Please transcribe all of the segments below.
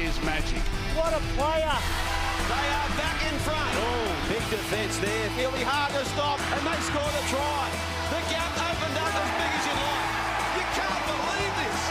is magic. What a player! They are back in front. Oh, big defence there. It'll be hard to stop, and they score the try. The gap opened up as big as you like. You can't believe this.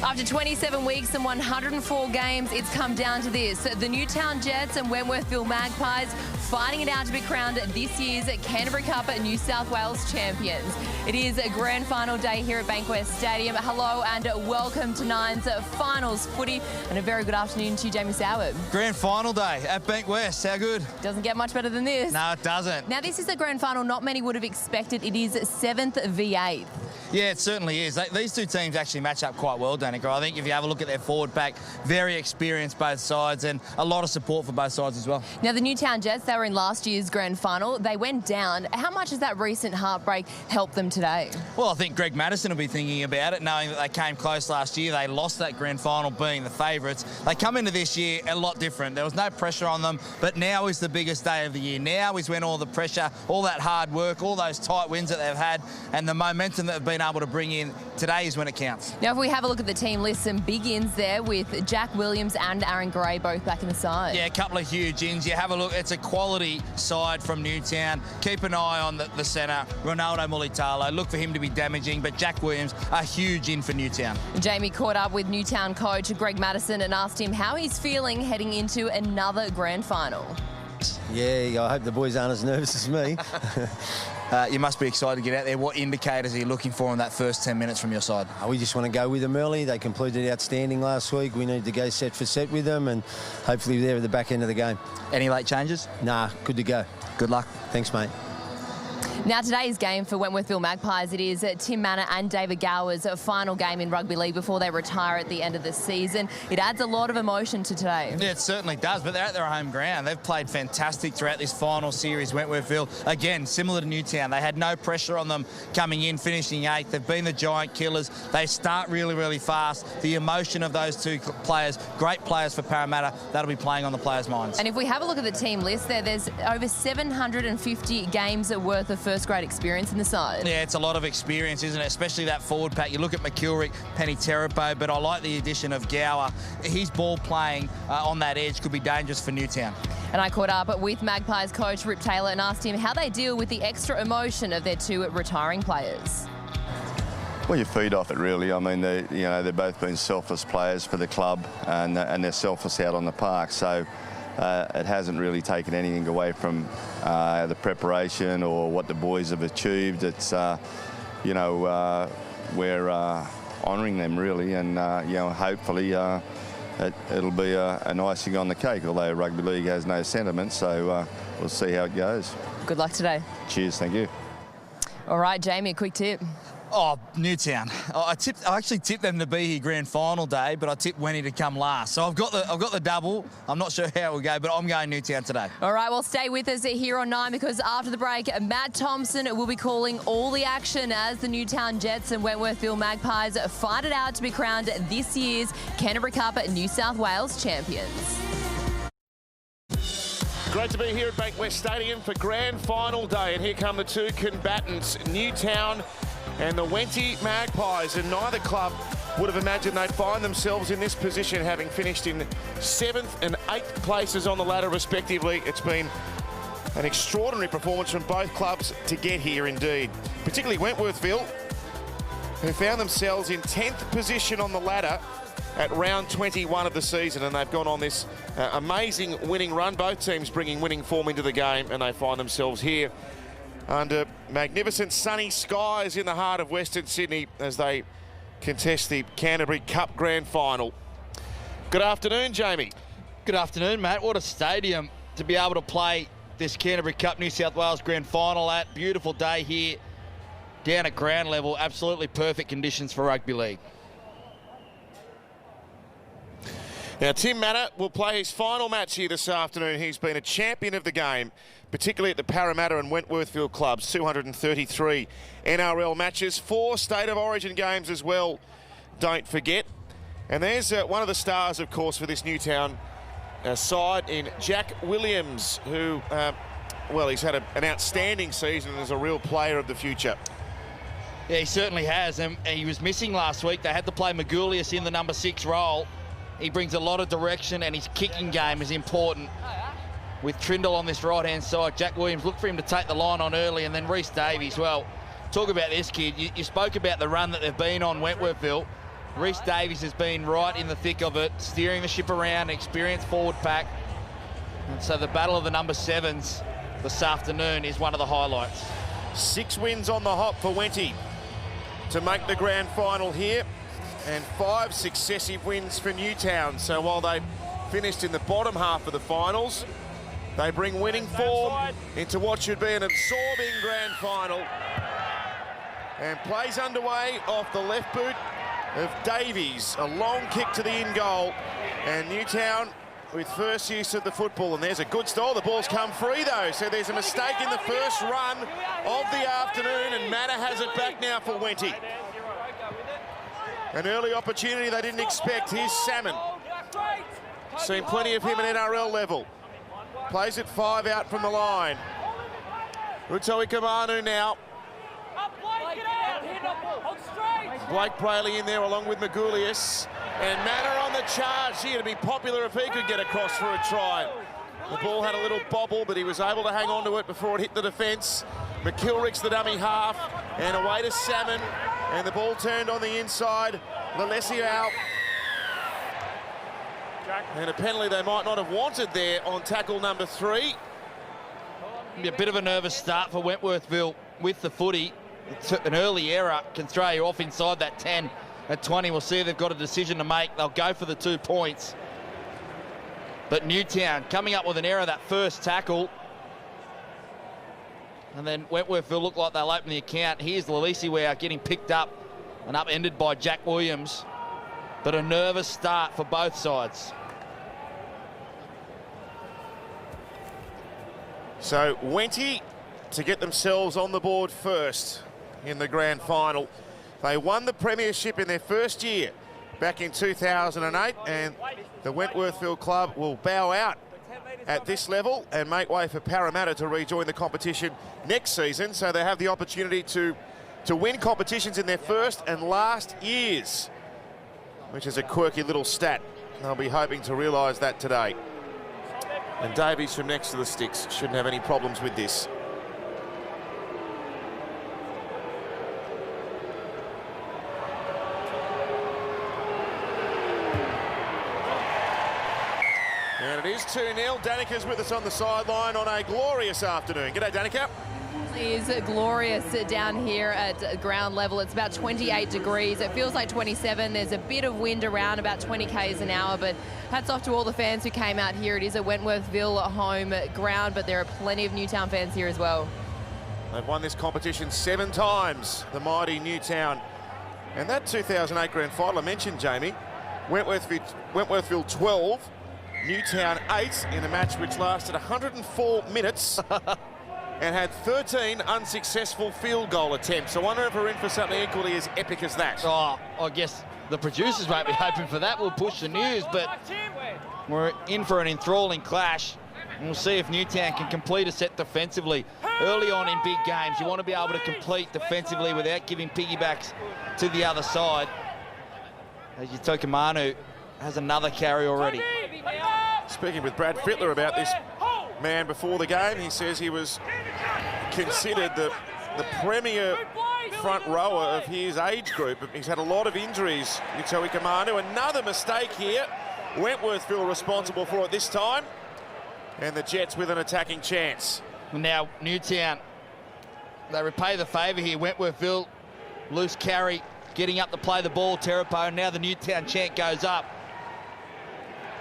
After 27 weeks and 104 games, it's come down to this. The Newtown Jets and Wentworthville Magpies fighting it out to be crowned this year's Canterbury Cup New South Wales champions. It is a grand final day here at Bankwest Stadium. Hello and welcome to Nine's finals footy, and a very good afternoon to you, Jamie Soward. Grand final day at Bankwest. How good? Doesn't get much better than this. No, it doesn't. Now, this is a grand final not many would have expected. It is 7th v 8th. Yeah, it certainly is. These two teams actually match up quite well, Danica. I think if you have a look at their forward pack, very experienced both sides, and a lot of support for both sides as well. Now, the Newtown Jets, they were in last year's grand final. They went down. How much has that recent heartbreak helped them today? Well, I think Greg Maddison will be thinking about it, knowing that they came close last year. They lost that grand final being the favourites. They come into this year a lot different. There was no pressure on them, but now is the biggest day of the year. Now is when all the pressure, all that hard work, all those tight wins that they've had, and the momentum that they've been able to bring in, today is when it counts. Now, if we have a look at the team list, some big ins there with Jack Williams and Aaron Gray both back in the side. Yeah, a couple of huge ins. You have a look, it's a quality side from Newtown. Keep an eye on the centre, Ronaldo Mulitalo. Look for him to be damaging, but Jack Williams, a huge in for Newtown. Jamie caught up with Newtown coach Greg Maddison and asked him how he's feeling heading into another grand final. Yeah, I hope the boys aren't as nervous as me. You must be excited to get out there. What indicators are you looking for in that first 10 minutes from your side? We just want to go with them early. They completed outstanding last week. We need to go set for set with them, and hopefully they're at the back end of the game. Any late changes? Nah, good to go. Good luck. Thanks, mate. Now, today's game for Wentworthville Magpies, it is Tim Manor and David Gower's final game in rugby league before they retire at the end of the season. It adds a lot of emotion to today. Yeah, it certainly does, but they're at their home ground. They've played fantastic throughout this final series, Wentworthville. Again, similar to Newtown, they had no pressure on them coming in, finishing 8th. They've been the giant killers. They start really, really fast. The emotion of those two players, great players for Parramatta, that'll be playing on the players' minds. And if we have a look at the team list there's over 750 games worth of first-grade experience in the side. Yeah, it's a lot of experience, isn't it? Especially that forward pack. You look at McKilrick, Penny Terapo, but I like the addition of Gower. His ball playing on that edge could be dangerous for Newtown. And I caught up with Magpies coach Rip Taylor and asked him how they deal with the extra emotion of their two retiring players. Well, you feed off it, really. I mean, they've both been selfless players for the club, and they're selfless out on the park. So it hasn't really taken anything away from the preparation or what the boys have achieved. It's, we're honouring them, really, and, hopefully it'll be an icing on the cake, although rugby league has no sentiment, so we'll see how it goes. Good luck today. Cheers, thank you. All right, Jamie, a quick tip. Oh, Newtown. I actually tipped them to be here grand final day, but I tipped Wenny to come last. So I've got the double. I'm not sure how it will go, but I'm going Newtown today. All right, well, stay with us here on 9, because after the break, Matt Thompson will be calling all the action as the Newtown Jets and Wentworthville Magpies fight it out to be crowned this year's Canterbury Cup New South Wales champions. Great to be here at Bankwest Stadium for grand final day, and here come the two combatants, Newtown and the Wenty Magpies, and neither club would have imagined they'd find themselves in this position, having finished in 7th and 8th places on the ladder respectively. It's been an extraordinary performance from both clubs to get here indeed, particularly Wentworthville, who found themselves in 10th position on the ladder at round 21 of the season, and they've gone on this amazing winning run, both teams bringing winning form into the game, and they find themselves here under magnificent sunny skies in the heart of Western Sydney as they contest the Canterbury Cup Grand Final. Good afternoon, Jamie. Good afternoon, Matt. What a stadium to be able to play this Canterbury Cup New South Wales Grand Final at. Beautiful day here down at ground level. Absolutely perfect conditions for rugby league. Now, Tim Manor will play his final match here this afternoon. He's been a champion of the game, particularly at the Parramatta and Wentworthville clubs. 233 NRL matches, 4 State of Origin games as well, don't forget. And there's one of the stars, of course, for this Newtown side in Jack Williams, who, he's had an outstanding season and is a real player of the future. Yeah, he certainly has, and he was missing last week. They had to play Magulius in the number 6 role. He brings a lot of direction, and his kicking game is important. With Trindle on this right-hand side, Jack Williams looked for him to take the line on early, and then Reece Davies. Well, talk about this kid. You spoke about the run that they've been on, Wentworthville. Reece Davies has been right in the thick of it, steering the ship around, experienced forward pack. And so the battle of the number 7s this afternoon is one of the highlights. 6 wins on the hop for Wenty to make the grand final here, and 5 successive wins for Newtown. So while they finished in the bottom half of the finals, they bring winning form into what should be an absorbing grand final. And plays underway off the left boot of Davies. A long kick to the in goal, and Newtown with first use of the football. And there's a good stall. The ball's come free though, so there's a mistake in the first run of the afternoon, and Matter has it back now for Wenty. An early opportunity they didn't expect. Here's Salmon. Seen plenty of him at NRL level. Plays it 5 out from the line. Rutowi Kamanu now. Blake Brayley in there along with Magulius. And Matter on the charge here to be popular if he could get across for a try. The ball had a little bobble, but he was able to hang on to it before it hit the defence. McKilrick's the dummy half, and away to Salmon. And the ball turned on the inside. Lalessi out. And a penalty they might not have wanted there on tackle number 3. A bit of a nervous start for Wentworthville with the footy. An early error can throw you off inside that 10 at 20. We'll see if they've got a decision to make. They'll go for the 2 points. But Newtown coming up with an error that first tackle. And then Wentworthville look like they'll open the account. Here's Lalessi getting picked up and upended by Jack Williams. But a nervous start for both sides. So Wenty to get themselves on the board first in the grand final. They won the Premiership in their first year back in 2008, and the Wentworthville club will bow out at this level and make way for Parramatta to rejoin the competition next season. So they have the opportunity to win competitions in their first and last years, which is a quirky little stat. They'll be hoping to realise that today. And Davies from next to the sticks shouldn't have any problems with this. And it is 2-0. Danica's with us on the sideline on a glorious afternoon. G'day, Danica. It is glorious down here at ground level. It's about 28 degrees. It feels like 27. There's a bit of wind around, about 20 k's an hour, but hats off to all the fans who came out here. It is a Wentworthville home ground, but there are plenty of Newtown fans here as well. They've won this competition 7 times, the mighty Newtown. And that 2008 grand final I mentioned, Jamie, Wentworthville 12, Newtown 8 in a match which lasted 104 minutes. And had 13 unsuccessful field goal attempts. I wonder if we're in for something equally as epic as that. Oh, I guess the producers won't be hoping for that. We'll push the news, but we're in for an enthralling clash. And we'll see if Newtown can complete a set defensively. Early on in big games, you want to be able to complete defensively without giving piggybacks to the other side. As Toby Rudolph has another carry already. Speaking with Brad Fittler about this man before the game, he says he was considered the premier front rower of his age group. He's had a lot of injuries, Toby Rudolph. Another mistake here. Wentworthville responsible for it this time. And the Jets with an attacking chance. Now, Newtown, they repay the favour here. Wentworthville, loose carry, getting up to play the ball, Terapo. Now the Newtown chant goes up.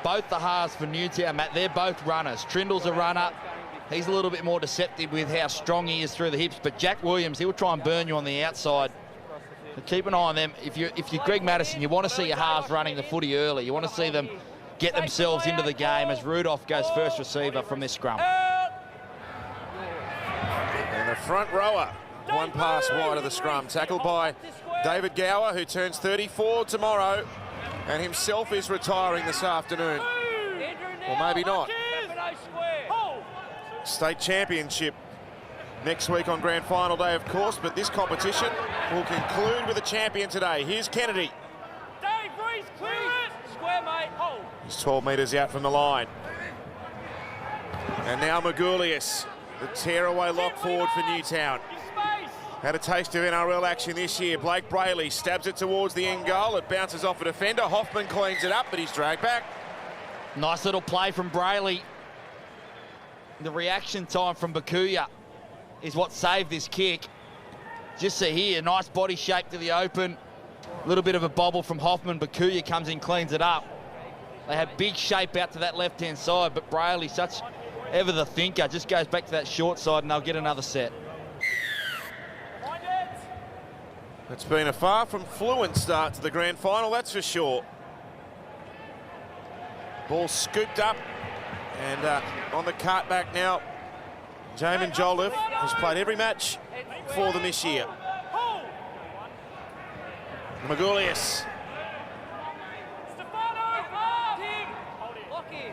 Both the halves for Newtown, Matt, they're both runners. Trindle's a runner. He's a little bit more deceptive with how strong he is through the hips, but Jack Williams, he'll try and burn you on the outside. So keep an eye on them. If you're Greg Maddison, you want to see your halves running the footy early. You want to see them get themselves into the game as Rudolph goes first receiver from this scrum. And the front rower, one pass wide of the scrum, tackled by David Gower, who turns 34 tomorrow. And himself is retiring this afternoon. Or maybe not. State championship next week on Grand Final day, of course, but this competition will conclude with a champion today. Here's Kennedy. Dave Reese, clear it! Square, mate. Hold. He's 12 metres out from the line. And now Magulius, the tearaway lock forward for Newtown. Had a taste of NRL action this year. Blake Brayley stabs it towards the end goal. It bounces off a defender. Hoffman cleans it up, but he's dragged back. Nice little play from Brayley. The reaction time from Bakuya is what saved this kick. Just see here, nice body shape to the open. A little bit of a bobble from Hoffman. Bakuya comes in, cleans it up. They have big shape out to that left-hand side, but Brayley, such ever the thinker, just goes back to that short side and they'll get another set. It's been a far from fluent start to the grand final, that's for sure. Ball scooped up and on the cart back now. Jamin Jolliffe has played every match for them this year. Magulius.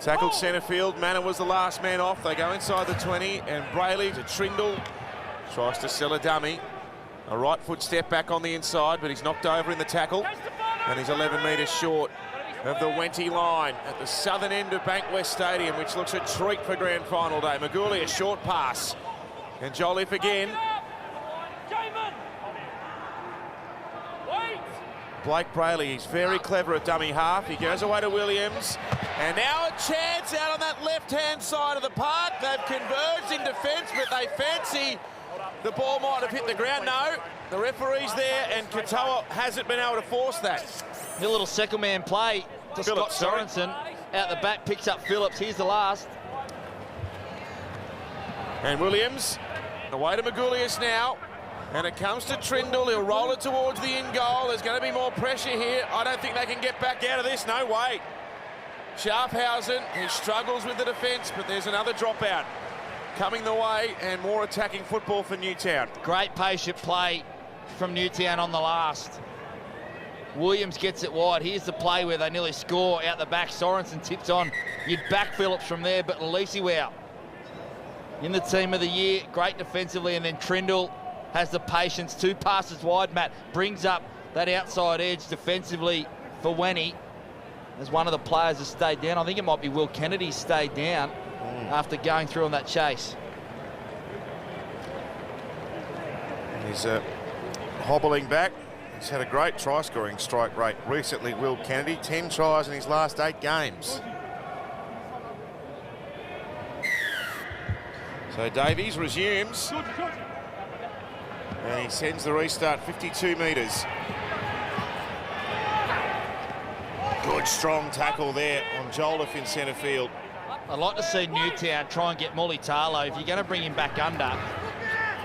Tackled centre field. Manor was the last man off. They go inside the 20 and Brayley to Trindle. Tries to sell a dummy. A right foot step back on the inside, but he's knocked over in the tackle. And he's 11 metres short of the Wenty line at the southern end of Bankwest Stadium, which looks a treat for grand final day. Maguli, a short pass. And Jolliffe again. Blake Brayley, he's very clever at dummy half. He goes away to Williams. And now a chance out on that left-hand side of the park. They've converged in defence, but they fancy the ball might have hit the ground. No, the referee's there, and Katoa hasn't been able to force that. A little second man play to Phillips, Scott Sorensen. Out the back, picks up Phillips. Here's the last. And Williams, away to Magulius now. And it comes to Trindle. He'll roll it towards the in goal. There's going to be more pressure here. I don't think they can get back out of this. No way. Sharphausen, he struggles with the defence, but there's another dropout coming the way, and more attacking football for Newtown. Great patient play from Newtown on the last. Williams gets it wide. Here's the play where they nearly score out the back. Sorensen tips on. You'd back Phillips from there, but Lisiwau in the team of the year. Great defensively, and then Trindle has the patience. 2 passes wide, Matt. Brings up that outside edge defensively for Wenty. As one of the players has stayed down. I think it might be Will Kennedy stayed down after going through on that chase. He's hobbling back. He's had a great try-scoring strike rate recently, Will Kennedy. 10 tries in his last 8 games. So Davies resumes. And he sends the restart 52 metres. Good strong tackle there on Jolliffe in centre field. I'd like to see Newtown try and get Mulitalo. If you're going to bring him back under,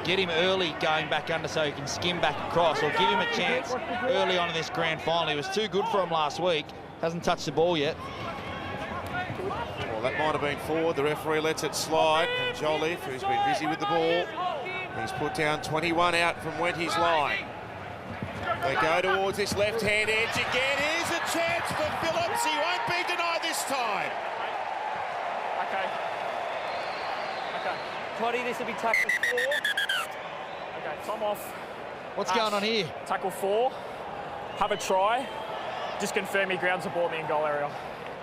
get him early going back under so he can skim back across, or give him a chance early on in this grand final. He was too good for him last week. Hasn't touched the ball yet. Well, that might have been forward. The referee lets it slide. And Jolliffe, who's been busy with the ball, he's put down 21 out from Wenty's line. They go towards this left-hand edge again. Here's a chance for Phillips. He won't be denied this time. Okay. Toddy, this will be tackle 4. Okay, time off. What's going on here? Tackle 4. Have a try. Just confirm he grounds the ball in the in-goal area.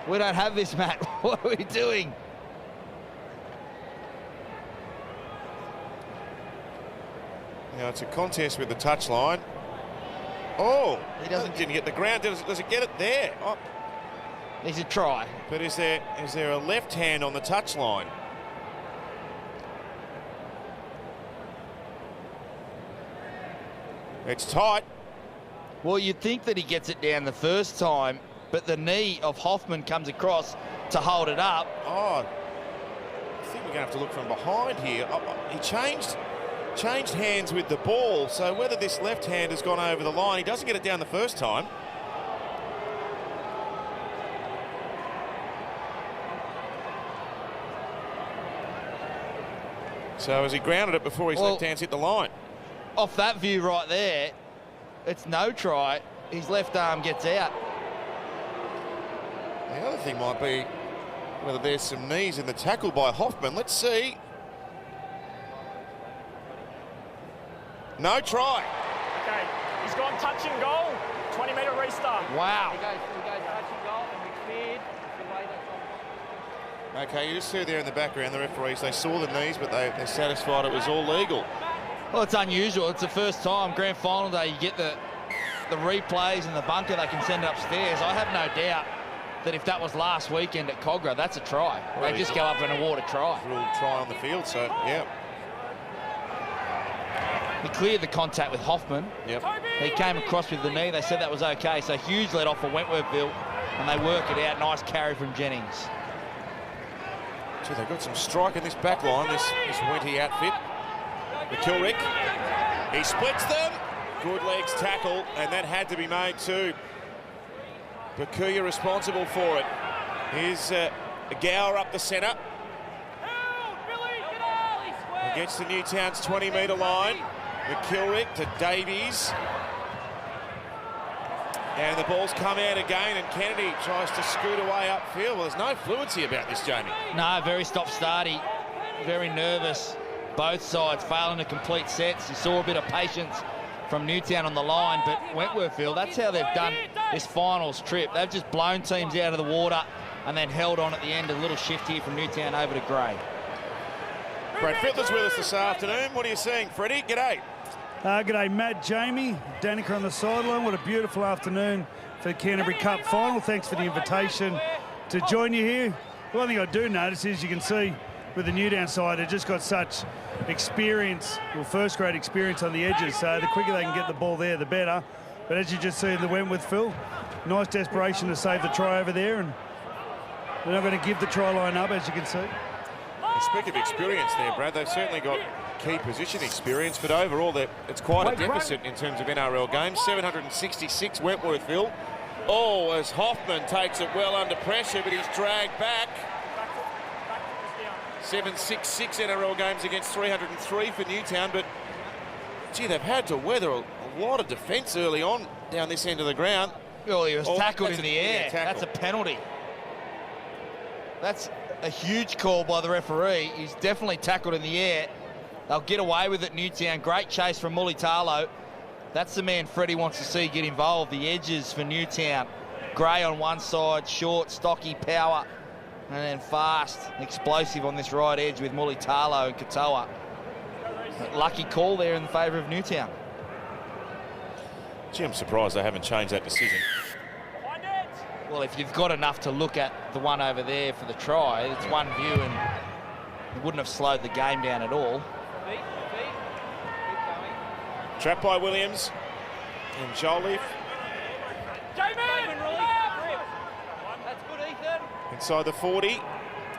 We don't have this, Matt. What are we doing? Now it's a contest with the touchline. Oh, didn't get the ground. Does it get it there? Oh. Needs a try. But is there a left hand on the touchline? It's tight. Well, you'd think that he gets it down the first time, but the knee of Hoffman comes across to hold it up. Oh, I think we're going to have to look from behind here. Oh, he changed hands with the ball, so whether this left hand has gone over the line, he doesn't get it down the first time. So has he grounded it before his left hand's hit the line? Off that view right there, it's no try. His left arm gets out. The other thing might be whether there's some knees in the tackle by Hoffman. Let's see. No try. Okay, he's gone touch and goal. 20-metre restart. Wow. He goes touch and goal and we cleared the way that's on. Okay, you just see there in the background, the referees, they saw the knees, but they're satisfied it was all legal. Well, it's unusual. It's the first time, grand final day, you get the replays in the bunker, they can send it upstairs. I have no doubt that if that was last weekend at Cogra, that's a try. They just go up and award a try. Ruled try on the field, so, yeah. He cleared the contact with Hoffman. Yep. He came across with the knee. They said that was okay. So huge let off for Wentworthville, and they work it out. Nice carry from Jennings. Gee, they've got some strike in this back line, this Wenty outfit. McKilrick, he splits them. Good legs tackle, and that had to be made too. Bakuya responsible for it. Here's Gower up the centre. Against the Newtown's 20-metre line. McKilrick to Davies. And the ball's come out again, and Kennedy tries to scoot away upfield. Well, there's no fluency about this, Jamie. No, very stop-starty, very nervous. Both sides failing to complete sets. You saw a bit of patience from Newtown on the line, but Wentworthville, that's how they've done this finals trip. They've just blown teams out of the water and then held on at the end. A little shift here from Newtown over to Gray. Brad Fittler's with us this afternoon. What are you seeing, Freddie? G'day. G'day, Matt, Jamie, Danica on the sideline. What a beautiful afternoon for the Canterbury Cup final. Thanks for the invitation to join you here. The one thing I do notice is you can see with the Newtown side, they've just got such experience, well, first-grade experience on the edges, so the quicker they can get the ball there, the better. But as you just see in the Wentworthville, nice desperation to save the try over there, and they're not going to give the try line up, as you can see. You speak of experience there, Brad. They've certainly got key position experience, but overall it's quite a deficit in terms of NRL games. 766 Wentworthville. Oh, as Hoffman takes it well under pressure, but he's dragged back. 766 NRL games against 303 for Newtown, but gee, they've had to weather a lot of defence early on down this end of the ground. Well, he was tackled in the air. Yeah, that's a penalty. That's a huge call by the referee. He's definitely tackled in the air. They'll get away with it, Newtown. Great chase from Mulitalo. That's the man Freddie wants to see get involved. The edges for Newtown. Gray on one side, short, stocky, power, and then fast, explosive on this right edge with Mulitalo and Katoa. Lucky call there in favour of Newtown. Gee, I'm surprised they haven't changed that decision. Well, if you've got enough to look at the one over there for the try, it's one view and it wouldn't have slowed the game down at all. Trapped by Williams and Jolliffe. That's good, Ethan. Inside the 40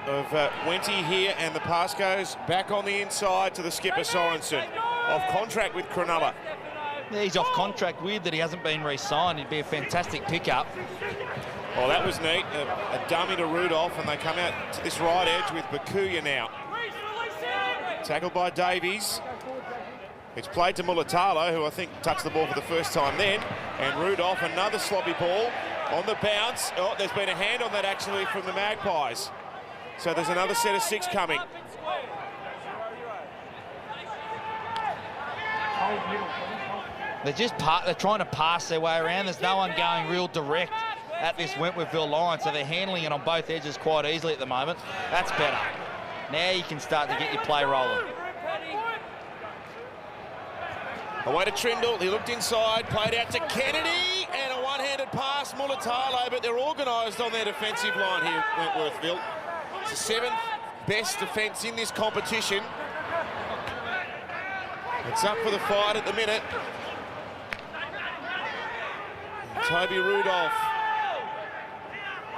of Wenty here, and the pass goes back on the inside to the skipper Sorensen. Off contract with Cronulla. Yeah, he's off contract. Weird that he hasn't been re-signed. He'd be a fantastic pickup. Oh, that was neat. A dummy to Rudolph, and they come out to this right edge with Bakuya now. Tackled by Davies. It's played to Mulitalo, who I think touched the ball for the first time then. And Rudolph, another sloppy ball on the bounce. Oh, there's been a hand on that actually from the Magpies. So there's another set of 6 coming. They're trying to pass their way around. There's no one going real direct at this Wentworthville line, so they're handling it on both edges quite easily at the moment. That's better. Now you can start to get your play rolling. Away to Trindle, he looked inside, played out to Kennedy, and a one-handed pass, Mulitalo, but they're organised on their defensive line here at Wentworthville. It's the 7th best defence in this competition. It's up for the fight at the minute. And Toby Rudolph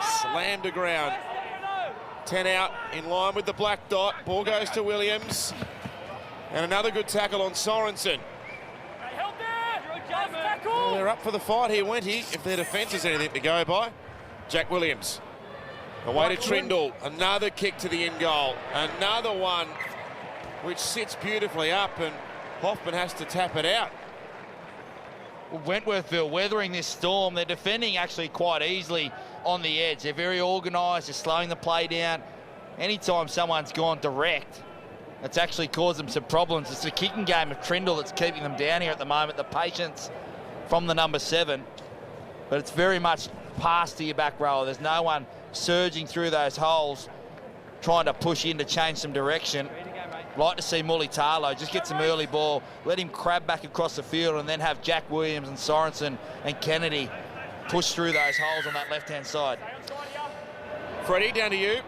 slammed to ground. 10 out in line with the black dot. Ball goes to Williams. And another good tackle on Sorensen. Well, they're up for the fight here, Wenty, if their defence is anything to go by. Jack Williams. Away to Trindle. Another kick to the in goal. Another one which sits beautifully up, and Hoffman has to tap it out. Wentworthville weathering this storm. They're defending actually quite easily on the edge. They're very organised. They're slowing the play down. Anytime someone's gone direct, It's actually caused them some problems. It's the kicking game of Trindle that's keeping them down here at the moment. The patience from the number 7. But it's very much past to your back rower. There's no one surging through those holes, trying to push in to change some direction. Like to see Mulitalo just get some early ball, let him crab back across the field, and then have Jack Williams and Sorensen and Kennedy push through those holes on that left-hand side. Freddie, down to you.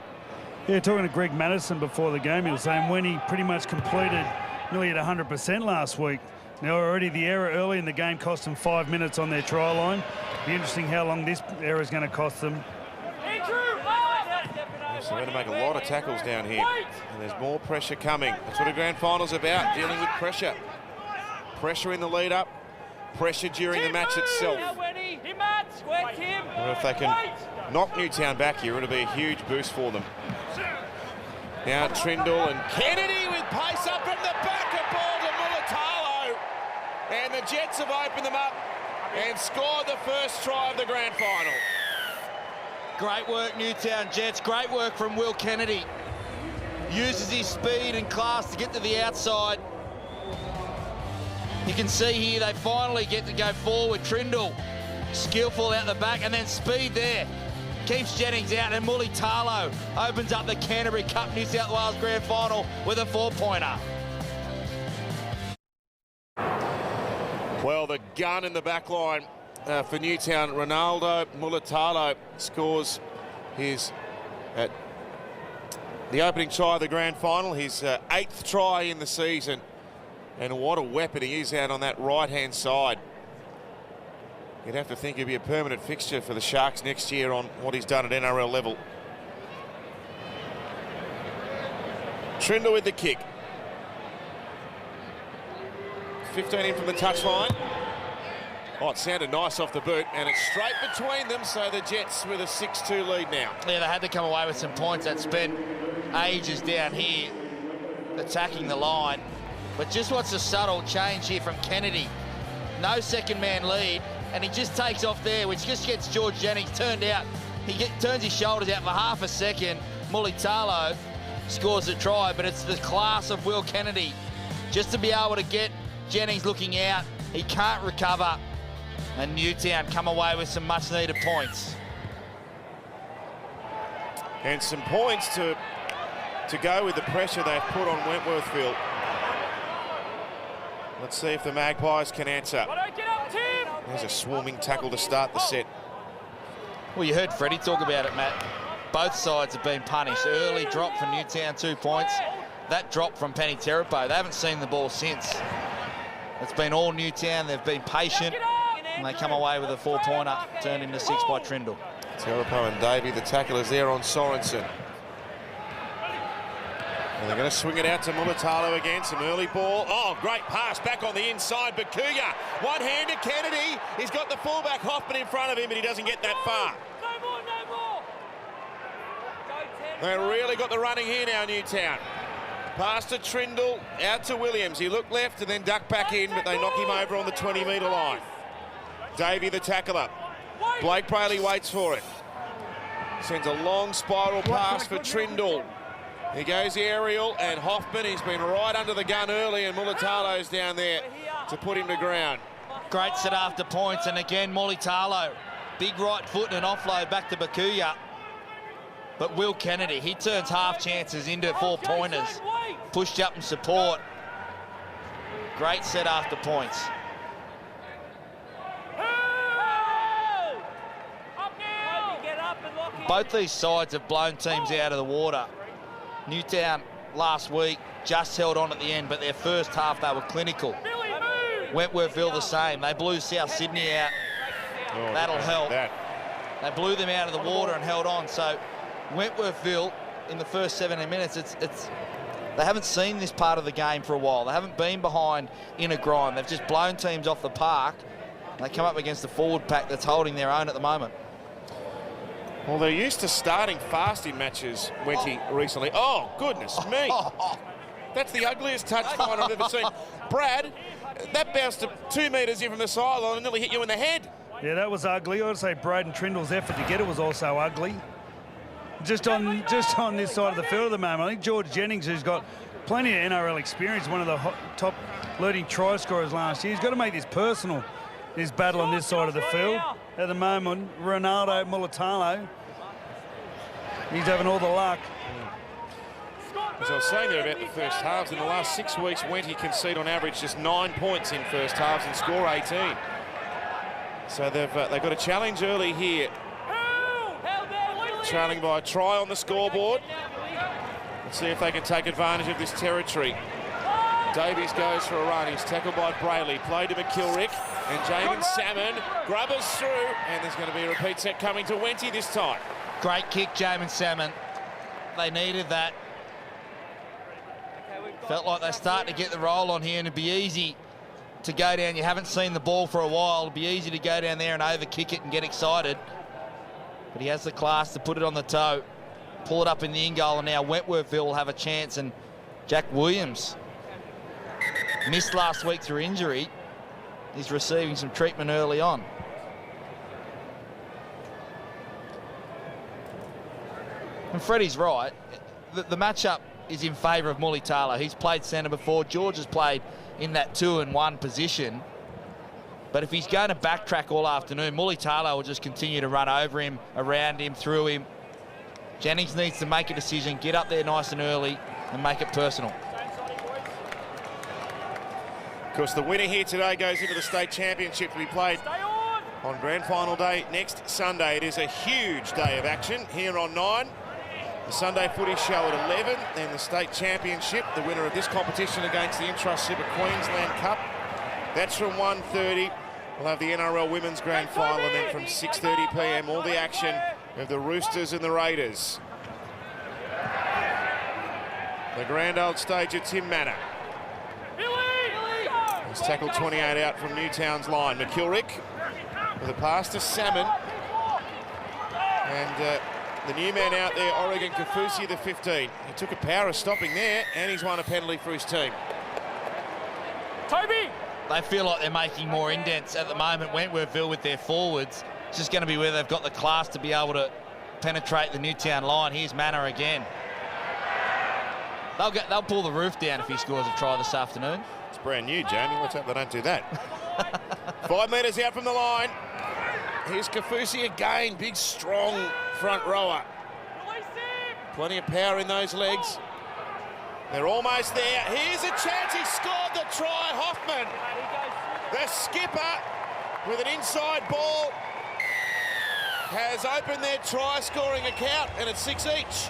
Yeah, talking to Greg Madison before the game, he was saying when he pretty much completed nearly at 100% last week. Now already the error early in the game cost them 5 minutes on their try line. Be interesting how long this error is going to cost them. So they're going to make a lot of tackles down here. And there's more pressure coming. That's what a grand final's about, dealing with pressure. Pressure in the lead-up, pressure during the match itself. Well, if they can knock Newtown back here, it'll be a huge boost for them. Now Trindle and Kennedy with pace up from the back of ball to Mulitalo. And the Jets have opened them up and scored the first try of the grand final. Great work, Newtown Jets. Great work from Will Kennedy. Uses his speed and class to get to the outside. You can see here they finally get to go forward. Trindle, skillful out the back, and then speed there. Keeps Jennings out, and Mulitalo opens up the Canterbury Cup New South Wales Grand Final with a 4-pointer. Well, the gun in the back line for Newtown. Ronaldo Mulitalo scores his the opening try of the grand final, his 8th try in the season. And what a weapon he is out on that right-hand side. You'd have to think he'd be a permanent fixture for the Sharks next year on what he's done at NRL level. Trindle with the kick. 15 in from the touchline. Oh, it sounded nice off the boot, and it's straight between them, so the Jets with a 6-2 lead now. Yeah, they had to come away with some points. That spent ages down here attacking the line. But just what's a subtle change here from Kennedy. No second-man lead, and he just takes off there, which just gets George Jennings turned out. He turns his shoulders out for half a second. Mulitalo scores a try, but it's the class of Will Kennedy. Just to be able to get Jennings looking out, he can't recover. And Newtown come away with some much-needed points. And some points to go with the pressure they've put on Wentworthville. Let's see if the Magpies can answer. There's a swarming tackle to start the set. Well, you heard Freddie talk about it, Matt. Both sides have been punished. Early drop from Newtown, 2 points. That drop from Penny Terapo. They haven't seen the ball since. It's been all Newtown. They've been patient, and they come away with a 4-pointer, turned into 6 by Trindle. Terapo and Davey, the tacklers there on Sorensen. And they're going to swing it out to Mulitalo again. Some early ball. Oh, great pass back on the inside. Bakuya, one-handed Kennedy. He's got the fullback Hoffman in front of him, but he doesn't get that far. They really got the running here now, Newtown. Pass to Trindle, out to Williams. He looked left and then ducked back in, but they knock him over on the 20-metre line. Davey, the tackler. Blake Brayley waits for it. Sends a long spiral pass for Trindle. He goes aerial, and Hoffman, he's been right under the gun early, and Mulitalo's down there to put him to ground. Great set after points, and again, Mulitalo. Big right foot and an offload back to Bakuya. But Will Kennedy, he turns half chances into 4-pointers. Pushed up and support. Great set after points. Both these sides have blown teams out of the water. Newtown last week just held on at the end, but their first half they were clinical. Wentworthville the same. They blew South Sydney out. Oh, that'll help. They blew them out of the water and held on. So Wentworthville in the first 17 minutes, they haven't seen this part of the game for a while. They haven't been behind in a grind. They've just blown teams off the park. They come up against the forward pack that's holding their own at the moment. Well, they're used to starting fast in matches, Wenty, recently. Oh, goodness me. That's the ugliest touch find I've ever seen. Brad, that bounced 2 metres in from the sideline and nearly hit you in the head. Yeah, that was ugly. I'd say Braden Trindle's effort to get it was also ugly. Just on this side of the field at the moment, I think George Jennings, who's got plenty of NRL experience, one of the top leading try scorers last year. He's got to make this personal, this battle on this side of the field. At the moment, Ronaldo Mulitalo, he's having all the luck. As I was saying there about the first halves, in the last 6 weeks, Wenty concede on average just 9 points in first halves and score 18. So they've got a challenge early here. Trailing by a try on the scoreboard. Let's see if they can take advantage of this territory. Davies goes for a run. He's tackled by Brayley. Played to McKilrick. And Jamin Salmon grubbers through. And there's going to be a repeat set coming to Wenty this time. Great kick, Jamin Salmon. They needed that. Felt like they're starting to get the roll on here, and it'd be easy to go down. You haven't seen the ball for a while. It'd be easy to go down there and over-kick it and get excited. But he has the class to put it on the toe, pull it up in the in-goal, and now Wentworthville will have a chance. And Jack Williams missed last week through injury. He's receiving some treatment early on. And Freddie's right. The matchup is in favour of Mulitalo. He's played centre before. George has played in that 2-and-1 position. But if he's going to backtrack all afternoon, Mulitalo will just continue to run over him, around him, through him. Jennings needs to make a decision, get up there nice and early and make it personal. Of course, the winner here today goes into the state championship to be played on grand final day next Sunday. It is a huge day of action here on 9. The Sunday footy show at 11, then the state championship, the winner of this competition against the Intrust Super Queensland Cup. That's from 1:30. We'll have the NRL Women's Grand Final, and then from 6:30 p.m. all the action of the Roosters and the Raiders. The grand old stage at Tim Manor. He's tackled 28 out from Newtown's line. McKilrick with a pass to Salmon. And the new man out there, Oregon Kafusi, the 15. He took a power of stopping there, and he's won a penalty for his team. Toby! They feel like they're making more indents at the moment, Wentworthville, with their forwards. It's just going to be where they've got the class to be able to penetrate the Newtown line. Here's Manor again. They'll pull the roof down if he scores a try this afternoon. It's brand new, Jamie. Let's hope they don't do that. 5 metres out from the line. Here's Kafusi again. Big, strong front rower. Plenty of power in those legs. They're almost there. Here's a chance. He scored the try. Hoffman, the skipper, with an inside ball, has opened their try-scoring account, and it's 6 each.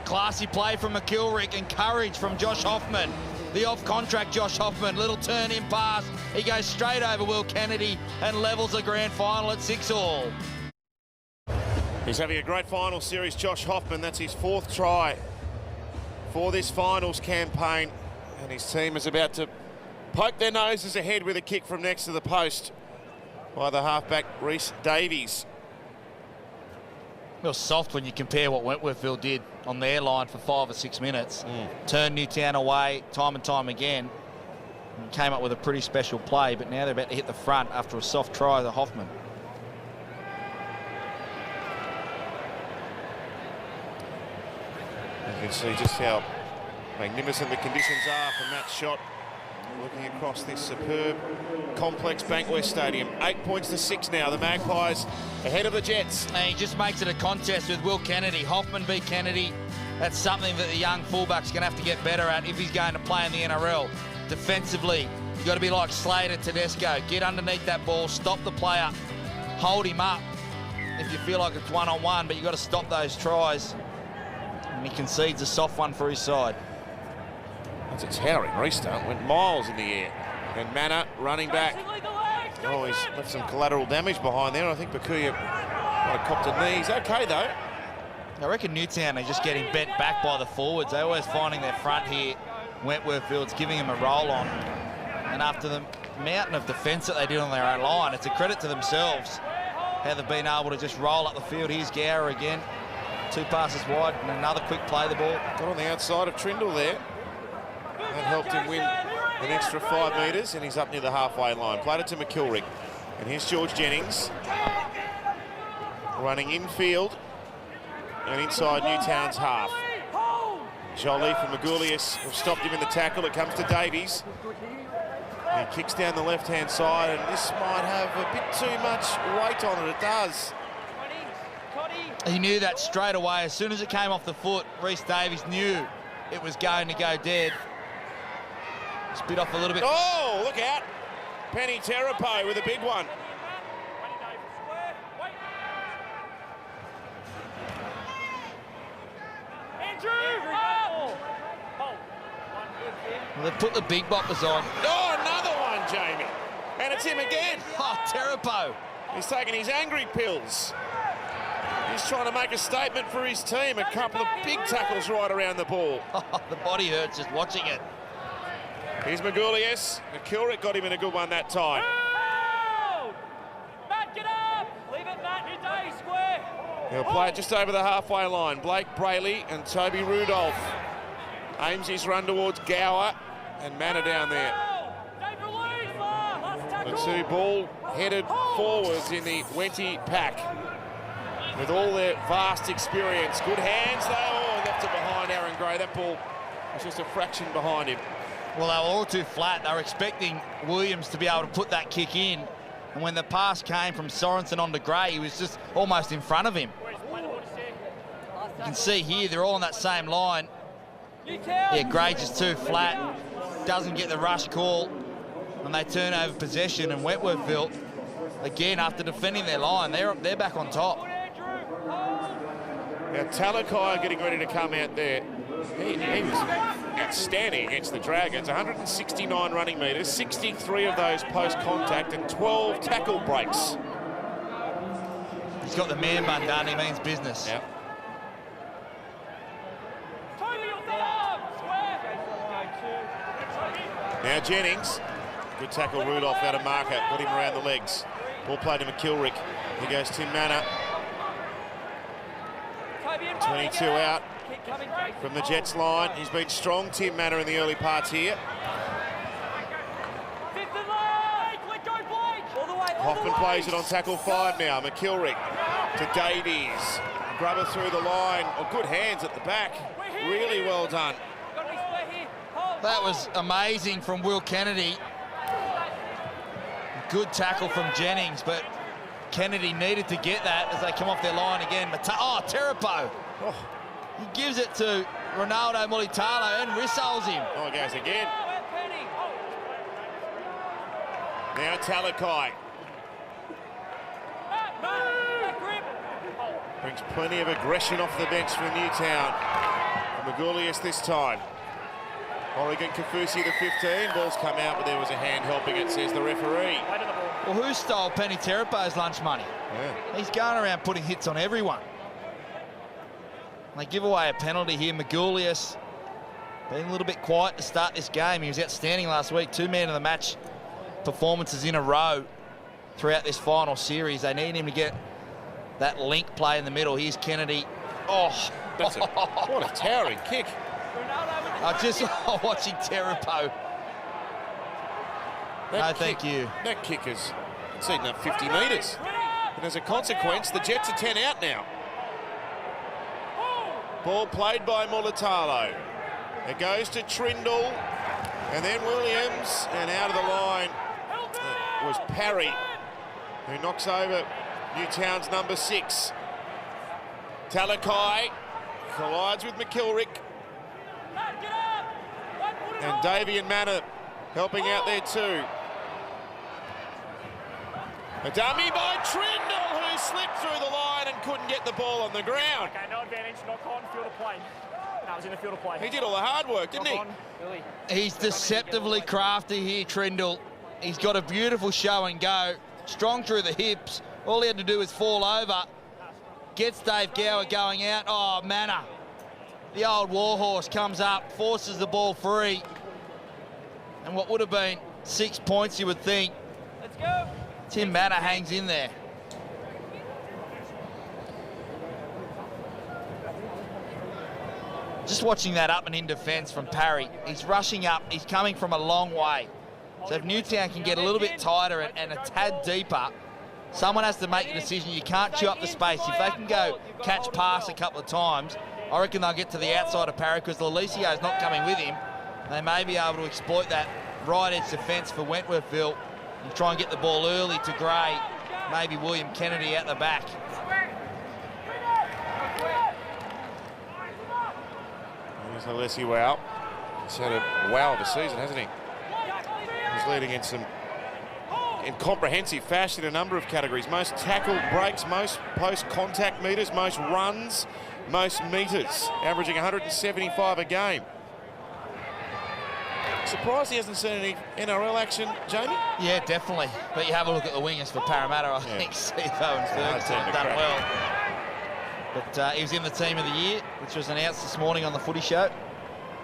Classy play from McKilrick and courage from Josh Hoffman. The off-contract Josh Hoffman, little turn-in pass. He goes straight over Will Kennedy and levels the grand final at 6-all. He's having a great final series, Josh Hoffman. That's his 4th try for this finals campaign. And his team is about to poke their noses ahead with a kick from next to the post by the halfback, Rhys Davies. Real soft when you compare what Wentworthville did on their line for 5 or 6 minutes. Turned Newtown away time and time again. And came up with a pretty special play, but now they're about to hit the front after a soft try to Hoffman. You can see just how magnificent the conditions are from that shot. Looking across this superb complex Bankwest Stadium. 8 points to 6 now. The Magpies ahead of the Jets. And he just makes it a contest with Will Kennedy. Hoffman v Kennedy. That's something that the young fullback's going to have to get better at if he's going to play in the NRL. Defensively, you've got to be like Slater Tedesco. Get underneath that ball, stop the player, hold him up if you feel like it's one-on-one, but you've got to stop those tries. And he concedes a soft one for his side. That's a towering restart. Went miles in the air. And Manor running back. Oh, he's left some collateral damage behind there. I think Bakuya might have copped a knee. He's okay, though. I reckon Newtown are just getting bent back by the forwards. They're always finding their front here. Wentworthville's giving them a roll on. And after the mountain of defence that they did on their own line, it's a credit to themselves how they've been able to just roll up the field. Here's Gower again. 2 passes wide and another quick play the ball. Got on the outside of Trindle there. That helped him win an extra 5 metres, and he's up near the halfway line. Played it to McKilrick. And here's George Jennings running infield and inside Newtown's half. Jolie from Magulius have stopped him in the tackle. It comes to Davies. He kicks down the left-hand side, and this might have a bit too much weight on it. It does. He knew that straight away. As soon as it came off the foot, Rhys Davies knew it was going to go dead. Spit off a little bit. Oh, look out. Penny Terapo with a big one. Well, they put the big boppers on. Oh, another one, Jamie. And it's him again. Oh, Terapo. He's taking his angry pills. He's trying to make a statement for his team. A couple of big tackles right around the ball. Oh, the body hurts just watching it. Here's Magulius. McKilrick got him in a good one that time. Matt, get up! Leave it, Matt. Your day, square. He'll play it just over the halfway line. Blake Brayley and Toby Rudolph. Aims his run towards Gower and Manor down there. The two ball-headed forwards in the Wenty pack. With all their vast experience. Good hands, though. Left it behind Aaron Gray. That ball was just a fraction behind him. Well, they were all too flat. They were expecting Williams to be able to put that kick in. And when the pass came from Sorensen onto Gray, he was just almost in front of him. You can see here, they're all on that same line. Yeah, Gray just too flat. Doesn't get the rush call. And they turn over possession. And Wentworthville, again, after defending their line, they're back on top. Now, Talakai getting ready to come out there. He was outstanding against the Dragons. 169 running metres, 63 of those post-contact and 12 tackle breaks. He's got the man bun done. He means business. Yep. Now Jennings. Good tackle, Rudolph out of marker. Got him around the legs. Ball played to McKilrick. Here goes Tim Manor. 22 out from the Jets line. He's been strong, Tim Manor, in the early parts here. Hoffman plays it on tackle 5 now. McKilrick to Davies. Grubber through the line. Oh, good hands at the back. Really well done. That was amazing from Will Kennedy. Good tackle from Jennings, but Kennedy needed to get that as they come off their line again. Oh, Terapo. Oh. He gives it to Ronaldo Mulitalo and rissoles him. Oh, it goes again. Now Talakai. Brings plenty of aggression off the bench for Newtown. Magulius this time. Oregon Kafusi the 15. Ball's come out, but there was a hand helping it, says the referee. Well, who stole Penny Terapo's lunch money? Yeah. He's going around putting hits on everyone. They give away a penalty here. Magulius being a little bit quiet to start this game. He was outstanding last week. 2 man of the match performances in a row throughout this final series. They need him to get that link play in the middle. Here's Kennedy. Oh, what a towering kick. I just watching Terapo. No, thank you. That kick has exceeded up 50 metres. And as a consequence, the Jets are 10 out now. Ball played by Mulitalo. It goes to Trindle. And then Williams. And out of the line was Parry, who knocks over Newtown's number 6. Talakai collides with McKilrick. And Davey and Manor helping out there too. A dummy by Trindle, who slipped through the line and couldn't get the ball on the ground. Okay, no advantage, not caught in field of play. No, it was in the field of play. He did all the hard work, didn't he? He's deceptively crafty here, Trindle. He's got a beautiful show and go. Strong through the hips. All he had to do was fall over. Gets Dave Gower going out. Oh, Manor. The old warhorse comes up, forces the ball free. And what would have been 6 points, you would think. Let's go. Tim Manor hangs in there. Just watching that up and in defence from Parry. He's rushing up. He's coming from a long way. So if Newtown can get a little bit tighter and a tad deeper, someone has to make the decision. You can't chew up the space. If they can go catch pass a couple of times, I reckon they'll get to the outside of Parra because Lalisio's not coming with him. They may be able to exploit that right edge defence for Wentworthville and try and get the ball early to Gray. Maybe William Kennedy out the back. There's Alessi Wow. He's had a wow of a season, hasn't he? He's leading in some comprehensive fashion in a number of categories. Most tackle breaks, most post-contact metres, most runs, most metres, averaging 175 a game. Surprised he hasn't seen any NRL action, Jamie? Yeah, definitely. But you have a look at the wingers for Parramatta. I think Steve and Ferguson have done well. But he was in the team of the year, which was announced this morning on the Footy Show.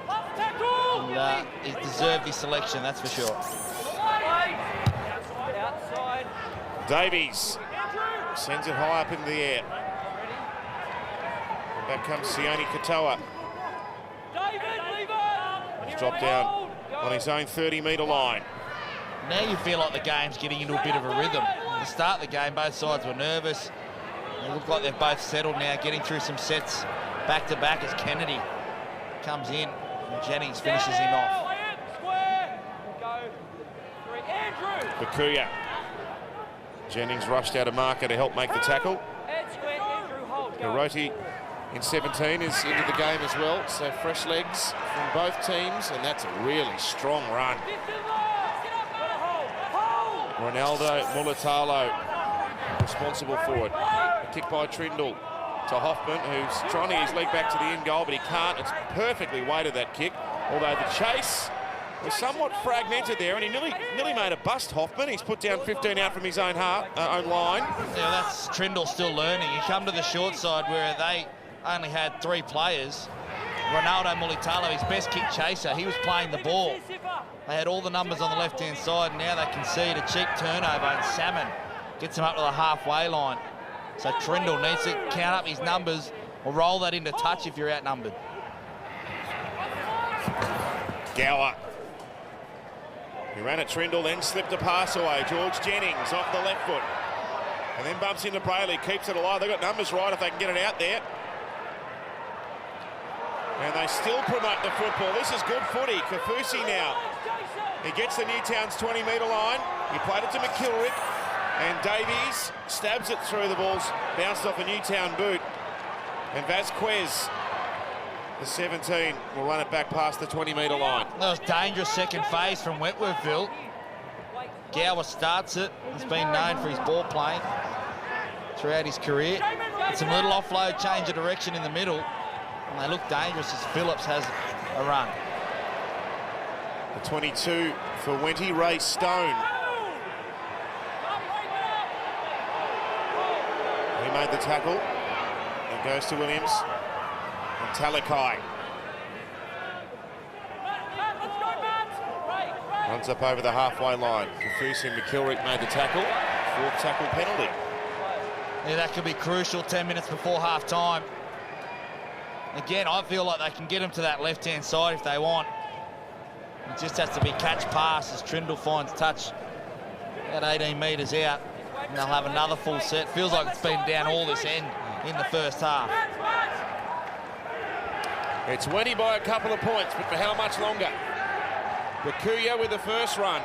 And he deserved his selection, that's for sure. Davies sends it high up into the air. And back comes Sione Katoa. He's dropped down on his own 30-metre line. Now you feel like the game's getting into a bit of a rhythm. At the start of the game, both sides were nervous. They look like they've both settled now, getting through some sets back-to-back as Kennedy comes in and Jennings finishes him off. Bakuya. Jennings rushed out of marker to help make the tackle. Hiroti in 17 is into the game as well, so fresh legs from both teams, and that's a really strong run. Ronaldo Mulatalo responsible for it. A kick by Trindle to Hoffman, who's trying to get his leg back to the end goal, but he can't. It's perfectly weighted, that kick, although the chase was somewhat fragmented there, and he nearly made a bust, Hoffman. He's put down 15 out from his own own line. Yeah, that's Trindle still learning. You come to the short side where they only had 3 players. Ronaldo Mulitalo, his best kick chaser, he was playing the ball. They had all the numbers on the left-hand side, and now they concede a cheap turnover, and Salmon gets him up to the halfway line. So Trindle needs to count up his numbers or roll that into touch if you're outnumbered. Gower. He ran at Trindle, then slipped a pass away. George Jennings off the left foot. And then bumps into Brayley, keeps it alive. They've got numbers right if they can get it out there. And they still promote the football. This is good footy. Kafusi now. He gets the Newtown's 20-metre line. He played it to McKilrick. And Davies stabs it through. The ball's bounced off a Newtown boot. And Vasquez, the 17, will run it back past the 20-metre line. That was dangerous second phase from Wentworthville. Gower starts it. He's been known for his ball playing throughout his career. It's a little offload, change of direction in the middle. And they look dangerous as Phillips has a run. The 22 for Wenty, Ray Stone. He made the tackle. It goes to Williams. And Talakai. Runs up over the halfway line. Kafusi and McKilrick made the tackle. 4th tackle penalty. Yeah, that could be crucial 10 minutes before half-time. Again, I feel like they can get him to that left-hand side if they want. It just has to be catch-pass as Trindle finds touch at 18 metres out. And they'll have another full set. Feels like it's been down all this end in the first half. It's Wenty by a couple of points, but for how much longer? Bakuya with the first run.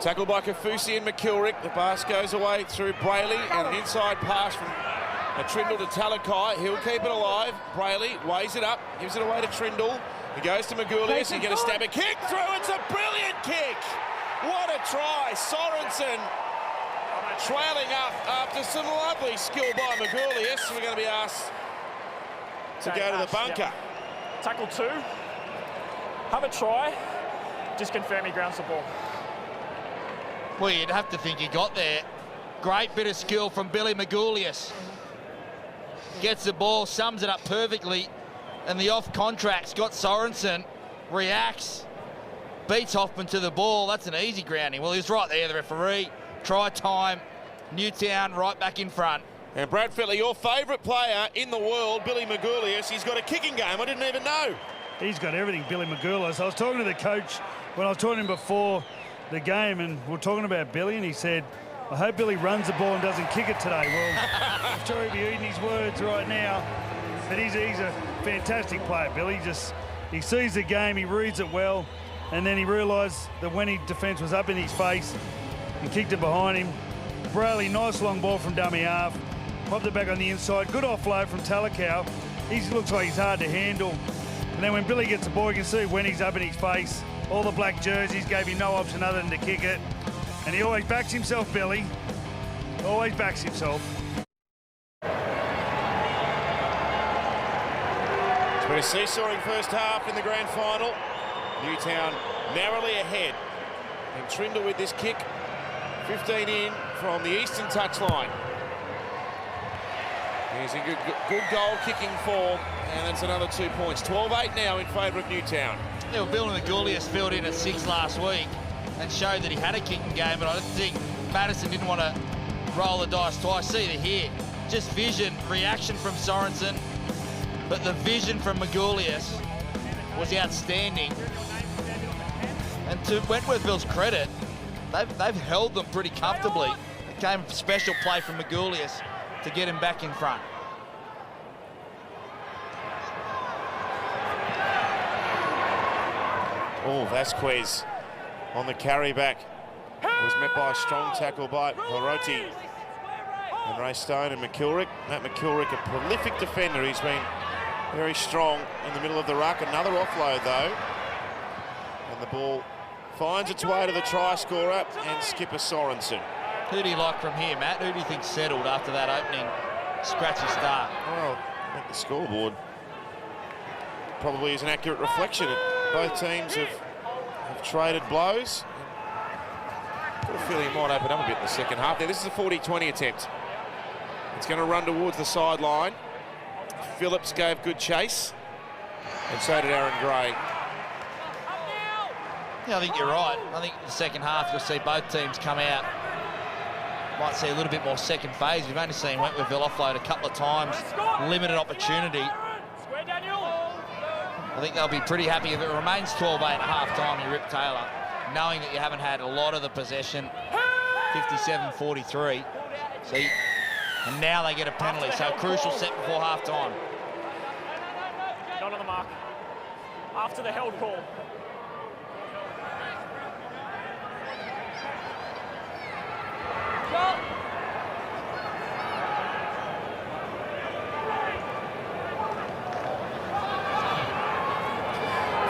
Tackled by Kafusi and McKilrick. The pass goes away through Brayley, and an inside pass from Trindle to Talakai. He'll keep it alive. Brayley weighs it up, gives it away to Trindle. He goes to Magoulias. He's going to stab a kick through. It's a brilliant kick. What a try. Sorensen trailing up after some lovely skill by Magoulias. We're going to be asked to go to the bunker. Yeah. Tackle 2. Have a try. Just confirm he grounds the ball. Well, you'd have to think he got there. Great bit of skill from Billy Magoulias. Gets the ball, sums it up perfectly, and the off-contract, Scott Sorensen reacts, beats Hoffman to the ball. That's an easy grounding. Well, he was right there, the referee. Try time, Newtown right back in front. And Brad Fittler, your favourite player in the world, Billy Magoulias, he's got a kicking game. I didn't even know. He's got everything, Billy Magoulias. I was talking to the coach when I was talking to him before the game, and we're talking about Billy, and he said I hope Billy runs the ball and doesn't kick it today. Well, I'm sure he'll be eating his words right now. But he's a fantastic player, Billy. He sees the game, he reads it well, and then he realised that when his defence was up in his face and kicked it behind him. Brayley, nice long ball from dummy half. Popped it back on the inside. Good offload from Talakau. He looks like he's hard to handle. And then when Billy gets the ball, you can see when he's up in his face. All the black jerseys gave him no option other than to kick it. And he always backs himself, Billy. Always backs himself. It's been a seesawing first half in the grand final. Newtown narrowly ahead. And Trindle with this kick. 15 in from the eastern touchline. Here's a good goal kicking for, and that's another 2 points. 12-8 now in favour of Newtown. Yeah, well, Bill Magoulias filled in at 6 last week and showed that he had a kicking game, but I think Madison didn't want to roll the dice twice. See it here. Just vision, reaction from Sorensen, but the vision from Magoulias was outstanding. And to Wentworthville's credit, they've held them pretty comfortably. It came a special play from Magoulias to get him back in front. Oh, Vasquez on the carry back. Was met by a strong tackle by Hiroti. And Ray Stone and McKilrick. Matt McKilrick, a prolific defender. He's been very strong in the middle of the ruck. Another offload, though. And the ball finds its way to the try scorer and skipper Sorensen. Who do you like from here, Matt? Who do you think settled after that opening scratchy start? Well, I think the scoreboard probably is an accurate reflection. Both teams have traded blows. Got a feeling it might open up a bit in the second half. Now, this is a 40-20 attempt. It's going to run towards the sideline. Phillips gave good chase, and so did Aaron Gray. Yeah, I think you're right. I think in the second half you'll see both teams come out. Might see a little bit more second phase. We've only seen Wentworthville offload a couple of times. Limited opportunity. I think they'll be pretty happy if it remains 12-8 at half-time, you rip Taylor, knowing that you haven't had a lot of the possession, 57-43. See, and now they get a penalty, so a crucial set before half-time. Not on the mark. After the held call.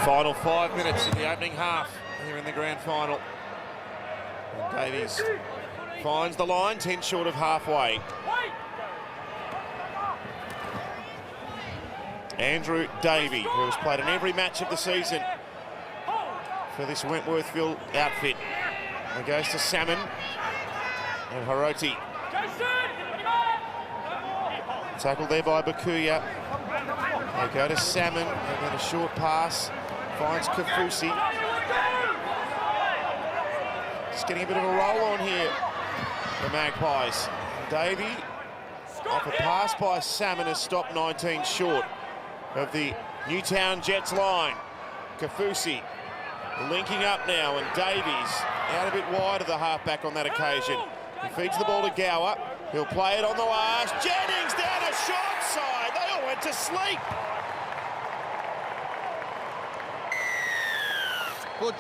Final 5 minutes in the opening half here in the grand final. And Davies finds the line, 10 short of halfway. Andrew Davey, who has played in every match of the season for this Wentworthville outfit. He goes to Salmon and Hiroti. Tackled there by Bakuya. They go to Salmon, and then a short pass. Finds Kafusi. Just getting a bit of a roll on here, the Magpies. Davey, off a pass by Salmon, has stopped 19 short of the Newtown Jets line. Kafusi linking up now, and Davies out a bit wide of the halfback on that occasion. He feeds the ball to Gower. He'll play it on the last. Jennings down a short side. They all went to sleep. Well,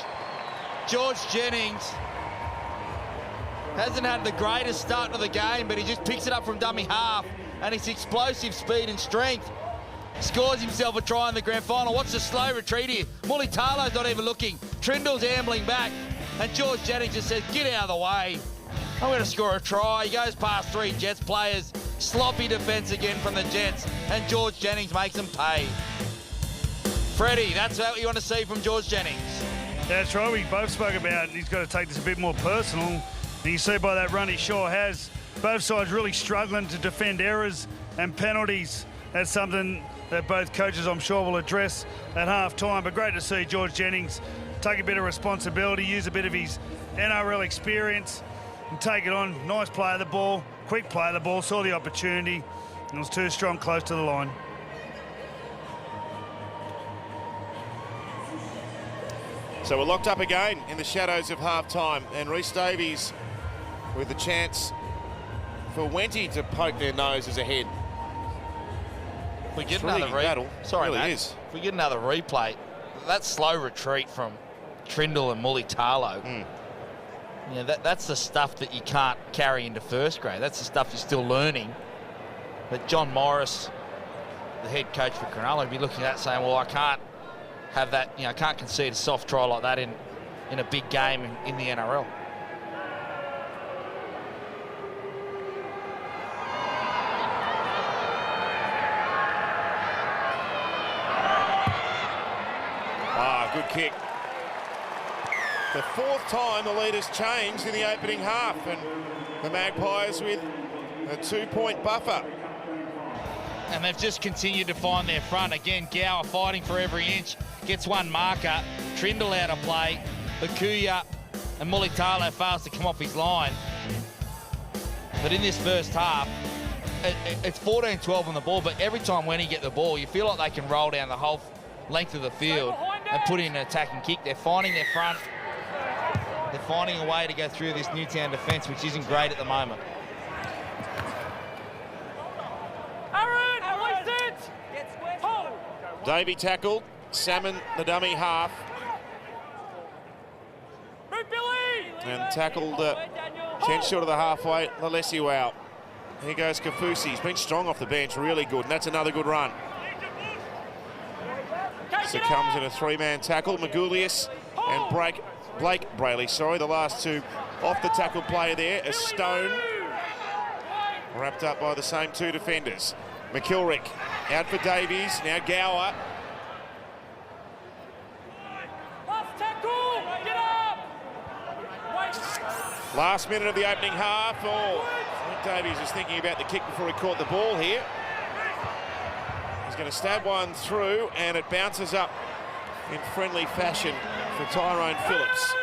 George Jennings hasn't had the greatest start to the game, but he just picks it up from dummy half, and his explosive speed and strength scores himself a try in the grand final. What's the slow retreat here? Mulitalo's not even looking. Trindle's ambling back, and George Jennings just says, get out of the way. I'm going to score a try. He goes past 3 Jets players. Sloppy defence again from the Jets, and George Jennings makes them pay. Freddie, that's what you want to see from George Jennings. That's right, we both spoke about he's got to take this a bit more personal. And you see by that run he sure has. Both sides really struggling to defend errors and penalties. That's something that both coaches, I'm sure, will address at half-time. But great to see George Jennings take a bit of responsibility, use a bit of his NRL experience and take it on. Nice play of the ball, quick play of the ball, saw the opportunity, and was too strong close to the line. So we're locked up again in the shadows of half-time, and Rhys Davies with the chance for Wenty to poke their noses ahead. If we get Intriguing another battle. Sorry, Really mate. is. If we get another replay, that slow retreat from Trindle and Mulitalo, you know, that's the stuff that you can't carry into first grade. That's the stuff you're still learning. But John Morris, the head coach for Cronulla, would be looking at that saying, well, I can't have that, you know, I can't concede a soft try like that in a big game in the NRL. Good kick. The fourth time the leaders changed in the opening half, and the Magpies with a 2-point buffer. And they've just continued to find their front. Again, Gower fighting for every inch. Gets one marker. Trindle out of play. Bakuya and Mulitalo fails to come off his line. But in this first half, it's 14-12 on the ball, but every time when he get the ball, you feel like they can roll down the whole length of the field and put in an attacking kick. They're finding their front. They're finding a way to go through this Newtown defence, which isn't great at the moment. Davey tackled. Salmon, the dummy half. And tackled 10 short of the halfway. Lalesiwao. Here goes Kafusi. He's been strong off the bench, really good, and that's another good run. Succumbs in a three-man tackle. Magulius and Blake Brayley, the last two off the tackle player there. A Stone wrapped up by the same two defenders. McKilrick out for Davies, now Gower. Last minute of the opening half. I think Davies was thinking about the kick before he caught the ball here. He's going to stab one through, and it bounces up in friendly fashion for Tyrone Phillips.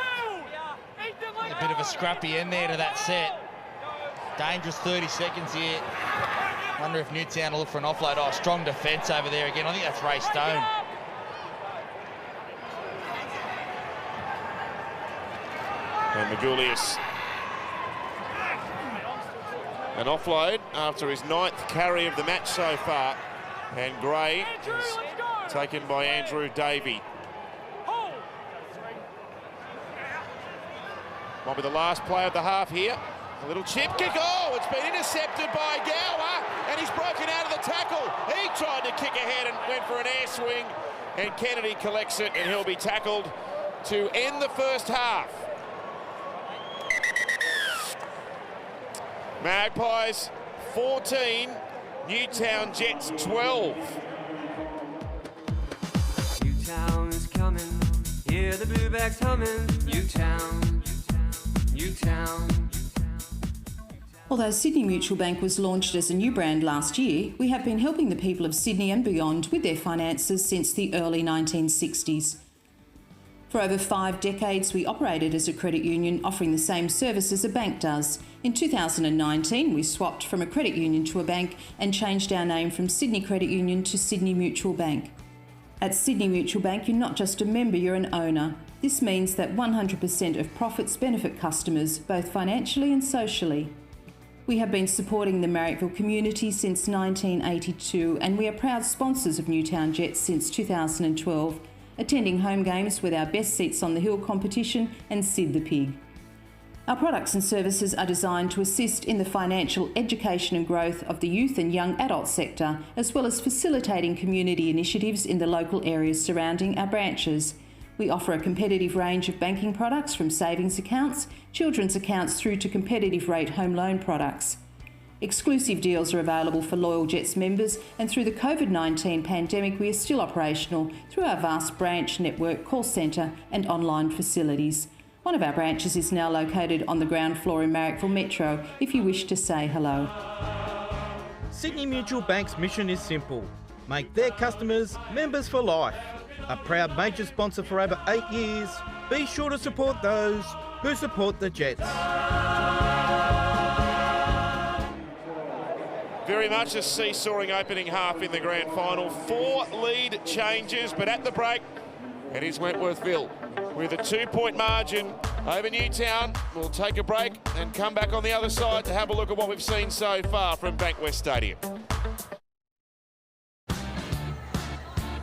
A bit of a scrappy end there to that set. Dangerous 30 seconds here. Wonder if Newtown will look for an offload. Oh, strong defence over there again. I think that's Ray Stone. And Magulius. An offload after his 9th carry of the match so far. And Gray is taken by Andrew Davey. Might be the last play of the half here. A little chip kick. Oh, it's been intercepted by Gower, and he's broken out of the tackle. He tried to kick ahead and went for an air swing, and Kennedy collects it, and he'll be tackled to end the first half. Magpies 14, Newtown Jets 12. Newtown is coming, hear the bluebacks humming. Newtown, Newtown. Although Sydney Mutual Bank was launched as a new brand last year, we have been helping the people of Sydney and beyond with their finances since the early 1960s. For over 5 decades, we operated as a credit union, offering the same services a bank does. In 2019, we swapped from a credit union to a bank and changed our name from Sydney Credit Union to Sydney Mutual Bank. At Sydney Mutual Bank, you're not just a member, you're an owner. This means that 100% of profits benefit customers, both financially and socially. We have been supporting the Marrickville community since 1982, and we are proud sponsors of Newtown Jets since 2012, attending home games with our Best Seats on the Hill competition and Sid the Pig. Our products and services are designed to assist in the financial education and growth of the youth and young adult sector, as well as facilitating community initiatives in the local areas surrounding our branches. We offer a competitive range of banking products from savings accounts, children's accounts through to competitive rate home loan products. Exclusive deals are available for loyal Jets members, and through the COVID-19 pandemic we are still operational through our vast branch network, call centre and online facilities. One of our branches is now located on the ground floor in Marrickville Metro if you wish to say hello. Sydney Mutual Bank's mission is simple: make their customers members for life. A proud major sponsor for over 8 years, be sure to support those who support the Jets. Very much a seesawing opening half in the grand final. 4 lead changes, but at the break, it is Wentworthville with a 2-point margin over Newtown. We'll take a break and come back on the other side to have a look at what we've seen so far from Bankwest Stadium.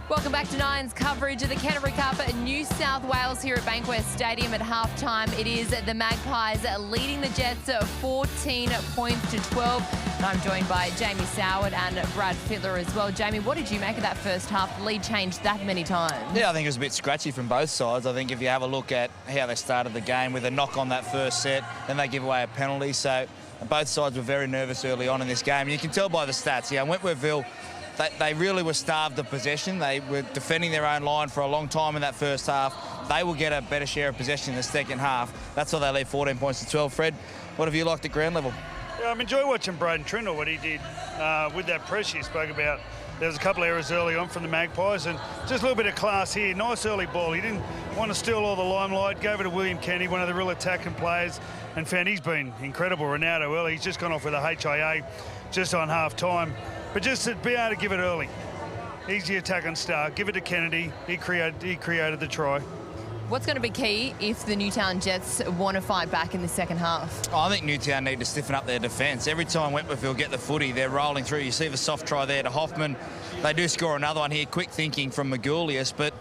Welcome back to Nine's coverage of the Canterbury Cup in New South Wales here at Bankwest Stadium at halftime. It is the Magpies leading the Jets 14 points to 12. And I'm joined by Jamie Soward and Brad Fittler as well. Jamie, what did you make of that first half? The lead changed that many times. Yeah, I think it was a bit scratchy from both sides. I think if you have a look at how they started the game with a knock on that first set, then they give away a penalty. So both sides were very nervous early on in this game. You can tell by the stats. Yeah, Wentworthville, they really were starved of possession. They were defending their own line for a long time in that first half. They will get a better share of possession in the second half. That's why they lead 14 points to 12. Fred, what have you liked at ground level? Yeah, I'm enjoying watching Braden Trindle, what he did with that pressure you spoke about. There was a couple of errors early on from the Magpies, and just a little bit of class here. Nice early ball. He didn't want to steal all the limelight. Gave it to William Kenny, one of the real attacking players, and found he's been incredible. Ronaldo early. He's just gone off with a HIA just on half time. But just to be able to give it early. He's the attacking star. Give it to Kennedy. He created the try. What's going to be key if the Newtown Jets want to fight back in the second half? I think Newtown need to stiffen up their defence. Every time Wentworthville get the footy, they're rolling through. You see the soft try there to Hoffman. They do score another one here. Quick thinking from Magoulias, but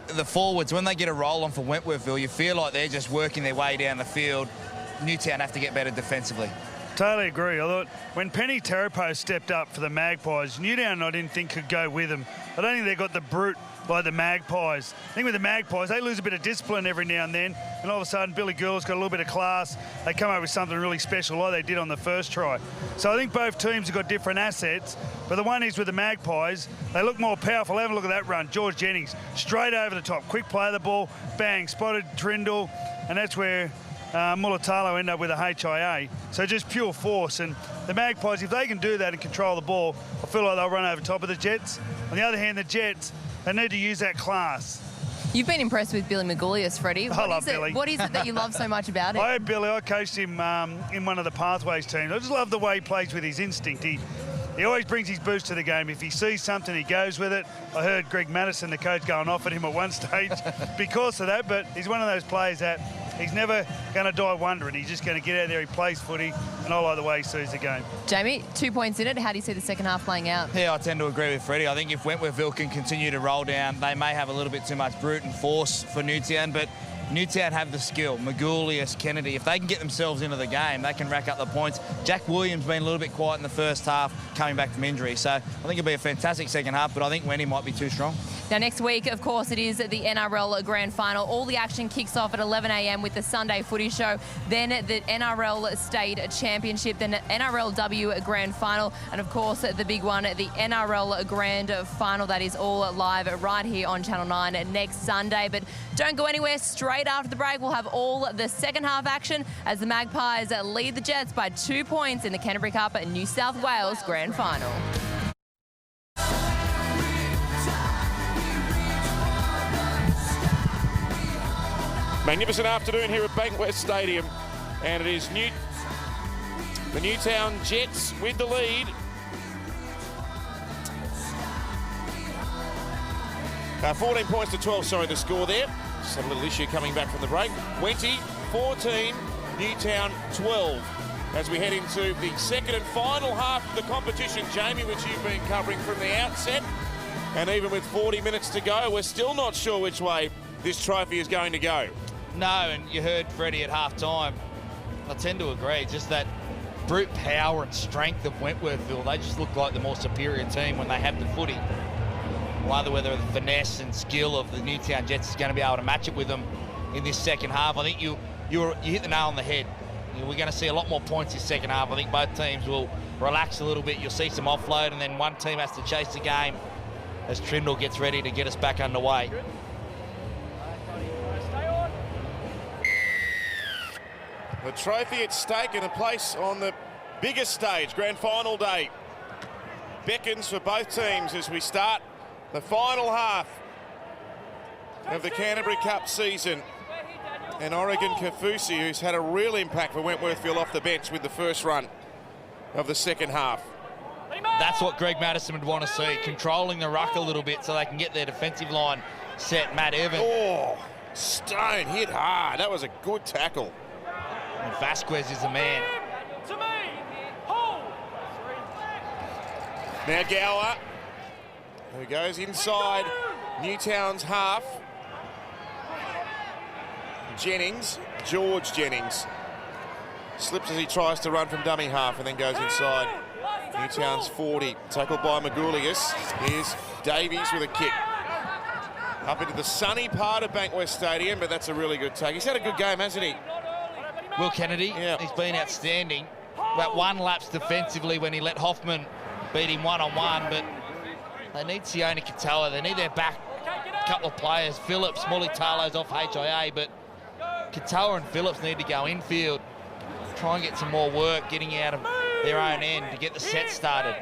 the forwards, when they get a roll on for Wentworthville, you feel like they're just working their way down the field. Newtown have to get better defensively. Totally agree. I thought when Penny Terapo stepped up for the Magpies, Newtown I didn't think could go with them. I don't think they got the brute by the Magpies. I think with the Magpies, they lose a bit of discipline every now and then, and all of a sudden Billy Gurl's got a little bit of class. They come up with something really special like they did on the first try. So I think both teams have got different assets, but the one is with the Magpies, they look more powerful. Have a look at that run. George Jennings, straight over the top. Quick play of the ball, bang, spotted Trindle, and that's where Mulatalo end up with a HIA. So just pure force. And the Magpies, if they can do that and control the ball, I feel like they'll run over top of the Jets. On the other hand, the Jets, they need to use that class. You've been impressed with Billy Magoulias, Freddie. I love Billy. What is it that you love so much about him? I had Billy. I coached him in one of the Pathways teams. I just love the way he plays with his instinct. He always brings his boots to the game. If he sees something, he goes with it. I heard Greg Madison, the coach, going off at him at one stage because of that, but he's one of those players that he's never going to die wondering. He's just going to get out there, he plays footy, and I like the way he sees the game. Jamie, 2 points in it. How do you see the second half playing out? Yeah, I tend to agree with Freddie. I think if Wentworthville can continue to roll down, they may have a little bit too much brute and force for Newtown, but Newtown have the skill. Magoulias, Kennedy, if they can get themselves into the game, they can rack up the points. Jack Williams been a little bit quiet in the first half, coming back from injury. So I think it'll be a fantastic second half, but I think Wendy might be too strong. Now, next week, of course, it is the NRL Grand Final. All the action kicks off at 11 a.m. with the Sunday Footy Show, then the NRL State Championship, then NRLW Grand Final, and, of course, the big one, the NRL Grand Final. That is all live right here on Channel 9 next Sunday. But don't go anywhere. Straight after the break, we'll have all the second half action as the Magpies lead the Jets by 2 points in the Canterbury Cup New South Wales Grand Final. Magnificent afternoon here at Bankwest Stadium, and it is the Newtown Jets with the lead. 14 points to 12, sorry, the score there. Just had a little issue coming back from the break. Wenty, 14, Newtown, 12. As we head into the second and final half of the competition, Jamie, which you've been covering from the outset. And even with 40 minutes to go, we're still not sure which way this trophy is going to go. No, and you heard Freddie at half-time. I tend to agree. Just that brute power and strength of Wentworthville, they just look like the more superior team when they have the footy. Whether the finesse and skill of the Newtown Jets is going to be able to match it with them in this second half. I think you hit the nail on the head. We're going to see a lot more points this second half. I think both teams will relax a little bit. You'll see some offload, and then one team has to chase the game as Trindle gets ready to get us back underway. The trophy at stake and a place on the biggest stage, Grand Final day, beckons for both teams as we start the final half of the Canterbury Cup season. And Oregon Kafusi, who's had a real impact for Wentworthville off the bench with the first run of the second half. That's what Greg Madison would want to see, controlling the ruck a little bit so they can get their defensive line set. Matt Evans. Oh, Stone hit hard. That was a good tackle. And Vasquez is the man. To me. Hold. Now Gower, who goes inside Newtown's half. George Jennings, slips as he tries to run from dummy half and then goes inside Newtown's 40. Tackled by Magoulias. Here's Davies with a kick. Up into the sunny part of Bankwest Stadium, but that's a really good take. He's had a good game, hasn't he? Will Kennedy, he's been outstanding. That one lapse defensively when he let Hoffman beat him one-on-one, but they need Sione Katoa. They need their back couple of players. Phillips, Mulitalo's off HIA, but Katoa and Phillips need to go infield, try and get some more work getting out of their own end to get the set started.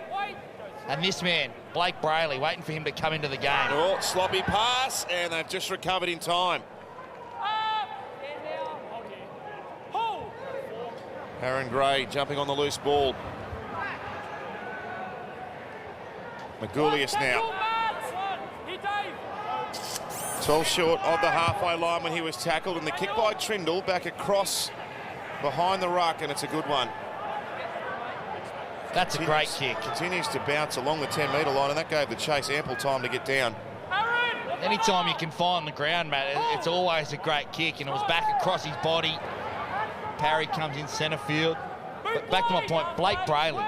And this man, Blake Brayley, waiting for him to come into the game. Oh, sloppy pass, and they've just recovered in time. Aaron Gray jumping on the loose ball. Magoulias now. 12 short of the halfway line when he was tackled, and the kick by Trindle back across behind the ruck, and it's a good one. That's a great kick. Continues to bounce along the 10-metre line, and that gave the chase ample time to get down. Anytime you can find the ground, Matt, it's always a great kick, and it was back across his body. Parry comes in centre field. But back to my point, Blake Brayley,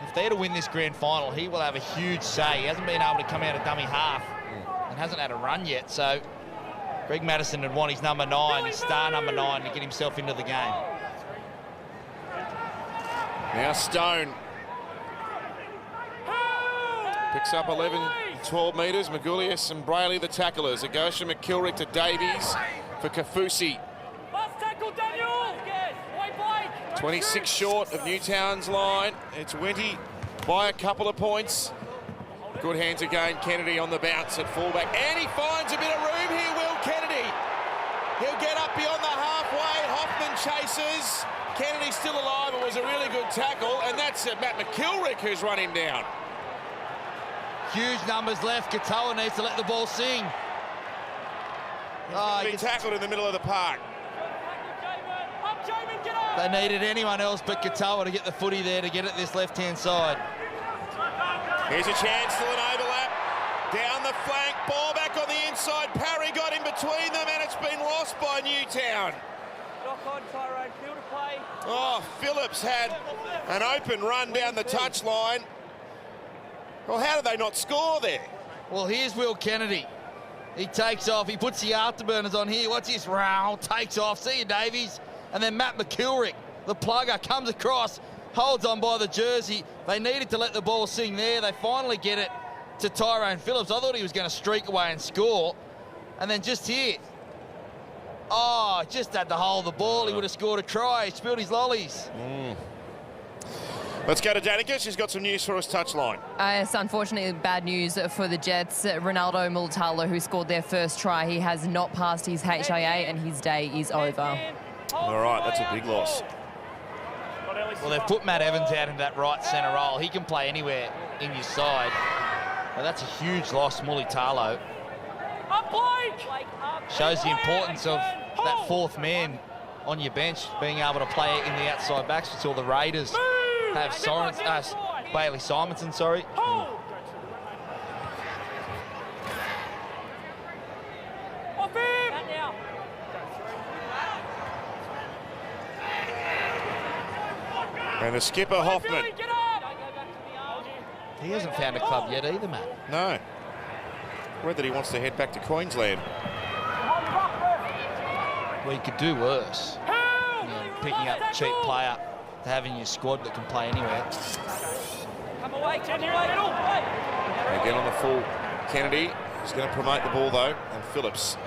if they're to win this grand final, he will have a huge say. He hasn't been able to come out of dummy half and hasn't had a run yet, so Greg Maddison would want his number 9, his star number 9, to get himself into the game. Now Stone picks up 11, 12 metres. Magoulias and Brayley the tacklers. It goes from McKilrick to Davies for Kafusi. 26 short of Newtown's line. It's Wenty by a couple of points. Good hands again. Kennedy on the bounce at fullback. And he finds a bit of room here, Will Kennedy. He'll get up beyond the halfway. Hoffman chases. Kennedy's still alive. It was a really good tackle, and that's Matt McKilrick who's run him down. Huge numbers left. Katoa needs to let the ball sing. He's been tackled in the middle of the park. They needed anyone else but Katoa to get the footy there to get it this left-hand side. Here's a chance, still an overlap. Down the flank, ball back on the inside. Parry got in between them, and it's been lost by Newtown. Oh, Phillips had an open run down the touchline. Well, how did they not score there? Well, here's Will Kennedy. He takes off. He puts the afterburners on here. What's this? Row, takes off. See you, Davies. And then Matt McKilrick, the plugger, comes across, holds on by the jersey. They needed to let the ball sing there. They finally get it to Tyrone Phillips. I thought he was going to streak away and score. And then just here, just had to hold the ball. He would have scored a try. He spilled his lollies. Let's go to Danica. She's got some news for us, touchline. It's unfortunately bad news for the Jets. Ronaldo Mulitalo, who scored their first try, he has not passed his HIA and his day is over. All right, that's a big loss. Well, they've put Matt Evans out into that right centre role. He can play anywhere in your side. But that's a huge loss, Mulitalo. Shows the importance of that fourth man on your bench, being able to play in the outside backs until the Raiders have Bailey Simonson, sorry. And the skipper, Hoffman. He hasn't found a club yet either, Matt. No. Read that he wants to head back to Queensland. Well, you could do worse. Picking up a cheap player to have in your squad that can play anywhere. Again on the full, Kennedy is going to promote the ball though, and Phillips.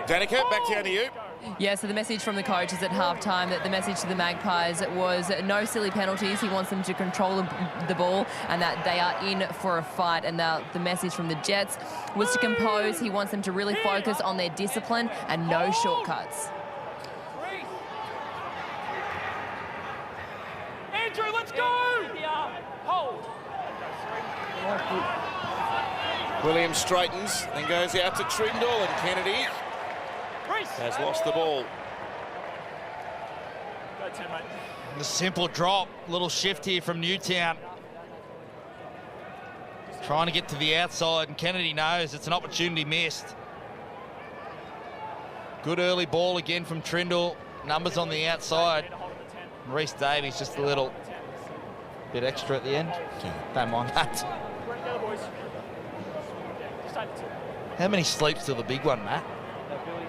Danica, back down to you. Yeah, so the message from the coach is at halftime that the message to the Magpies was no silly penalties. He wants them to control the ball and that they are in for a fight. And the message from the Jets was to compose. He wants them to really focus on their discipline and no shortcuts. Andrew, let's go! Hold. Williams straightens, then goes out to Trindle, and Kennedy has lost the ball. Go 10, mate. The simple drop, little shift here from Newtown. Trying to get to the outside, and Kennedy knows it's an opportunity missed. Good early ball again from Trindle. Numbers on the outside. Reece Davies just a little bit extra at the end. Don't mind that. How many sleeps till the big one, Matt?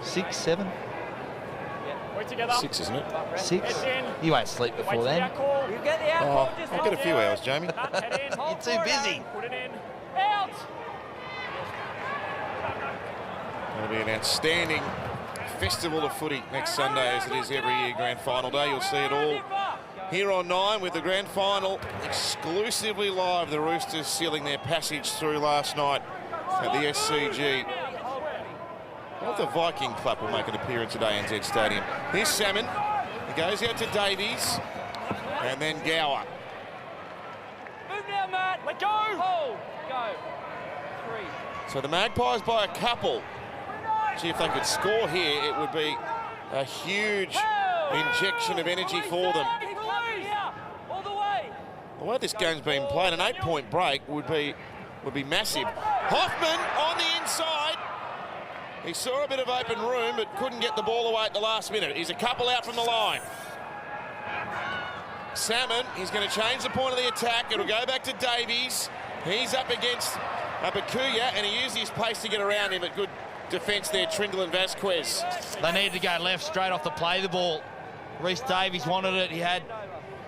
6, 7? 6, isn't it? 6? You won't sleep before then. You get the out. I'll get a few hours, Jamie. You're too busy. Put it in. Out. It'll be an outstanding festival of footy next Sunday, as it is every year, grand final day. You'll see it all here on 9 with the grand final exclusively live. The Roosters sealing their passage through last night at the SCG. Well, the Viking Club will make an appearance at ANZ Stadium. Here's Salmon. He goes out to Davies. And then Gower. Move now, Matt. Let go. Hold. Go. 3. So the Magpies by a couple. Gee, if they could score here, it would be a huge injection of energy for them. All the way. The way this game's been played, an 8-point break would be massive. Hoffman on the inside. He saw a bit of open room, but couldn't get the ball away at the last minute. He's a couple out from the line. Salmon, he's going to change the point of the attack. It'll go back to Davies. He's up against Bakuya, and he used his pace to get around him, but good defence there, Trindle and Vasquez. They needed to go left straight off to play the ball. Reece Davies wanted it. He had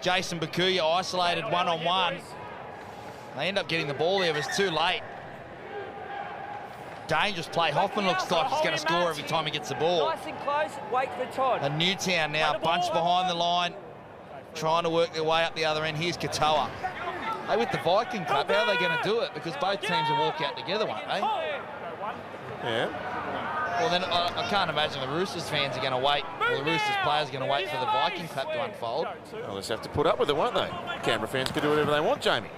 Jason Bakuya isolated one-on-one. They end up getting the ball there. It was too late. Dangerous play. Hoffman looks like he's going to score every time he gets the ball. Nice and close. Wait for Todd. And Newtown now bunched behind the line, trying to work their way up the other end. Here's Katoa. Hey, with the Viking Club, how are they going to do it? Because both teams will walk out together, won't they? Yeah. Well, then I can't imagine the Roosters fans are going to wait, or the Roosters players are going to wait for the Viking Club to unfold. They'll just have to put up with it, won't they? Canberra fans can do whatever they want, Jamie.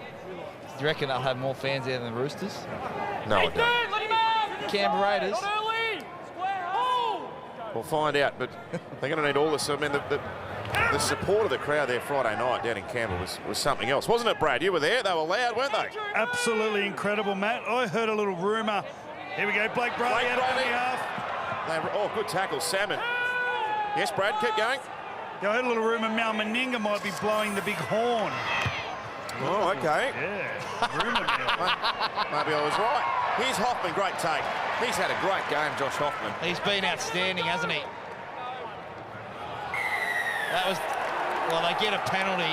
Do you reckon they'll have more fans there than the Roosters? No, I don't. Canberra Raiders. We'll find out, but they're going to need all this. I mean, the support of the crowd there Friday night down in Canberra was something else, wasn't it, Brad? You were there. They were loud, weren't they? Absolutely incredible, Matt. I heard a little rumour. Here we go, Blake Bradley out of the half. Oh, good tackle, Salmon. Yes, Brad, keep going. Yeah, I heard a little rumour Mal Meninga might be blowing the big horn. Oh, okay. Yeah, rumour. Maybe I was right. Here's Hoffman, great take. He's had a great game, Josh Hoffman. He's been outstanding, hasn't he? That was, well, they get a penalty.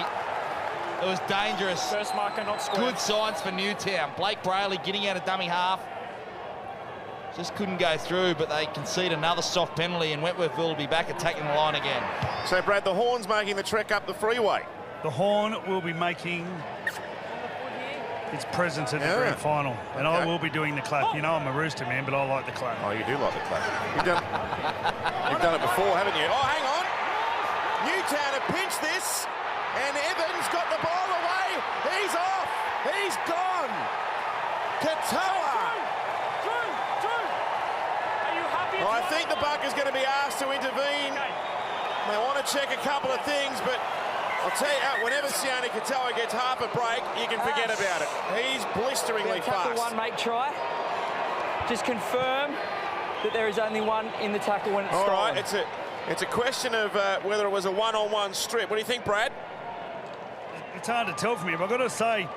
It was dangerous. First marker not scored. Good signs for Newtown. Blake Brayley getting out of dummy half. Just couldn't go through, but they concede another soft penalty, and Wentworthville will be back attacking the line again. So, Brad, the Horn's making the trek up the freeway. The Horn will be making its presence at the grand final, and I will be doing the clap. You know I'm a Rooster man, but I like the clap. Oh, you do like the clap. You've done it before, haven't you? Oh, hang on. Newtown have pinched this, and Evans got the ball away. He's off. He's gone. Katoa. I think the buck is going to be asked to intervene. They want to check a couple of things, but I'll tell you, whenever Sione Katoa gets half a break, you can forget about it. He's blisteringly Tackle fast. one, make try. Just confirm that there is only one in the tackle when it's All stolen. right, it's a question of whether it was a one-on-one strip. What do you think, Brad? It's hard to tell for me, but I've got to say,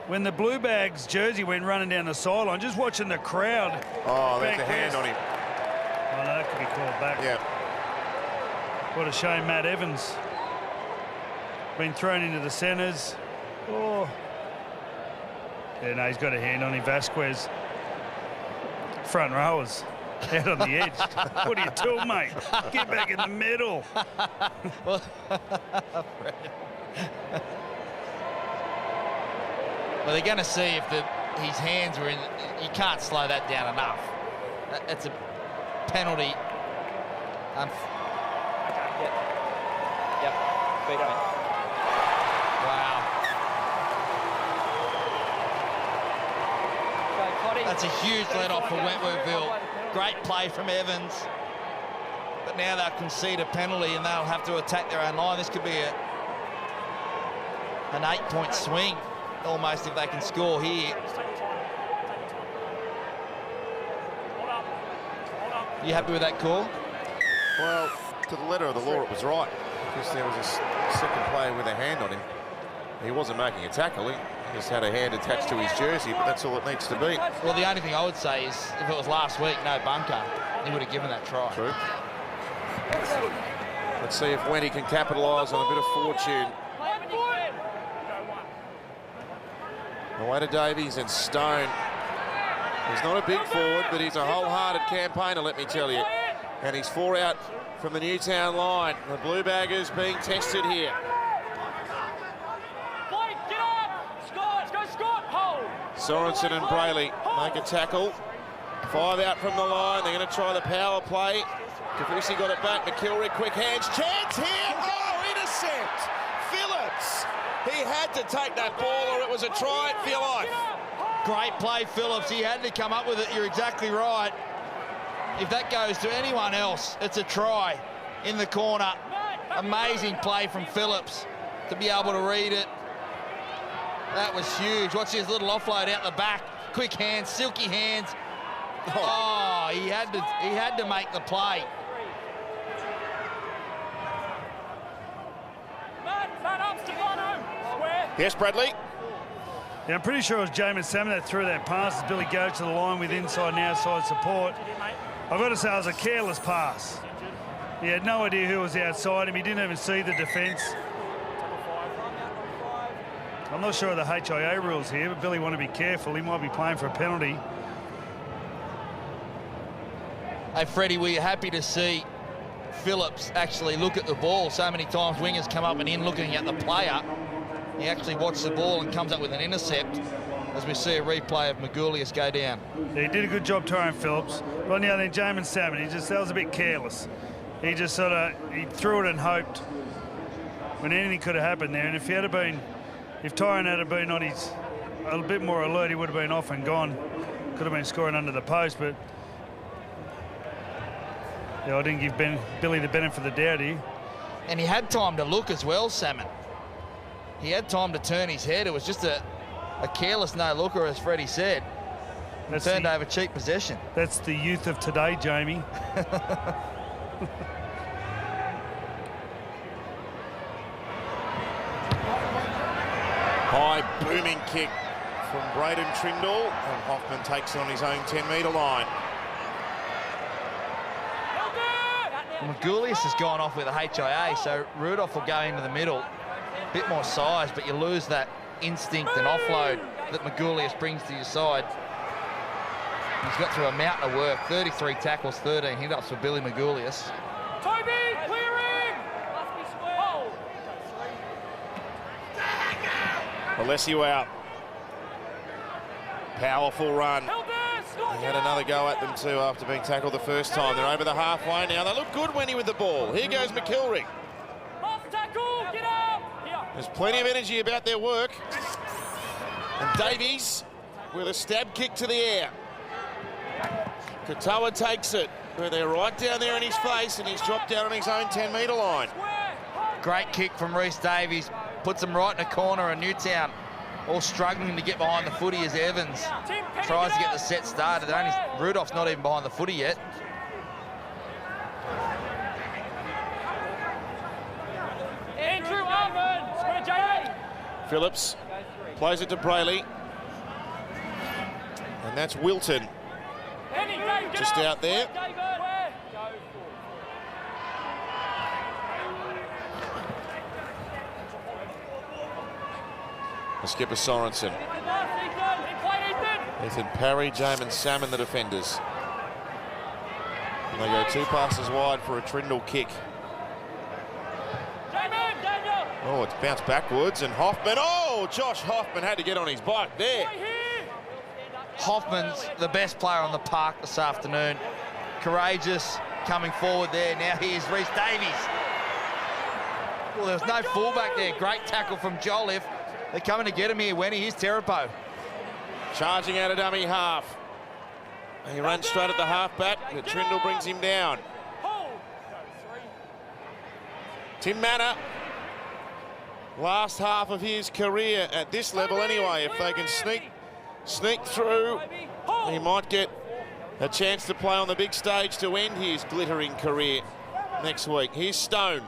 when the Blue Bags jersey went running down the sideline, just watching the crowd. Oh, there's a hand on him. Oh, no, that could be called back. Yeah. What a shame, Matt Evans. Been thrown into the centres. Oh. Yeah, no, he's got a hand on him. Vasquez. Front rowers. Out on the edge. What are you doing, mate? Get back in the middle. Well, they're going to see if his hands were in. You can't slow that down enough. It's a penalty. Yep. Beat him. Wow. That's a huge let-off for Wentworthville. Great play from Evans. But now they'll concede a penalty and they'll have to attack their own line. This could be an 8-point swing, almost, if they can score here. You happy with that call? Well, to the letter of the law, it was right, because there was a second player with a hand on him. He wasn't making a tackle. He just had a hand attached to his jersey, but that's all it needs to be. Well, the only thing I would say is, if it was last week, no bunker, he would have given that try. True. Let's see if Wendy can capitalise on a bit of fortune. Away to Davies and Stone. He's not a big forward, but he's a wholehearted campaigner, let me tell you. And he's 4 out from the Newtown line. The Blue Baggers being tested here. Sorensen and Brayley make a tackle. 5 out from the line. They're going to try the power play. Kafusi got it back. McKilrick, quick hands. Chance here. Oh, intercept. Phillips. He had to take that ball or it was a try for your life. Great play, Phillips. He had to come up with it. You're exactly right. If that goes to anyone else, it's a try in the corner. Amazing play from Phillips to be able to read it. That was huge. Watch his little offload out the back. Quick hands, silky hands. Oh, he had to make the play. Yes, Bradley. Yeah, I'm pretty sure it was Jamin Salmon that threw that pass as Billy goes to the line with inside and outside support. I've got to say it was a careless pass. He had no idea who was outside him. He didn't even see the defence. I'm not sure of the HIA rules here, but Billy want to be careful. He might be playing for a penalty. Hey, Freddie, were you happy to see Phillips actually look at the ball? So many times wingers come up and in looking at the player. He actually watched the ball and comes up with an intercept as we see a replay of Magoulias go down. Yeah, he did a good job trying Phillips. But on the other end, Jamin Salmon, that was a bit careless. He just he threw it and hoped when anything could have happened there. And if Tyrone had been on his a bit more alert, he would have been off and gone. Could have been scoring under the post, but yeah, I didn't give Billy the benefit of the doubt here. And he had time to look as well, Salmon. He had time to turn his head. It was just a careless no-looker, as Freddie said. Turned over cheap possession. That's the youth of today, Jamie. High booming kick from Braden Trindle, and Hoffman takes it on his own 10-metre line. Magoulias has gone off with a HIA, so Rudolph will go into the middle. Bit more size, but you lose that instinct and offload that Magoulias brings to your side. He's got through a mountain of work. 33 tackles, 13 hit-ups for Billy Magoulias. Toby, clearing! Alessio out. Powerful run. He had another go at them too after being tackled the first time. They're over the halfway now. They look good, Wendy, with the ball. Here goes McKilrick. There's plenty of energy about their work. And Davies with a stab kick to the air. Katoa takes it, but they're right down there in his face, and he's dropped down on his own 10-metre line. Great kick from Reece Davies. Puts them right in the corner of Newtown. All struggling to get behind the footy as Evans tries to get the set started. Rudolph's not even behind the footy yet. Phillips plays it to Brayley. And that's Wilton. Just out there. The skipper Sorensen. Ethan Parry, Jamin Salmon, the defenders. And they go 2 passes wide for a Trindle kick. Oh, it's bounced backwards, and Hoffman. Oh, Josh Hoffman had to get on his bike there. Hoffman's the best player on the park this afternoon. Courageous, coming forward there. Now here's Reece Davies. Well, there was no fullback there. Great tackle from Jolliffe. They're coming to get him here, Wenny. Here's Terapo. Charging out of dummy half. He runs straight at the halfback, but Trindle brings him down. Tim Manor, last half of his career at this level anyway. If they can sneak through, he might get a chance to play on the big stage to end his glittering career next week. Here's Stone.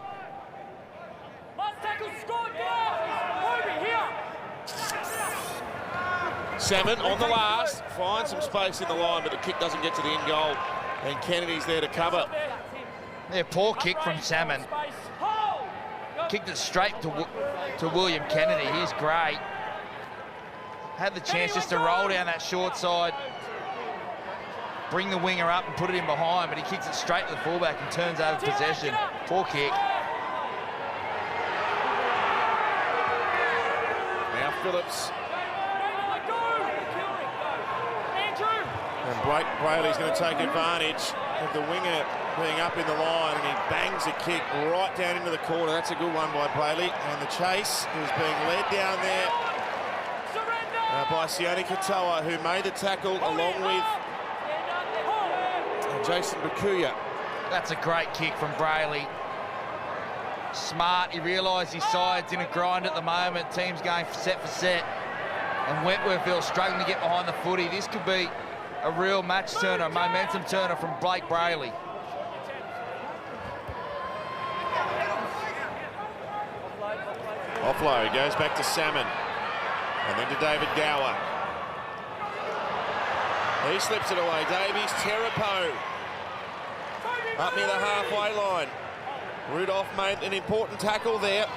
Salmon on the last, finds some space in the line, but the kick doesn't get to the end goal, and Kennedy's there to cover. Yeah, poor kick from Salmon. Kicked it straight to William Kennedy. He's great. Had the chance just to roll down that short side, bring the winger up and put it in behind, but he kicks it straight to the fullback and turns over possession. Poor kick. Now Phillips. And Brayley's going to take advantage of the winger being up in the line, and he bangs a kick right down into the corner. That's a good one by Brayley. And the chase is being led down there by Sione Katoa, who made the tackle along with Jason Bakuya. That's a great kick from Brayley. Smart, he realised his side's in a grind at the moment. Team's going set for set. And Wentworthville struggling to get behind the footy. This could be a real match turner, a momentum turner from Blake Brayley. Offload goes back to Salmon, and then to David Gower. He slips it away. Davies, Terapo up near the halfway line. Rudolph made an important tackle there,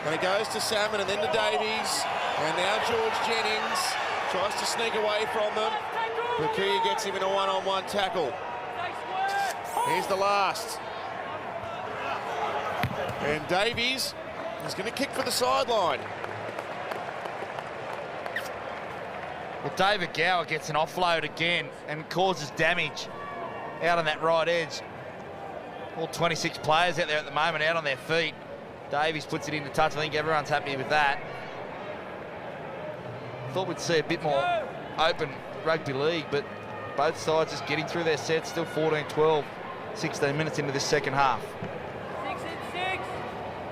and it goes to Salmon and then to Davies, and now George Jennings tries to sneak away from them. Bakuya gets him in a one-on-one tackle. Here's the last. And Davies is going to kick for the sideline. Well, David Gower gets an offload again and causes damage out on that right edge. All 26 players out there at the moment out on their feet. Davies puts it into touch. I think everyone's happy with that. Thought we'd see a bit more open rugby league, but both sides just getting through their sets, still 14-12, 16 minutes into this second half. 6-6,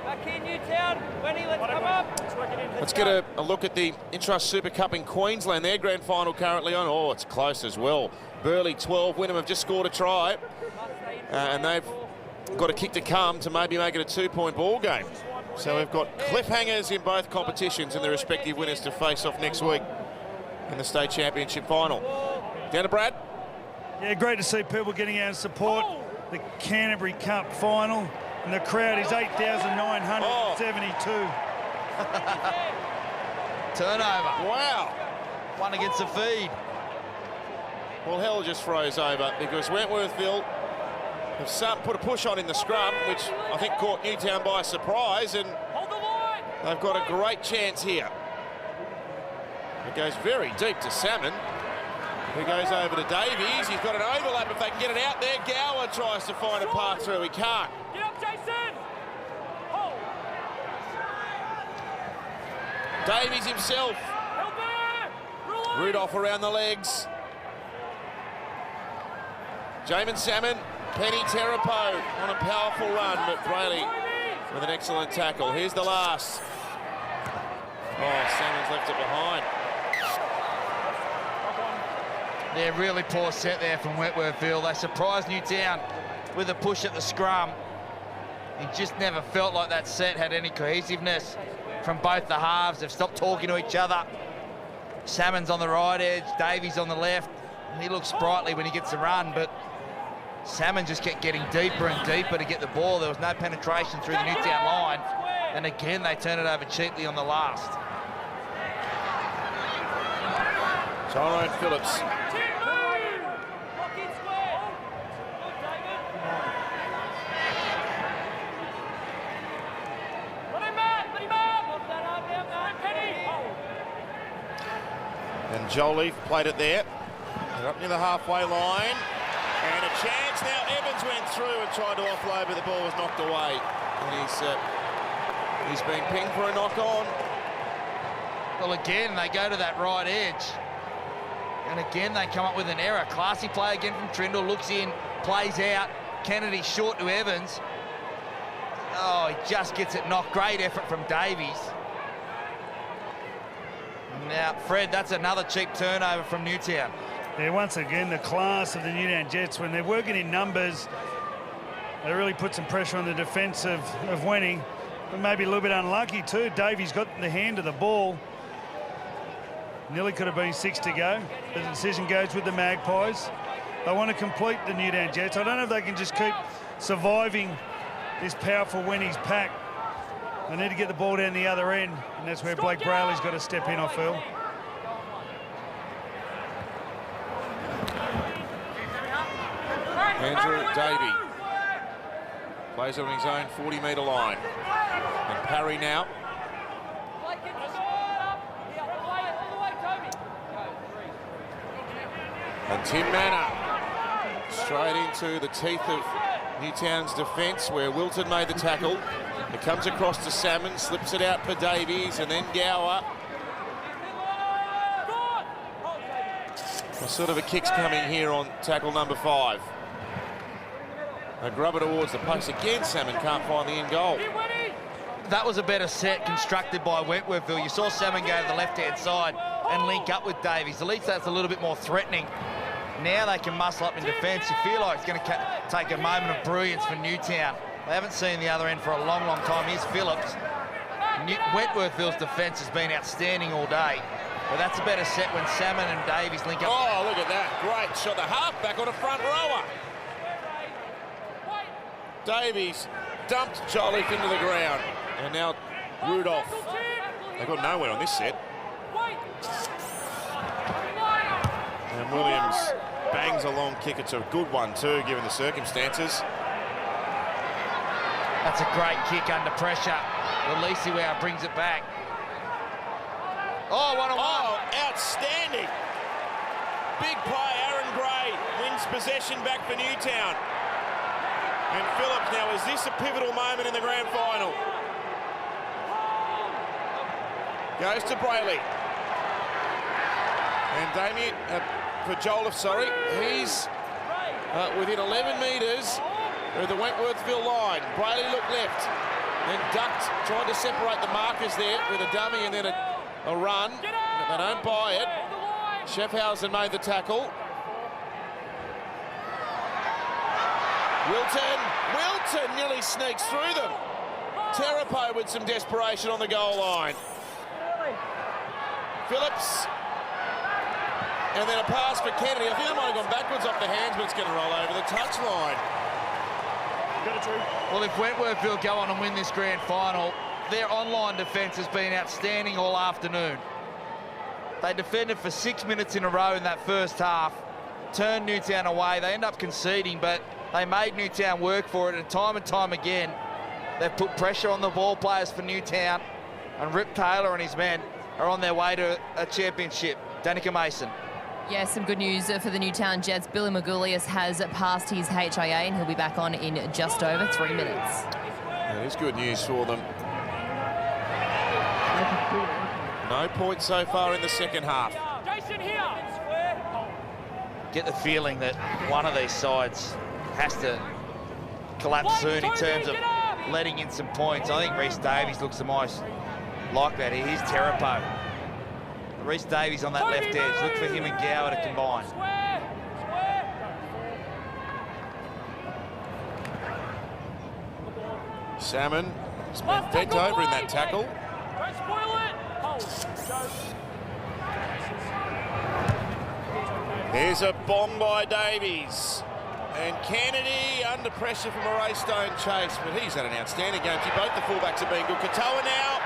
back in Newtown. Wendy, let's come up. Let's get a look at the Intrust Super Cup in Queensland. Their grand final currently on. Oh, it's close as well. Burleigh 12, Wynnum have just scored a try, and they've got a kick to come to maybe make it a 2-point ball game. So we've got cliffhangers in both competitions and the respective winners to face off next week in the state championship final. Down to Brad. Yeah, great to see people getting out and support the Canterbury Cup final, and the crowd is 8,972. Turnover. Wow. One against the feed. Well, hell just froze over because Wentworthville have put a push on in the scrum, which I think caught Newtown by surprise, and they've got a great chance here. It goes very deep to Salmon, who goes over to Davies. He's got an overlap if they can get it out there. Gower tries to find a path through. He can't. Get up, Jason! Davies himself. Rudolph around the legs. Jamin Salmon, Penny Terapo on a powerful run, but Brayley with an excellent tackle. Here's the last. Oh, Salmon's left it behind. Yeah, really poor set there from Wentworthville. They surprised Newtown with a push at the scrum. It just never felt like that set had any cohesiveness from both the halves. They've stopped talking to each other. Salmon's on the right edge, Davies on the left. He looks sprightly when he gets the run, but Salmon just kept getting deeper and deeper to get the ball. There was no penetration through the Newtown line. And again, they turn it over cheaply on the last. Tyrone Phillips. And Jolie played it there. They're up near the halfway line. And a chance now. Evans went through and tried to offload, but the ball was knocked away. And he's been pinged for a knock on. Well, again, they go to that right edge. And again, they come up with an error. Classy play again from Trindle, looks in, plays out. Kennedy short to Evans. Oh, he just gets it knocked. Great effort from Davies. Now, Fred, that's another cheap turnover from Newtown. Yeah, once again, the class of the Newtown Jets, when they're working in numbers, they really put some pressure on the defence of winning. But maybe a little bit unlucky too. Davies got the hand of the ball. Nearly could have been 6 to go. The decision goes with the Magpies. They want to complete the Newtown Jets. I don't know if they can just keep surviving this powerful Wenny's pack. They need to get the ball down the other end, and that's where Blake Brayley's got to step in, I feel. Andrew Davey plays on his own 40-metre line. And Parry now. And Tim Manor straight into the teeth of Newtown's defence, where Wilton made the tackle. It comes across to Salmon, slips it out for Davies, and then Gower. Sort of a kick's coming here on tackle number 5. They grub it towards the post again. Salmon can't find the end goal. That was a better set constructed by Wentworthville. You saw Salmon go to the left-hand side and link up with Davies. At least that's a little bit more threatening. Now they can muscle up in defence. You feel like it's going to take a moment of brilliance for Newtown. They haven't seen the other end for a long, long time. Here's Phillips. Wentworthville's defence has been outstanding all day. But that's a better set when Salmon and Davies link up. Oh, look at that. Great shot. The halfback on a front rower. Davies dumped Jolliffe into the ground. And now Rudolph. They got nowhere on this set. And Williams bangs a long kick. It's a good one too, given the circumstances. That's a great kick under pressure. Lisiwao brings it back. Oh, 1-on-1. Oh, outstanding. Big play. Aaron Gray wins possession back for Newtown. And Phillips now, is this a pivotal moment in the grand final? Goes to Brayley. And Damien, for Jolliffe, sorry, he's within 11 metres of the Wentworthville line. Brayley looked left, then ducked, tried to separate the markers there with a dummy and then a run. But they don't buy it. Schaffhausen made the tackle. Wilton nearly sneaks through them. Terapo with some desperation on the goal line. Phillips. And then a pass for Kennedy. I think it might have gone backwards off the hands, but it's going to roll over the touchline. Well, if Wentworthville go on and win this grand final, their online defence has been outstanding all afternoon. They defended for 6 minutes in a row in that first half, turned Newtown away. They end up conceding, but they made Newtown work for it, and time again, they've put pressure on the ball players for Newtown, and Rip Taylor and his men are on their way to a championship. Danica Mason. Yeah, some good news for the Newtown Jets. Billy Magoulias has passed his HIA and he'll be back on in just over 3 minutes. That is good news for them. No points so far in the second half. Get the feeling that one of these sides has to collapse soon in terms of letting in some points. I think Rhys Davies looks the most like that. Here's Terapo. Rhys Davies on that left edge. Look for him and Gower to combine. Salmon has been bent over in that tackle. Here's a bomb by Davies. And Kennedy under pressure from a Raystone chase, but he's had an outstanding game. Both the fullbacks have been good. Katoa now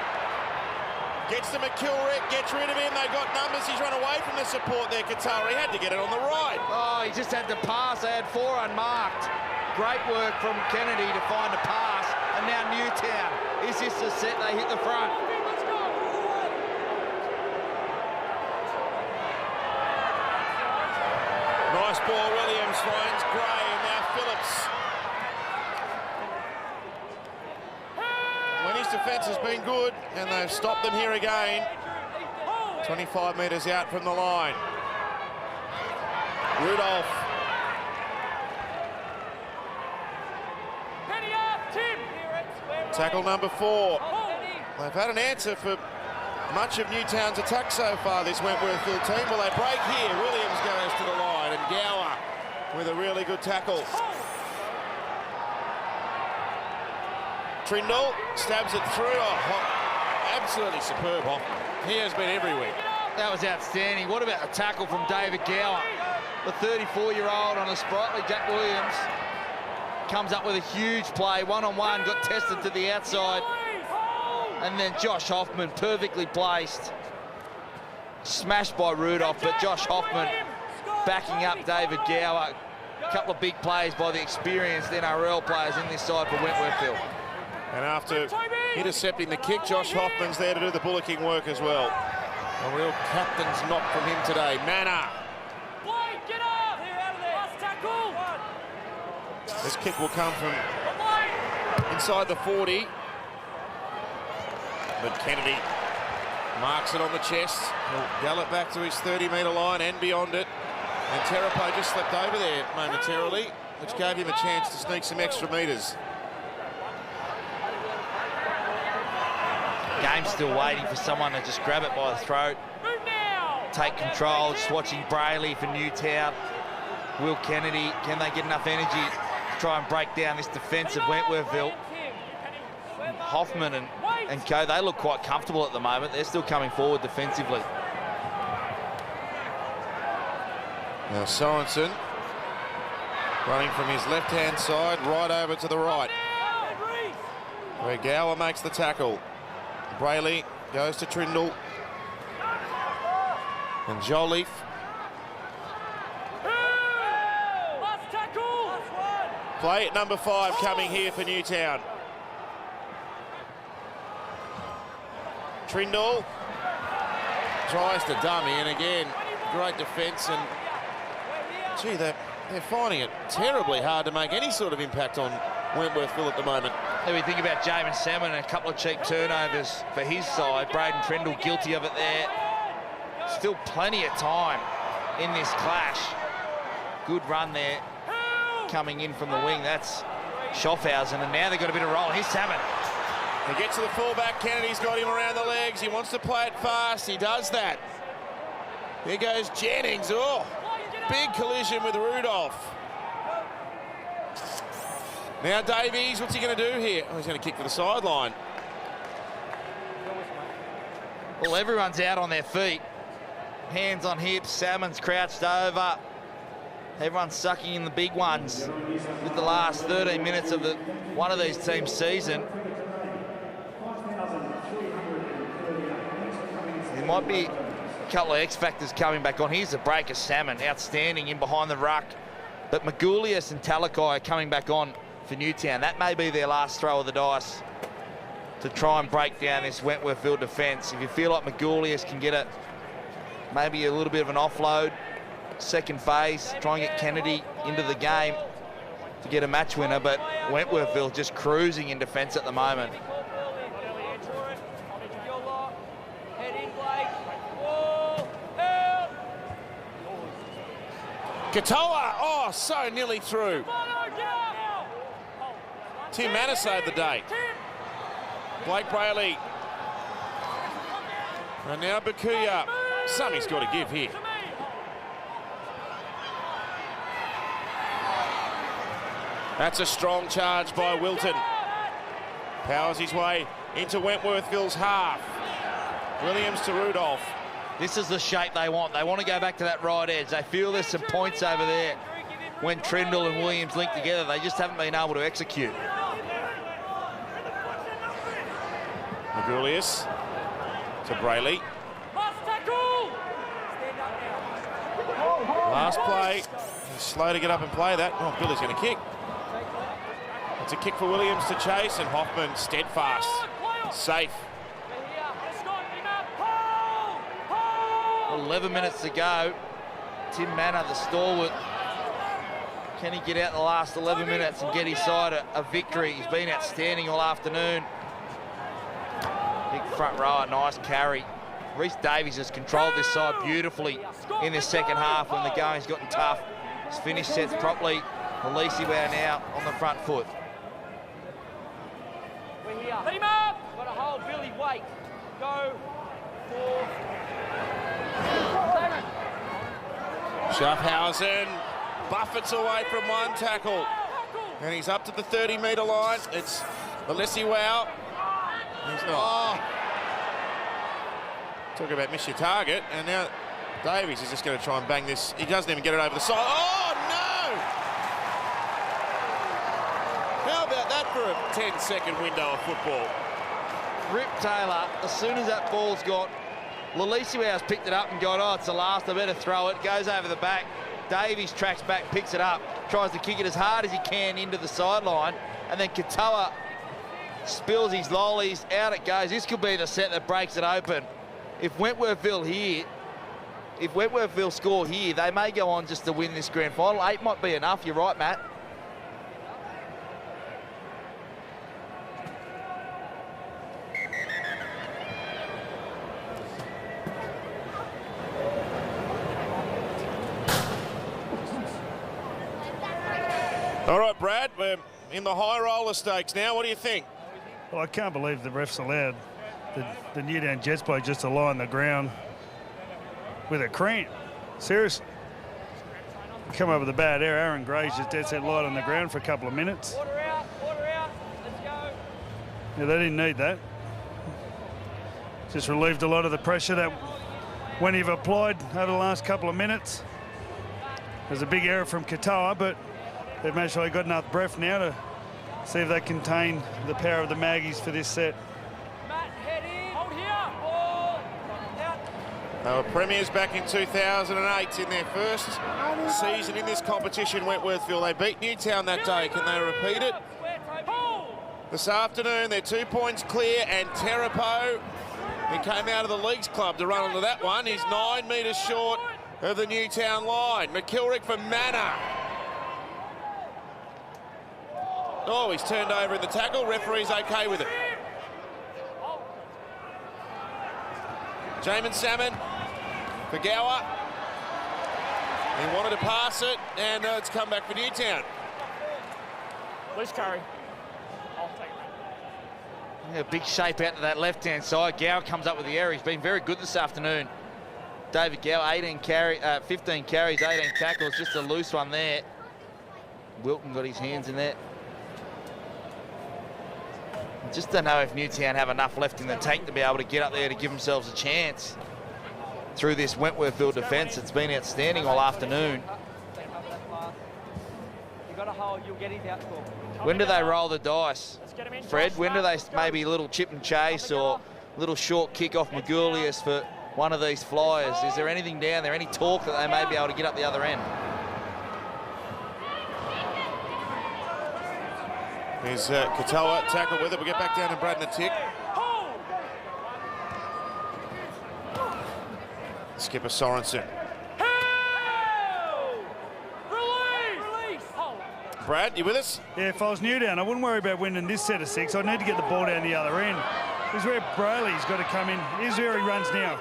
gets to McKilrick, gets rid of him. They got numbers. He's run away from the support there, Katoa. He had to get it on the right. Oh, he just had to pass. They had 4 unmarked. Great work from Kennedy to find a pass. And now Newtown. Is this the set? They hit the front. Nice ball, Williams finds Gray, and now Phillips. When his defence has been good, and they've stopped them here again. 25 metres out from the line. Rudolph. Tackle number 4. They've had an answer for much of Newtown's attack so far, this Wentworthville team. Well, they break here. Williams goes to the line, and Gower with a really good tackle. Trindle stabs it through. Oh, absolutely superb. He has been everywhere. That was outstanding. What about a tackle from David Gower? The 34-year-old on a sprightly Jack Williams comes up with a huge play, one-on-one, got tested to the outside. And then Josh Hoffman, perfectly placed. Smashed by Rudolph, but Josh Hoffman backing up David Gower. A couple of big plays by the experienced NRL players in this side for Wentworthville. And after intercepting the kick, Josh Hoffman's there to do the bullocking work as well. A real captain's knock from him today. Manor. This kick will come from inside the 40. But Kennedy marks it on the chest. He'll gallop back to his 30-metre line and beyond it. And Terapo just slipped over there momentarily, which gave him a chance to sneak some extra metres. Game's still waiting for someone to just grab it by the throat. Take control, just watching Brayley for Newtown. Will Kennedy, can they get enough energy to try and break down this defence of Wentworthville? Hoffman and co, they look quite comfortable at the moment. They're still coming forward defensively. Now Sorensen running from his left-hand side right over to the right, where Gower makes the tackle. Brayley goes to Trindle. And Jolliffe. Play at number 5 coming here for Newtown. Trindle tries to dummy, and again, great defence. And gee, they're finding it terribly hard to make any sort of impact on Wentworthville at the moment. Then we think about Jamin Salmon and a couple of cheap turnovers for his side. Braden Trindle guilty of it there. Still plenty of time in this clash. Good run there coming in from the wing. That's Schaffhausen, and now they've got a bit of roll. Here's Salmon. He gets to the fullback. Kennedy's got him around the legs. He wants to play it fast. He does that. Here goes Jennings. Oh, big collision with Rudolph. Now Davies, what's he going to do here? Oh, he's going to kick for the sideline. Well, everyone's out on their feet. Hands on hips. Salmon's crouched over. Everyone's sucking in the big ones with the last 13 minutes of one of these teams' season. There might be a couple of X-factors coming back on. Here's a break of Salmon, outstanding in behind the ruck. But Magoulias and Talakai are coming back on for Newtown. That may be their last throw of the dice to try and break down this Wentworthville defence. If you feel like Magoulias can get it, maybe a little bit of an offload, second phase, try and get Kennedy into the game to get a match winner, but Wentworthville just cruising in defence at the moment. Katoa, oh, so nearly through. Tim Manor saved the day. Blake Brayley. And now Bakuya. Something's got to give here. That's a strong charge by Wilton. Powers his way into Wentworthville's half. Williams to Rudolph. This is the shape they want. They want to go back to that right edge. They feel there's some points over there when Trindle and Williams link together. They just haven't been able to execute. Magoulias to Brayley. Last play. He's slow to get up and play that. Oh, Billy's going to kick. It's a kick for Williams to chase, and Hoffman steadfast. Safe. 11 minutes to go. Tim Manor, the stalwart. Can he get out the last 11 minutes and get his side a victory? He's been outstanding all afternoon. Big front rower, nice carry Reece Davies has controlled this side beautifully in this second half when the going's gotten tough. He's finished sets properly. Lisiwao now on the front foot. We're here. Team up! Got a hold, Billy, wait. Go. 4. Schaffhausen buffets away from one tackle. And he's up to the 30-metre line. It's Lisiwao. Oh. Talk about miss your target. And now Davies is just going to try and bang this. He doesn't even get it over the side. Oh, no! How about that for a 10-second window of football? Rip Taylor, as soon as that ball's got, Lisiwao's picked it up and gone, oh, it's the last, I better throw it. Goes over the back. Davies tracks back, picks it up, tries to kick it as hard as he can into the sideline, and then Katoa spills his lollies, out it goes. This could be the set that breaks it open. If Wentworthville score here, they may go on just to win this grand final. 8 might be enough, you're right, Matt. All right, Brad, we're in the high roller stakes now. What do you think? Well, I can't believe the refs allowed the Newtown Jets bloke just to lie on the ground with a cramp. Seriously. Come up with a bad error. Aaron Gray's just dead set light on the ground for a couple of minutes. Water out, let's go. Yeah, they didn't need that. Just relieved a lot of the pressure that when you've applied over the last couple of minutes. There's a big error from Katoa, but they've managed to got enough breath now to see if they contain the power of the Maggies for this set. Matt, head in. Hold here. Ball. Out. They were premiers back in 2008 in their first season in this competition, Wentworthville. They beat Newtown that day. Can they repeat it? This afternoon, they're 2 points clear, and Terapo, he came out of the Leagues Club to run onto that one. He's 9 metres short of the Newtown line. McKilrick for Manor. Oh, he's turned over in the tackle. Referee's okay with it. Jamin Salmon for Gower. He wanted to pass it, and it's come back for Newtown. Loose carry. I'll take it. Yeah, big shape out to that left-hand side. Gower comes up with the error. He's been very good this afternoon. David Gower, 15 carries, 18 tackles. Just a loose one there. Wilton got his hands in there. Just don't know if Newtown have enough left in the tank to be able to get up there to give themselves a chance through this Wentworthville defence. It's been outstanding all afternoon. You got a hold, you'll get it out. When do they roll the dice, Fred? When do they maybe a little chip and chase or a little short kick off Magoulias for one of these flyers? Is there anything down there, any talk that they may be able to get up the other end? Here's Katoa, tackle with it. We'll get back down to Brad and a tick. Skipper Sorensen. Brad, you with us? Yeah, if I was Newtown, I wouldn't worry about winning this set of 6. I'd need to get the ball down the other end. This is where Brayley's got to come in. Here's where he runs now.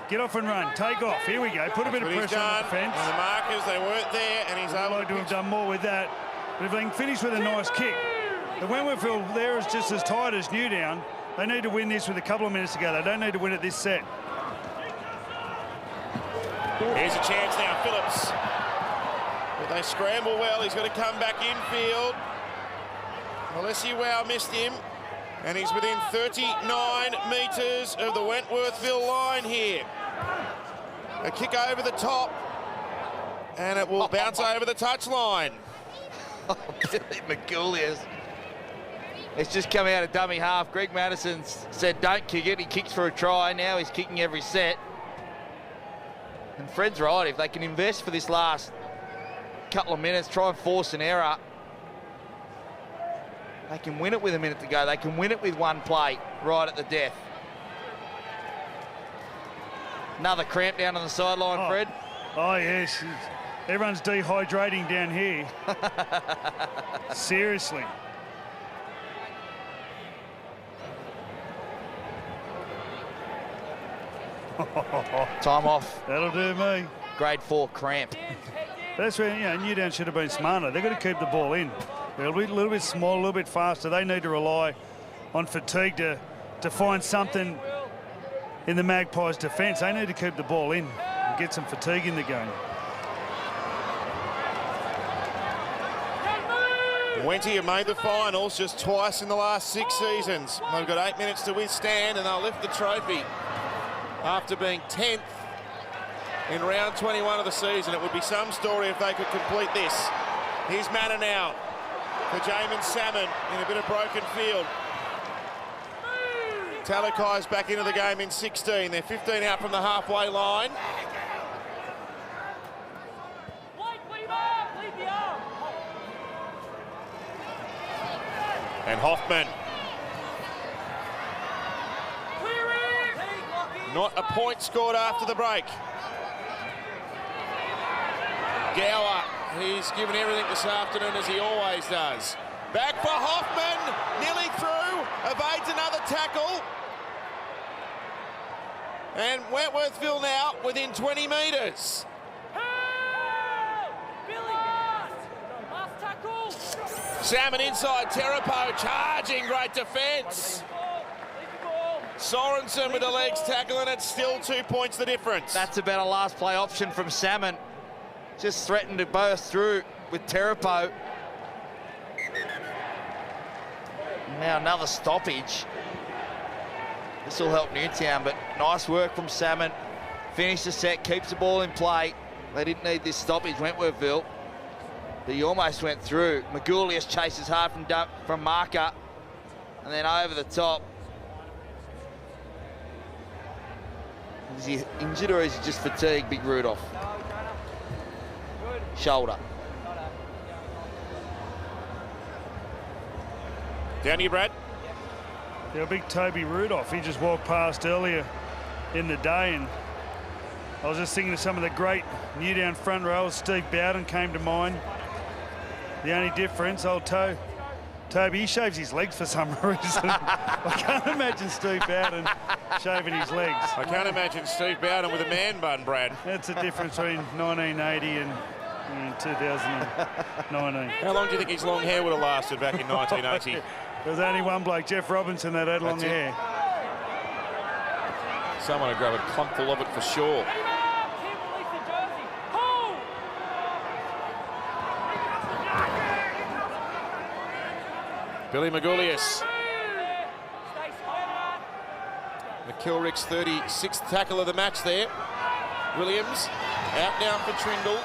Get off and run. Take off. Here we go. Put a bit of pressure on the defence. And the markers, they weren't there, and he's able to have done more with that. But if they can finish with a nice kick. The Wentworthville there is just as tight as Newtown. They need to win this with a couple of minutes to go. They don't need to win it this set. Here's a chance now, Phillips. But they scramble well. He's got to come back infield. Lisiwao missed him. And he's within 39 metres of the Wentworthville line here. A kick over the top. And it will bounce over the touchline. Billy Magoulias. It's just come out of dummy half. Greg Madison said don't kick it. He kicks for a try. Now he's kicking every set. And Fred's right. If they can invest for this last couple of minutes, try and force an error, they can win it with a minute to go. They can win it with one play right at the death. Another cramp down on the sideline, Fred. Oh, yes. Everyone's dehydrating down here. Seriously. Time off. That'll do me. Grade 4 cramp. That's where, you know, Newtown should have been smarter. They've got to keep the ball in. They're a little bit small, a little bit faster. They need to rely on fatigue to find something in the Magpies' defence. They need to keep the ball in and get some fatigue in the game. Wenty have made the finals just twice in the last 6 seasons. They've got 8 minutes to withstand and they'll lift the trophy. After being 10th in round 21 of the season, it would be some story if they could complete this. Here's Manor now for Jamin Salmon in a bit of broken field. Talakai's back into the game in 16. They're 15 out from the halfway line. And Hoffman. Not a point scored after the break. Gower, he's given everything this afternoon as he always does. Back for Hoffman, nearly through, evades another tackle. And Wentworthville now within 20 metres. Salmon inside, Terapo charging, great defence. Sorensen with the legs tackle, and it's still 2 points the difference. That's about a last play option from Salmon. Just threatened to burst through with Terapo. Now another stoppage. This will help Newtown, but nice work from Salmon. Finished the set, keeps the ball in play. They didn't need this stoppage, Wentworthville. But he almost went through. Magoulias chases hard from Marker, and then over the top. Is he injured or is he just fatigued, Big Rudolph? Shoulder. Down here, Brad. Yeah, big Toby Rudolph. He just walked past earlier in the day, and I was just thinking of some of the great Newtown front rowers. Steve Bowden came to mind. The only difference, old Toby, he shaves his legs for some reason. I can't imagine Steve Bowden shaving his legs. I can't imagine Steve Bowden with a man bun, Brad. That's the difference between 1980 and 2019. How long do you think his long hair would have lasted back in 1980? There was only one bloke, Jeff Robinson, that had long hair. Someone would grab a clumpful of it for sure. Billy Magoulias. McKilrick's 36th tackle of the match there. Williams out now for Trindle.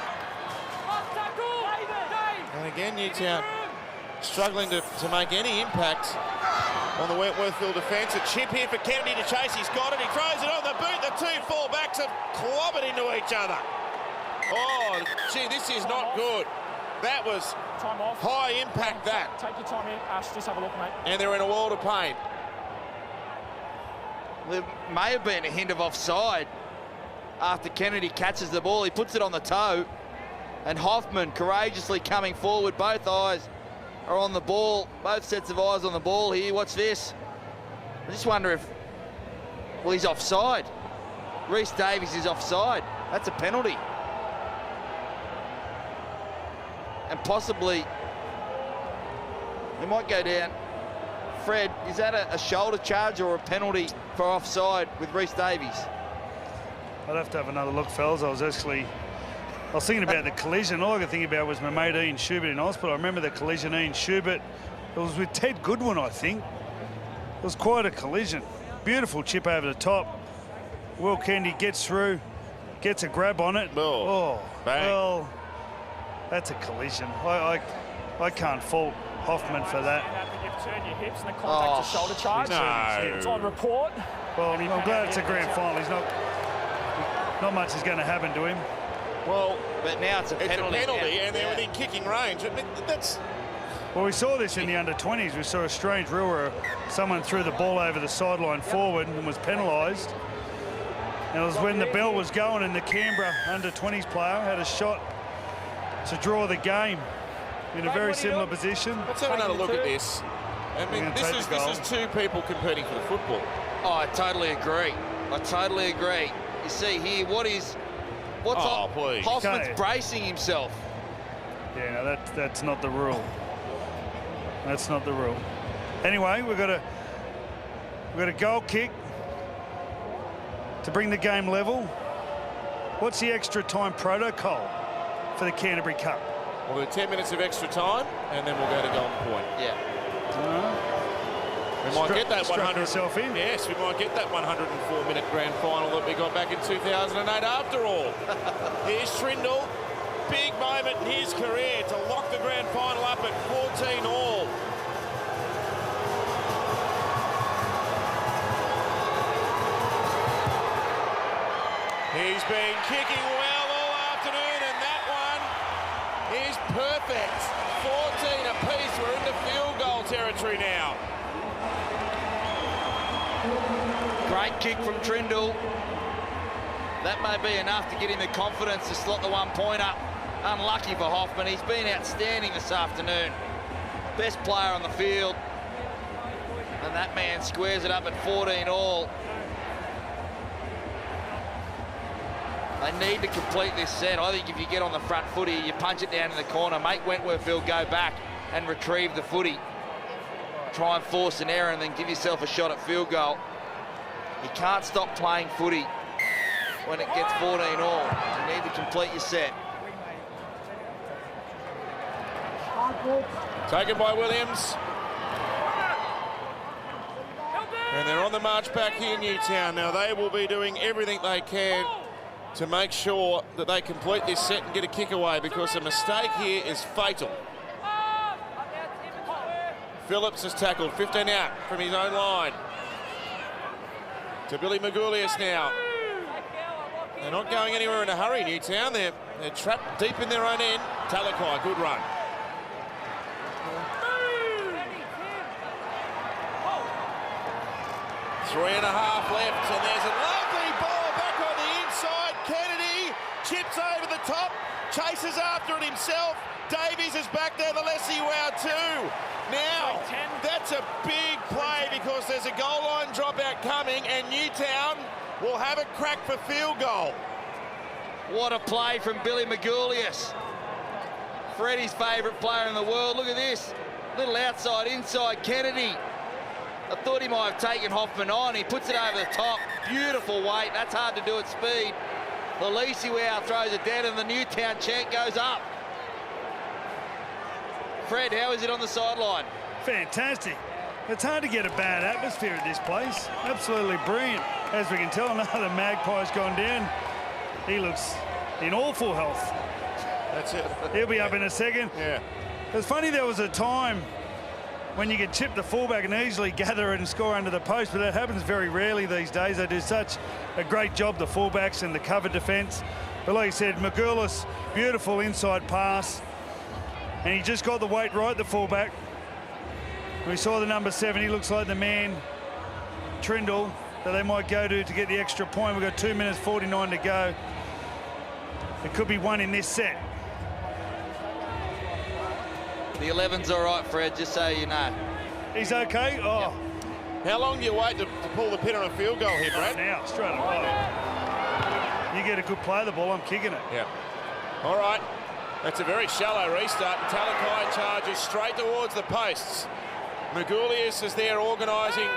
And again, Newtown struggling to make any impact on the Wentworthville defence. A chip here for Kennedy to chase. He's got it. He throws it on the boot. The two full-backs have clobbered into each other. Oh, gee, this is not good. That was time off. High impact, that. Take your time here, Ash. Just have a look, mate. And they're in a world of pain. There may have been a hint of offside after Kennedy catches the ball. He puts it on the toe. And Hoffman courageously coming forward. Both eyes are on the ball. Both sets of eyes on the ball here. What's this? I just wonder if... Well, he's offside. Rhys Davies is offside. That's a penalty. And possibly... He might go down. Fred, is that a shoulder charge or a penalty for offside with Rhys Davies? I'd have to have another look, fellas. I was thinking about the collision. All I could think about was my mate Ian Schubert in hospital. I remember the collision, Ian Schubert. It was with Ted Goodwin, I think. It was quite a collision. Beautiful chip over the top. Will Kennedy gets through, gets a grab on it. Oh, bang. Well, that's a collision. I can't fault Hoffman for that. You've turned your hips and the contact to shoulder charge. No. It's on report. Well, I'm glad it's a grand final. He's not much is going to happen to him. Well, but now it's a penalty. And they're within kicking range. I mean, that's... Well, we saw this in the under-20s. We saw a strange rule where someone threw the ball over the sideline forward and was penalised. And it was when the bell was going and the Canberra under-20s player had a shot to draw the game in a very similar position. Let's have another look at this. I mean, this is two people competing for the football. Oh, I totally agree. I totally agree. You see here, what's Hoffman's bracing himself. Yeah, no, that's not the rule. That's not the rule. Anyway, we've got a goal kick to bring the game level. What's the extra time protocol for the Canterbury Cup? We'll do 10 minutes of extra time, and then we'll go to golden point. Yeah. We might get that 100. Yourself in. Yes, we might get that 104-minute grand final that we got back in 2008 after all. Here's Trindle. Big moment in his career to lock the grand final up at 14-all. He's been kicking well all afternoon, and that one is perfect. 14 apiece. We're into field goal territory now. Great kick from Trindle. That may be enough to get him the confidence to slot the one-pointer. Unlucky for Hoffman. He's been outstanding this afternoon. Best player on the field. And that man squares it up at 14-all. They need to complete this set. I think if you get on the front footy, you punch it down in the corner, make Wentworthville go back and retrieve the footy. Try and force an error and then give yourself a shot at field goal. You can't stop playing footy when it gets 14-all. You need to complete your set. Taken by Williams. And they're on the march back here, Newtown. Now, they will be doing everything they can to make sure that they complete this set and get a kick away, because a mistake here is fatal. Phillips has tackled 15 out from his own line. To Billy Magoulias now. They're not going anywhere in a hurry, Newtown. They're trapped deep in their own end. Talakai, good run. Three and a half left, and there's a lovely ball back on the inside. Kennedy chips over the top, chases after it himself. Davies is back there, the Lessie Wow too. Now, that's a big play because there's a goal line dropout coming, and Newtown will have a crack for field goal. What a play from Billy Magoulias. Freddie's favourite player in the world. Look at this. Little outside, inside Kennedy. I thought he might have taken Hoffman on. He puts it over the top. Beautiful weight. That's hard to do at speed. The Lessie Wow throws it down, and the Newtown chant goes up. Fred, how is it on the sideline? Fantastic. It's hard to get a bad atmosphere at this place. Absolutely brilliant. As we can tell, another Magpie's gone down. He looks in awful health. That's it. He'll be up in a second. Yeah. It's funny, there was a time when you could chip the fullback and easily gather it and score under the post, but that happens very rarely these days. They do such a great job, the fullbacks and the cover defence. But like you said, Magoulias, beautiful inside pass. And he just got the weight right, the fullback. We saw the number 7, he looks like the man, Trindle, that they might go to get the extra point. We've got 2 minutes 49 to go. It could be one in this set. The 11's all right, Fred, just so you know. He's okay? Oh. Yep. How long do you wait to pull the pin on a field goal here, Brad? Now, straight away. You get a good play of the ball, I'm kicking it. Yeah. All right. That's a very shallow restart. Talakai charges straight towards the posts. Magoulias is there organising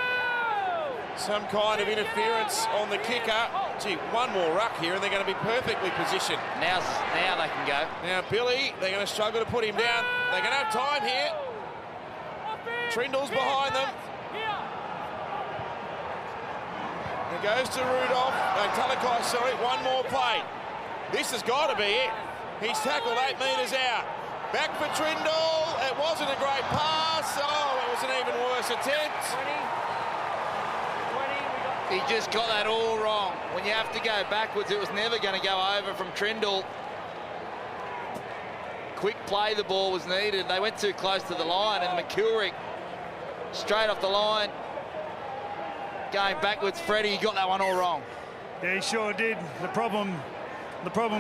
some kind of interference on the kicker. Gee, one more ruck here and they're going to be perfectly positioned. Now they can go. Now Billy, they're going to struggle to put him down. They're going to have time here. Trindle's behind them. It goes to Rudolph. Talakai, sorry, one more play. This has got to be it. He's tackled 8 metres out. Back for Trindle. It wasn't a great pass. Oh, it was an even worse attempt. He just got that all wrong. When you have to go backwards, it was never going to go over from Trindle. Quick play, the ball was needed. They went too close to the line, and McCurrick straight off the line. Going backwards, Freddie, he got that one all wrong. Yeah, he sure did. The problem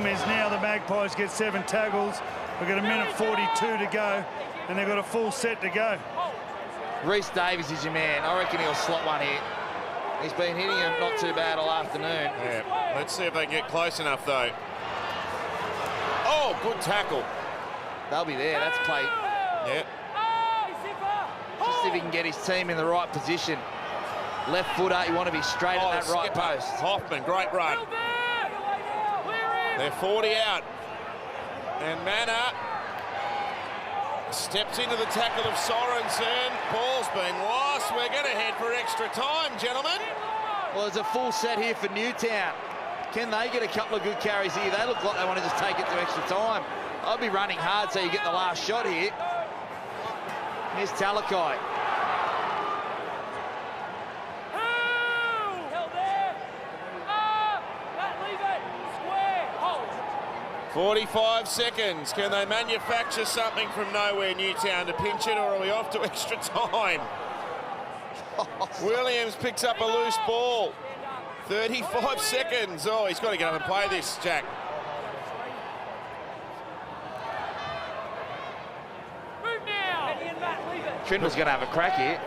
is now the Magpies get 7 tackles. We've got 1 minute 42 to go, and they've got a full set to go. Reece Davies is your man. I reckon he'll slot one here. He's been hitting him not too bad all afternoon. Yeah. Let's see if they can get close enough, though. Oh, good tackle. They'll be there. That's play. Yeah. Just if he can get his team in the right position. Left footer, you want to be straight at that right post. Hoffman, great run. They're 40 out. And Manna steps into the tackle of Sorensen. Ball's been lost. We're going to head for extra time, gentlemen. Well, there's a full set here for Newtown. Can they get a couple of good carries here? They look like they want to just take it to extra time. I'd be running hard so you get the last shot here. Here's Talakai. 45 seconds. Can they manufacture something from nowhere, Newtown, to pinch it, or are we off to extra time? Williams picks up a loose ball. 35 seconds. Oh, he's got to get up and play this, Jack. Move now. Trindle's going to have a crack here.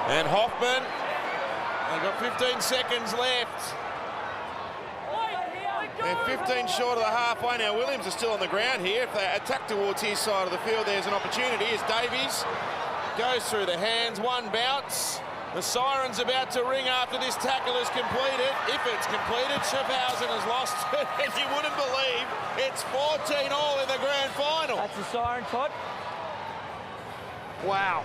And Hoffman, they've got 15 seconds left. They're 15 short of the halfway now. Williams is still on the ground here. If they attack towards his side of the field, there's an opportunity as Davies goes through the hands. One bounce. The siren's about to ring after this tackle is completed. If it's completed, Schaffhausen has lost it, and you wouldn't believe it's 14-all in the grand final. That's the siren, Todd. Wow.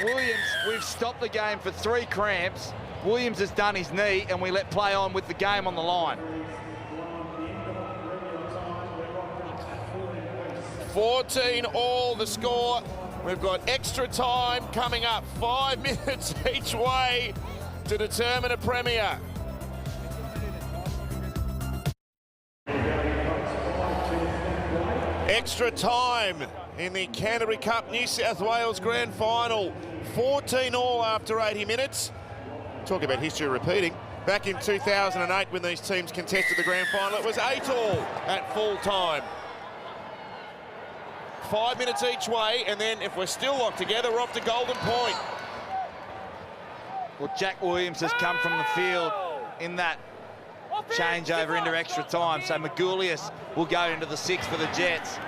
Williams, we've stopped the game for 3 cramps. Williams has done his knee, and we let play on with the game on the line. 14-all the score. We've got extra time coming up. 5 minutes each way to determine a premier. Extra time in the Canterbury Cup New South Wales Grand Final. 14-all after 80 minutes. Talk about history repeating. Back in 2008 when these teams contested the Grand Final, it was 8-all at full time. 5 minutes each way, and then if we're still locked together, we're off to Golden Point. Well, Jack Williams has come from the field in that changeover into extra time, so Magoulias will go into the 6 for the Jets.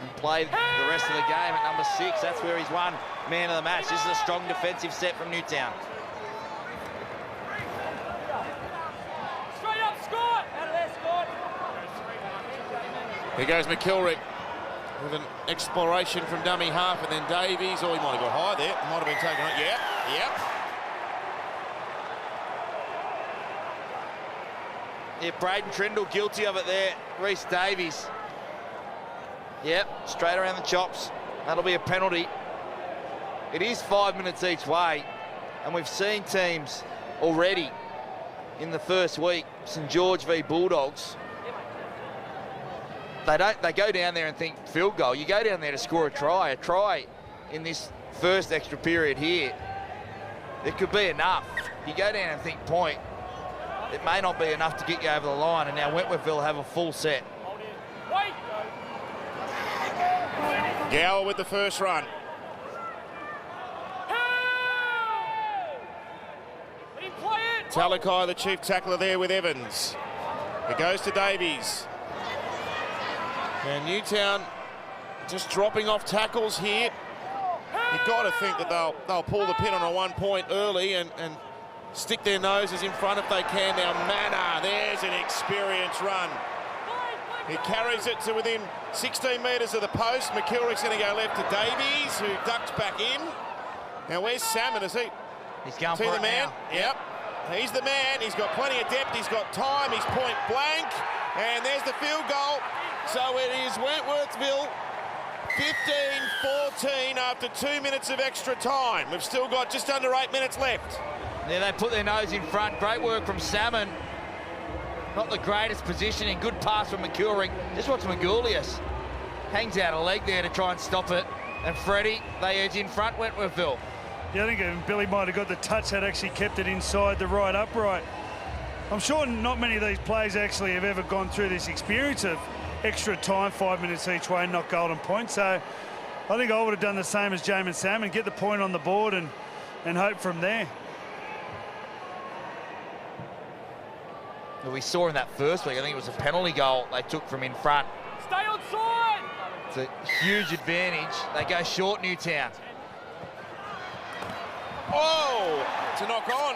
And play the rest of the game at number 6. That's where he's won man of the match. This is a strong defensive set from Newtown. Straight up, Scott! Out of there, Scott! Here goes McKilrick with an exploration from dummy half, and then Davies. Oh, he might have got high there. Might have been taken on. Yep. Yeah, Braden Trindle guilty of it there. Reece Davies. Yep, straight around the chops. That'll be a penalty. It is 5 minutes each way, and we've seen teams already in the first week, St George v Bulldogs. They go down there and think field goal. You go down there to score a try. A try in this first extra period here, it could be enough. You go down and think point. It may not be enough to get you over the line, and now Wentworthville have a full set. Gower with the first run. Talakai, the chief tackler there with Evans. It goes to Davies. And Newtown just dropping off tackles here. You've got to think that they'll pull the pin on a 1 point early and stick their noses in front if they can. Now Manna, there's an experienced run. He carries it to within 16 metres of the post. McKilrick's going to go left to Davies, who ducks back in. Now where's Salmon? Is he? He's going for it the man. Now. Yep. He's the man. He's got plenty of depth. He's got time. He's point blank. And there's the field goal. So it is Wentworthville 15-14 after 2 minutes of extra time. We've still got just under 8 minutes left. Yeah, they put their nose in front. Great work from Salmon. Not the greatest positioning. Good pass from McKilrick. Just watch Magoulias. Hangs out a leg there to try and stop it. And Freddie, they edge in front, Wentworthville. Yeah, I think Billy might have got the touch that actually kept it inside the right upright. I'm sure not many of these players actually have ever gone through this experience of extra time, 5 minutes each way, not golden points. So I think I would have done the same as Jamin Salmon, get the point on the board and hope from there. We saw in that first week, I think it was a penalty goal they took from in front. Stay on side! It's a huge advantage. They go short, Newtown. Oh, it's a knock on.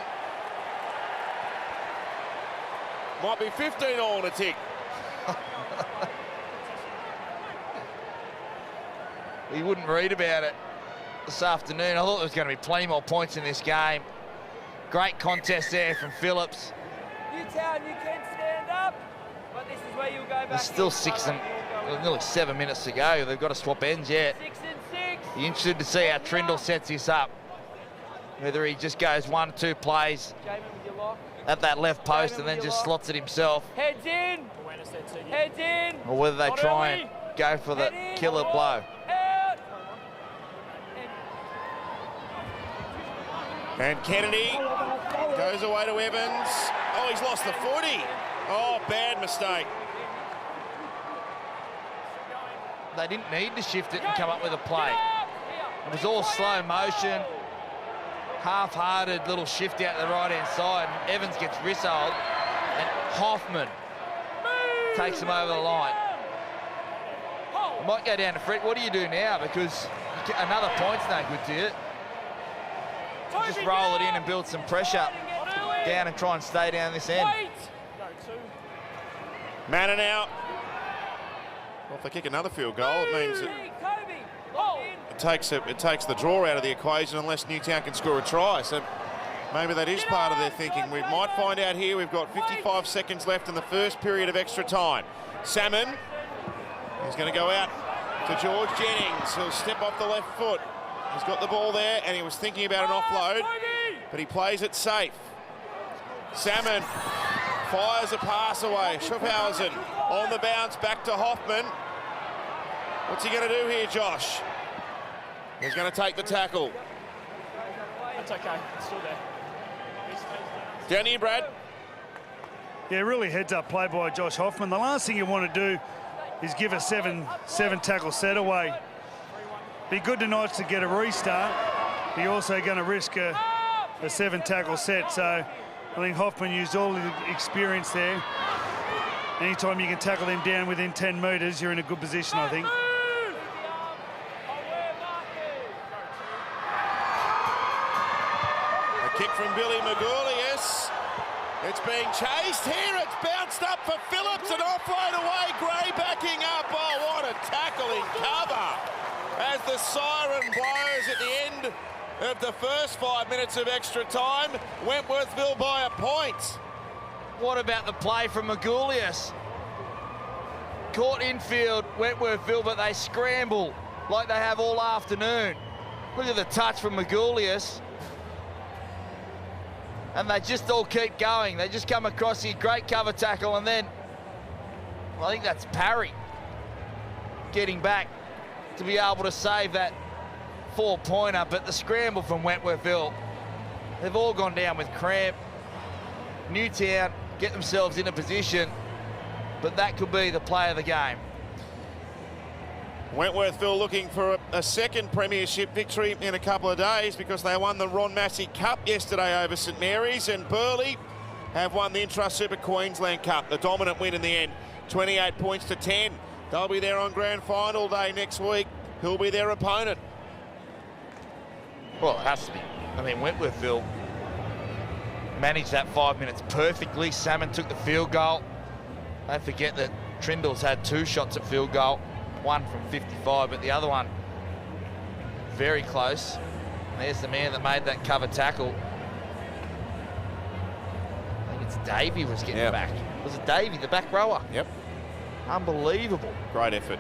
Might be 15 all in a tick. We wouldn't read about it this afternoon. I thought there was going to be plenty more points in this game. Great contest there from Phillips. Newtown, you can stand up, but this is where you'll go back. There's still nearly 7 minutes to go. They've got to swap ends yet. 6 and 6. Be interested to see how Trindle sets this up. Whether he just goes 1 or 2 plays at that left post and then just slots it himself. Heads in. Heads in. Or whether they try and go for the killer blow. And Kennedy goes away to Evans. Oh, he's lost the footy. Oh, bad mistake. They didn't need to shift it and come up with a play. It was all slow motion, half-hearted little shift out the right-hand side. And Evans gets rissoled, and Hoffman takes him over the line. It might go down to Fred. What do you do now? Because another point's no good to you. Just roll it in and build some pressure down and try and stay down this end. Manor now. Well, if they kick another field goal, it means it takes the draw out of the equation unless Newtown can score a try. So maybe that is part of their thinking. We might find out here. We've got 55 seconds left in the first period of extra time. Salmon is going to go out to George Jennings. He'll step off the left foot. He's got the ball there, and he was thinking about an offload, but he plays it safe. Salmon fires a pass away. Schaffhausen on the bounce, back to Hoffman. What's he going to do here, Josh? He's going to take the tackle. That's okay, it's still there. Down here, Brad. Yeah, really heads-up play by Josh Hoffman. The last thing you want to do is give a seven tackle set away. Be good tonight to get a restart. But you're also going to risk a 7 tackle set. So I think Hoffman used all the experience there. Anytime you can tackle them down within 10 metres, you're in a good position, I think. A kick from Billy Magoulias. It's being chased here. It's bounced up for Phillips and offload away. Gray backing up. Oh, what a tackle in cover. As the siren blows at the end of the first 5 minutes of extra time, Wentworthville by a point. What about the play from Magoulias? Caught infield, Wentworthville, but they scramble like they have all afternoon. Look at the touch from Magoulias. And they just all keep going. They just come across here, great cover tackle, and then, well, I think that's Parry getting back to be able to save that 4-pointer, but the scramble from Wentworthville, they've all gone down with cramp. Newtown get themselves in a position, but that could be the play of the game. Wentworthville looking for a second premiership victory in a couple of days because they won the Ron Massey Cup yesterday over St Mary's, and Burleigh have won the Intrust Super Queensland Cup, the dominant win in the end, 28 points to 10. They'll be there on grand final day next week. Who'll be their opponent? Well, it has to be. I mean, Wentworthville managed that 5 minutes perfectly. Salmon took the field goal. Don't forget that Trindle's had 2 shots at field goal, one from 55, but the other one very close. There's the man that made that cover tackle. I think it's Davey was getting back. Was it Davey, the back rower? Yep. Unbelievable. Great effort.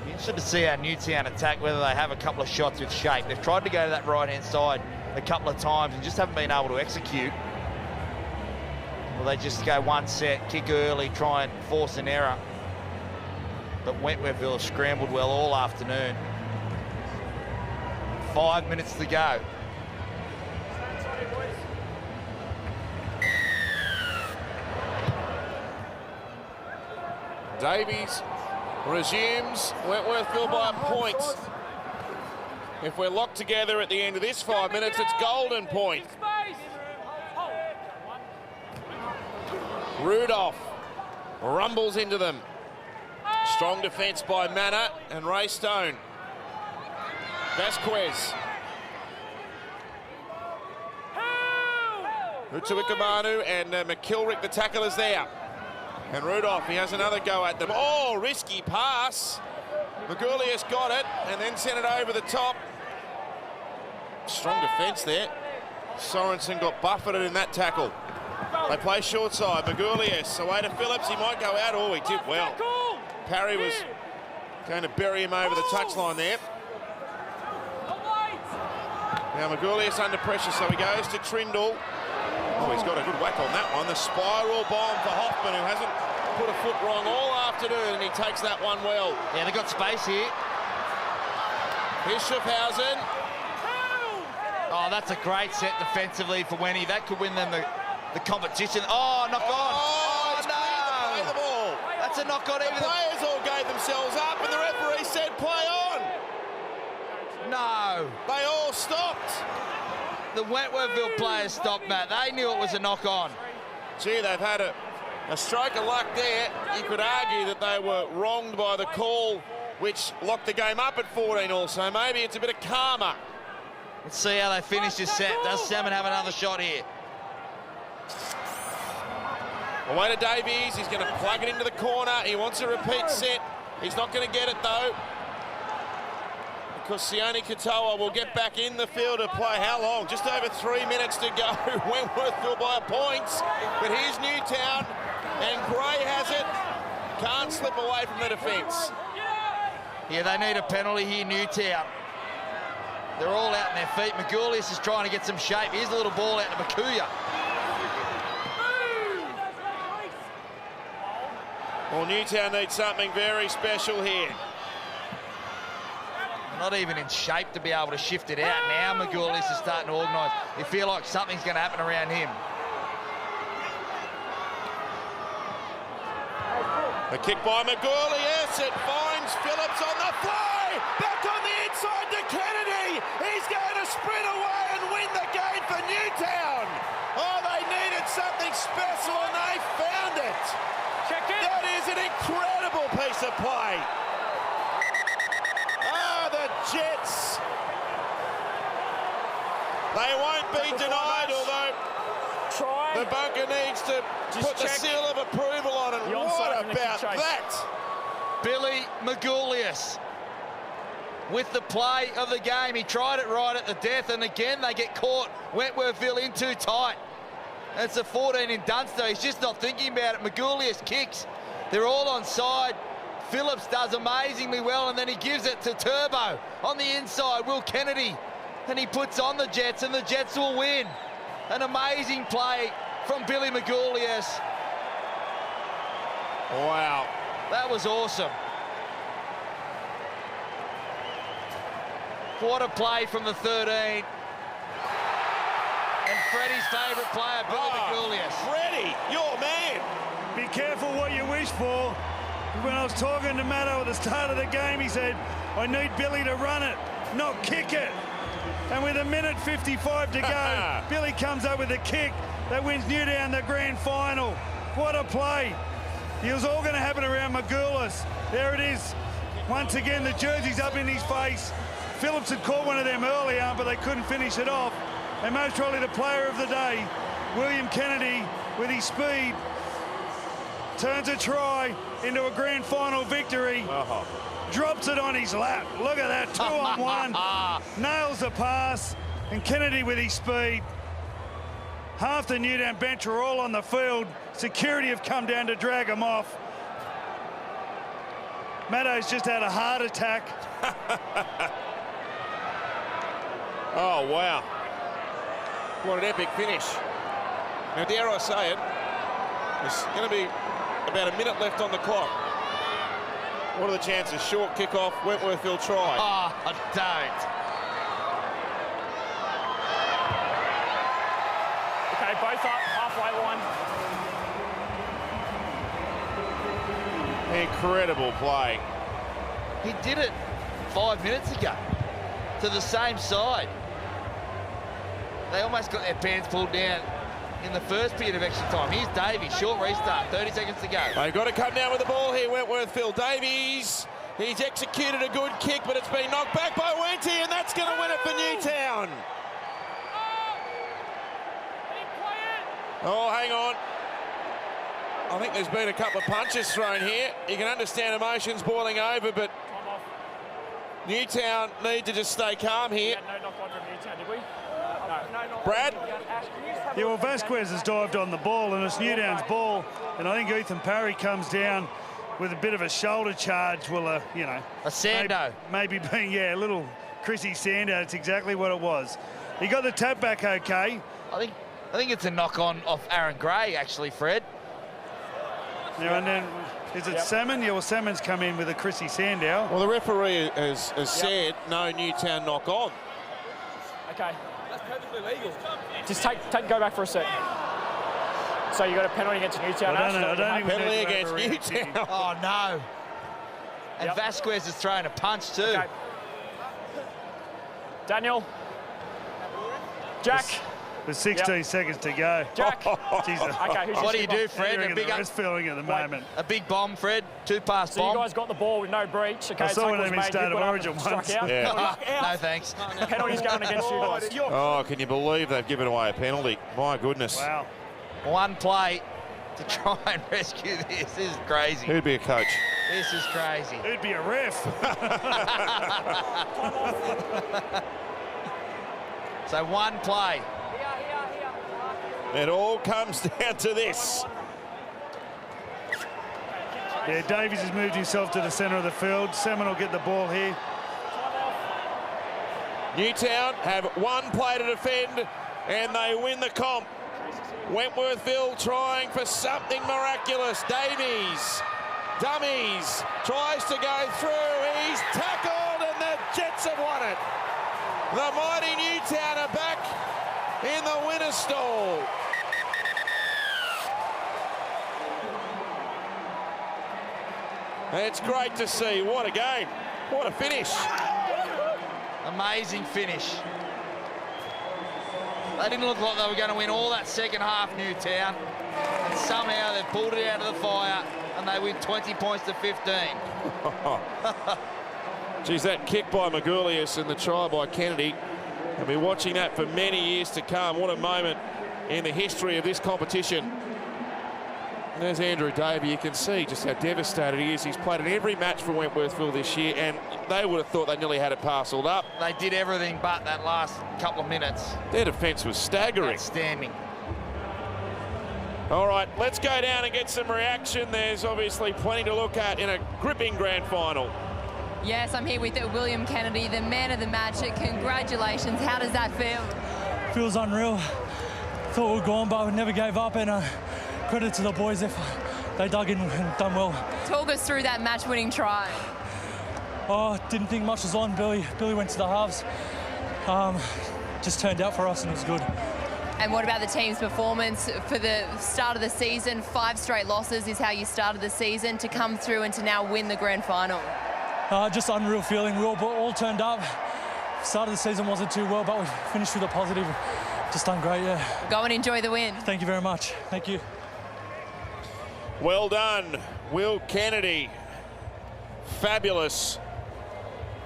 Be interested to see how Newtown attack, whether they have a couple of shots with shape. They've tried to go to that right-hand side a couple of times and just haven't been able to execute. Well, they just go one set, kick early, try and force an error. But Wentworthville has scrambled well all afternoon. 5 minutes to go. Davies resumes. Wentworthville by a point. If we're locked together at the end of this 5 minutes, it's golden point. Rudolph rumbles into them. Strong defence by Manor and Ray Stone. Vasquez. Utuikamanu and McKilrick, the tackle is there. And Rudolph, he has another go at them. Oh, risky pass. Magoulias got it and then sent it over the top. Strong defence there. Sorensen got buffeted in that tackle. They play short side. Magoulias away to Phillips. He might go out. Oh, he did well. Parry was going to bury him over the touchline there. Now Magoulias under pressure, so he goes to Trindle. Oh, he's got a good whack on that one. The spiral bomb for Hoffman, who hasn't put a foot wrong all afternoon, and he takes that one well. Yeah, they've got space here. Here's Schaffhausen. Oh, that's a great set defensively for Wenny. That could win them the competition. Oh, knock on. Oh, no. The ball. That's a knock on. The players all gave themselves up, and the referee said, play on. No. They all stopped. The Wentworthville players stopped, Matt. They knew it was a knock-on. Gee, they've had a stroke of luck there. You could argue that they were wronged by the call, which locked the game up at 14 also. Maybe it's a bit of karma. Let's see how they finish this set. Does Salmon have another shot here? Away to Davies. He's going to plug it into the corner. He wants a repeat set. He's not going to get it, though, because Sione Katoa will get back in the field to play. How long? Just over 3 minutes to go. Wentworthville by a point. But here's Newtown, and Gray has it. Can't slip away from the defence. Yeah, they need a penalty here, Newtown. They're all out on their feet. Magoulias is trying to get some shape. Here's a little ball out to Makuya. Well, Newtown needs something very special here. Not even in shape to be able to shift it out. Now Magoulias is starting to organise. You feel like something's going to happen around him. The kick by Magoulias. It finds Phillips on the fly. Back on the inside to Kennedy. He's going to sprint away and win the game for Newtown. Oh, they needed something special and they found it. Check it. That is an incredible piece of play. The Jets. They won't be denied, although the bunker needs to put the seal of approval on it. What about that? Billy Magoulias with the play of the game. He tried it right at the death, and again they get caught. Wentworthville in too tight. It's a 14 in Dunster. He's just not thinking about it. Magoulias kicks. They're all on side. Phillips does amazingly well, and then he gives it to Turbo on the inside, Will Kennedy, and he puts on the Jets, and the Jets will win. An amazing play from Billy Magoulias. Wow. That was awesome. What a play from the 13. And Freddie's favourite player, Billy Magoulias. Freddie, your man. Be careful what you wish for. When I was talking to Matto at the start of the game, he said, I need Billy to run it, not kick it. And with 1:55 to go, Billy comes up with a kick that wins Newtown the grand final. What a play. It was all going to happen around Magoulias. There it is. Once again, the jersey's up in his face. Phillips had caught one of them earlier, but they couldn't finish it off. And most probably the player of the day, William Kennedy, with his speed, turns a try into a grand final victory. Drops it on his lap. Look at that, 2-on-1. Nails the pass, and Kennedy with his speed. Half the Newtown bench are all on the field. Security have come down to drag him off. Maddo's just had a heart attack. Oh, wow. What an epic finish. Now, dare I say it, there's going to be about a minute left on the clock. What are the chances? Short kick-off, Wentworthville try. Oh, don't. Okay, both up, halfway line. Incredible play. He did it 5 minutes ago to the same side. They almost got their pants pulled down in the first period of extra time. Here's Davies, short restart, 30 seconds to go. They've got to come down with the ball here, Wentworthville. Davies, he's executed a good kick, but it's been knocked back by Wenty, and that's going to win it for Newtown. Oh, hang on. I think there's been a couple of punches thrown here. You can understand emotions boiling over, but Newtown need to just stay calm here. No knock on from Newtown, did we? No. Brad? Yeah, well, Vasquez has dived on the ball, and it's Newtown's ball, and I think Ethan Parry comes down with a bit of a shoulder charge. Well, you know, a Sando. Maybe being, yeah, a little Chrissy Sando. That's exactly what it was. He got the tap back okay. I think it's a knock on off Aaron Gray, actually, Fred. Now, and then, is it Salmon? Yeah, well, Salmon's come in with a Chrissy Sandow. Well, the referee has said no Newtown knock on. Okay. That's perfectly legal. Just go back for a sec. So you got a penalty against Newtown. I don't penalty against Newtown. Oh, no. And Vasquez is throwing a punch, too. Okay. Daniel. Jack. With 16 seconds to go. Jack. Jesus. Okay, what do you do, Fred? A big feeling at the moment. A big bomb, Fred. 2-pass bomb. So you guys got the ball with no breach. Okay, I saw one of them in State of Origin once. Yeah. No, thanks. Penalty's going against you guys. Oh, can you believe they've given away a penalty? My goodness. Wow. One play to try and rescue this. This is crazy. Who'd be a coach? This is crazy. Who'd be a ref? So one play. It all comes down to this. Yeah, Davies has moved himself to the centre of the field. Salmon will get the ball here. Newtown have one play to defend, and they win the comp. Wentworthville trying for something miraculous. Davies, dummies, tries to go through. He's tackled, and the Jets have won it. The mighty Newtown are back in the winner's stall. It's great to see. What a game. What a finish. Amazing finish. They didn't look like they were going to win all that second half, Newtown. And somehow they've pulled it out of the fire and they win 20 points to 15. Geez, that kick by Magoulias and the try by Kennedy. We'll be watching that for many years to come. What a moment in the history of this competition. There's Andrew Davey. You can see just how devastated he is. He's played in every match for Wentworthville this year, and they would have thought they nearly had it parcelled up. They did everything but that last couple of minutes. Their defence was staggering. Outstanding. All right, let's go down and get some reaction. There's obviously plenty to look at in a gripping grand final. Yes, I'm here with William Kennedy, the man of the match. Congratulations. How does that feel? Feels unreal. Thought we were gone, but we never gave up, and credit to the boys if they dug in and done well. Talk us through that match-winning try. Oh, didn't think much was on. Billy went to the halves. Just turned out for us, and it was good. And what about the team's performance for the start of the season? 5 straight losses is how you started the season, to come through and to now win the grand final. Just unreal feeling. We all turned up. Start of the season wasn't too well, but we finished with a positive. Just done great, yeah. Go and enjoy the win. Thank you very much. Thank you. Well done, Will Kennedy. Fabulous.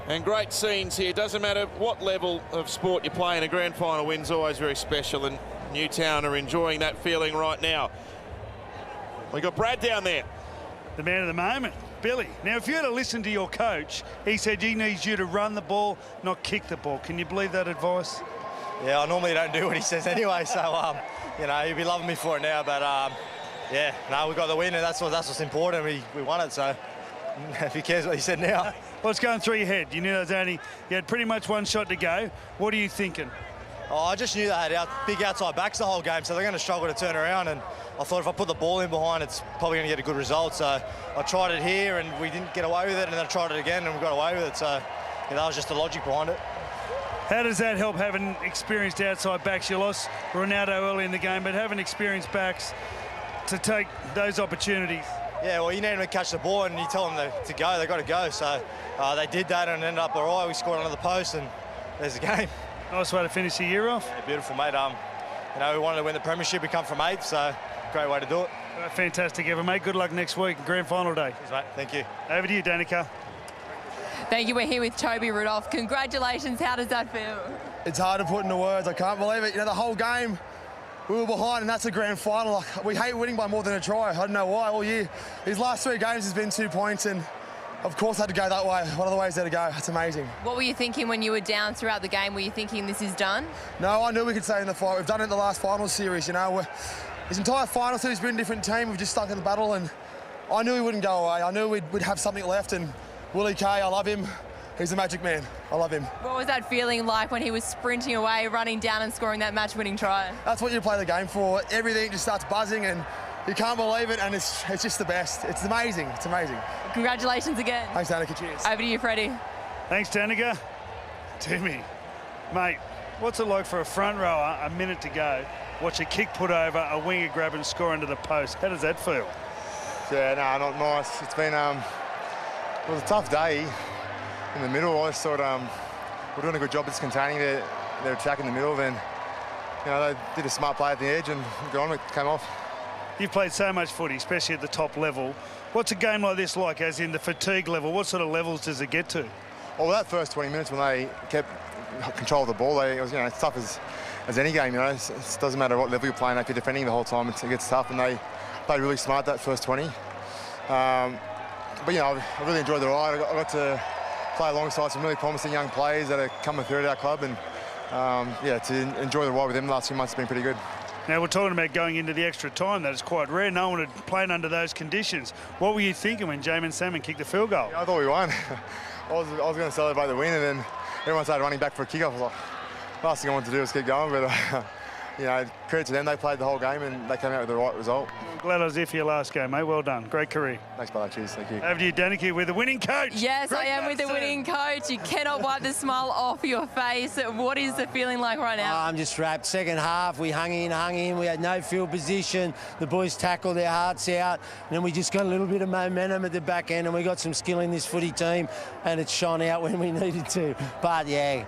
And great scenes here. Doesn't matter what level of sport you play in, a grand final win's always very special, and Newtown are enjoying that feeling right now. We got Brad down there. The man of the moment, Billy. Now, if you had to listen to your coach, he said he needs you to run the ball, not kick the ball. Can you believe that advice? Yeah, I normally don't do what he says anyway, so, you know, he'll be loving me for it now, but, yeah, no, we got the win, and that's what's important. We won it, so if he cares what he said now. What's going through your head? You knew you had pretty much one shot to go. What are you thinking? Oh, I just knew they had big outside backs the whole game, so they're going to struggle to turn around, and I thought if I put the ball in behind, it's probably going to get a good result. So I tried it here, and we didn't get away with it, and then I tried it again, and we got away with it. So yeah, that was just the logic behind it. How does that help, having experienced outside backs? You lost Ronaldo early in the game, but having experienced backs to take those opportunities. Yeah, well, you need them to catch the ball and you tell them to go, they've got to go. So they did that and ended up all right. We scored under the post and there's the game. Nice way to finish the year off. Yeah, beautiful, mate. You know, we wanted to win the Premiership. We come from 8th, so great way to do it. Fantastic effort, mate. Good luck next week, grand final day. Cheers, mate. Thank you. Over to you, Danica. Thank you. We're here with Toby Rudolph. Congratulations. How does that feel? It's hard to put into words. I can't believe it. You know, the whole game we were behind, and that's a grand final. Like, we hate winning by more than a try. I don't know why all year. These last 3 games has been 2 points, and of course had to go that way. One of the ways there to go. It's amazing. What were you thinking when you were down throughout the game? Were you thinking this is done? No, I knew we could stay in the fight. We've done it in the last final series, you know. This entire final series has been a different team. We've just stuck in the battle, and I knew we wouldn't go away. I knew we'd have something left, and Willie K, I love him. He's a magic man. I love him. What was that feeling like when he was sprinting away, running down and scoring that match-winning try? That's what you play the game for. Everything just starts buzzing, and you can't believe it, and it's just the best. It's amazing. It's amazing. Congratulations again. Thanks, Danica. Cheers. Over to you, Freddie. Thanks, Danica. Timmy, mate, what's it like for a front rower, a minute to go, watch a kick put over, a winger grab and score into the post? How does that feel? Yeah, no, not nice. It's been, it was a tough day in the middle. I just thought we're doing a good job of just containing their attack in the middle. Then, you know, they did a smart play at the edge and got on, it came off. You've played so much footy, especially at the top level. What's a game like this like, as in the fatigue level? What sort of levels does it get to? Well, that first 20 minutes when they kept control of the ball, it was, you know, it's tough as any game, you know. It doesn't matter what level you're playing, if you're defending the whole time, it gets tough, and they played really smart that first 20. But, you know, I really enjoyed the ride. I got to play alongside some really promising young players that are coming through at our club, and, yeah, to enjoy the ride with them the last few months has been pretty good. Now, we're talking about going into the extra time. That is quite rare. No one had played under those conditions. What were you thinking when Jamin Salmon kicked the field goal? Yeah, I thought we won. I was going to celebrate the win, and then everyone started running back for a kickoff. I was like, last thing I wanted to do was keep going, but you know, credit to them. They played the whole game and they came out with the right result. I'm glad I was there for your last game, mate. Well done. Great career. Thanks, brother. Cheers. Thank you. Over to you, Danica, with the winning coach. Yes, Great I am with the winning coach. You cannot wipe the smile off your face. What is the feeling like right now? I'm just wrapped. Second half, we hung in. We had no field position. The boys tackled their hearts out. And then we just got a little bit of momentum at the back end, and we got some skill in this footy team, and it shone out when we needed to. But, yeah,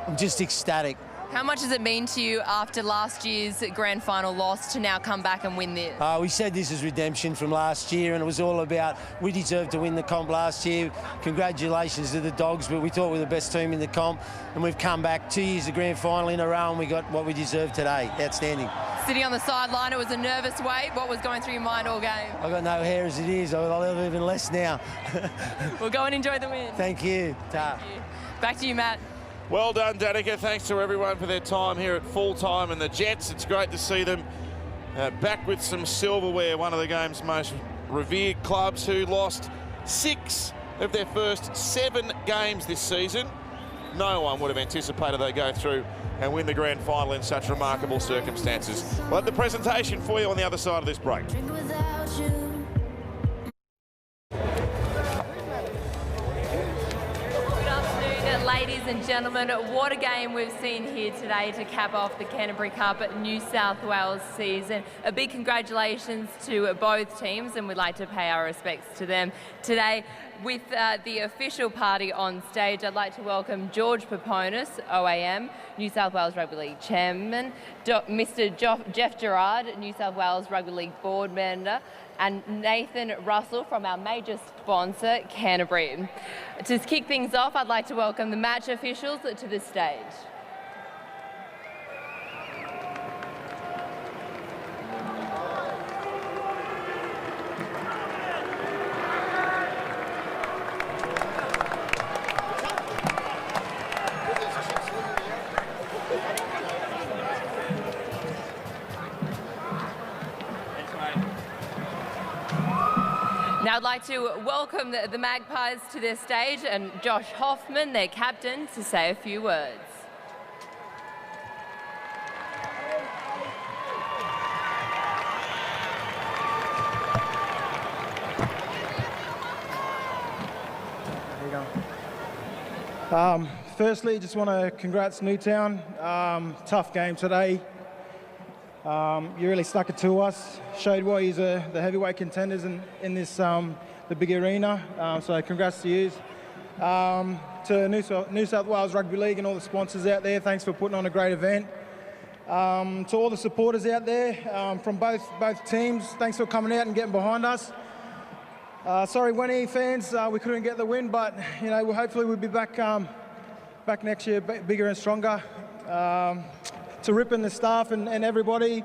I'm just ecstatic. How much does it mean to you after last year's grand final loss to now come back and win this? We said this is redemption from last year, and it was all about we deserved to win the comp last year. Congratulations to the Dogs, but we thought we were the best team in the comp, and we've come back 2 years of grand final in a row, and we got what we deserved today. Outstanding. Sitting on the sideline, it was a nervous wait. What was going through your mind all game? I got no hair as it is. I'll have even less now. We'll go and enjoy the win. Thank you. Thank you. Back to you, Matt. Well done, Danica. Thanks to everyone for their time here at full time. And the Jets, it's great to see them back with some silverware, one of the game's most revered clubs, who lost 6 of their first 7 games this season. No one would have anticipated they'd go through and win the grand final in such remarkable circumstances. We'll have the presentation for you on the other side of this break. Ladies and gentlemen, what a game we've seen here today to cap off the Canterbury Cup New South Wales season. A big congratulations to both teams, and we'd like to pay our respects to them today. With the official party on stage, I'd like to welcome George Paponis, OAM, New South Wales Rugby League Chairman, Mr. Jeff Gerard, New South Wales Rugby League Board Member, and Nathan Russell from our major sponsor, Canterbury. To kick things off, I'd like to welcome the match officials to the stage. Now I'd like to welcome the Magpies to their stage and Josh Hoffman, their captain, to say a few words. Firstly, just want to congrats Newtown. Tough game today. You really stuck it to us, showed why he's the heavyweight contenders in this the big arena. So congrats to you. To New South Wales Rugby League and all the sponsors out there, thanks for putting on a great event. To all the supporters out there from both teams, thanks for coming out and getting behind us. Sorry, Wenny fans, we couldn't get the win, but you know, hopefully we'll be back next year, bigger and stronger. To Rip and the staff and everybody,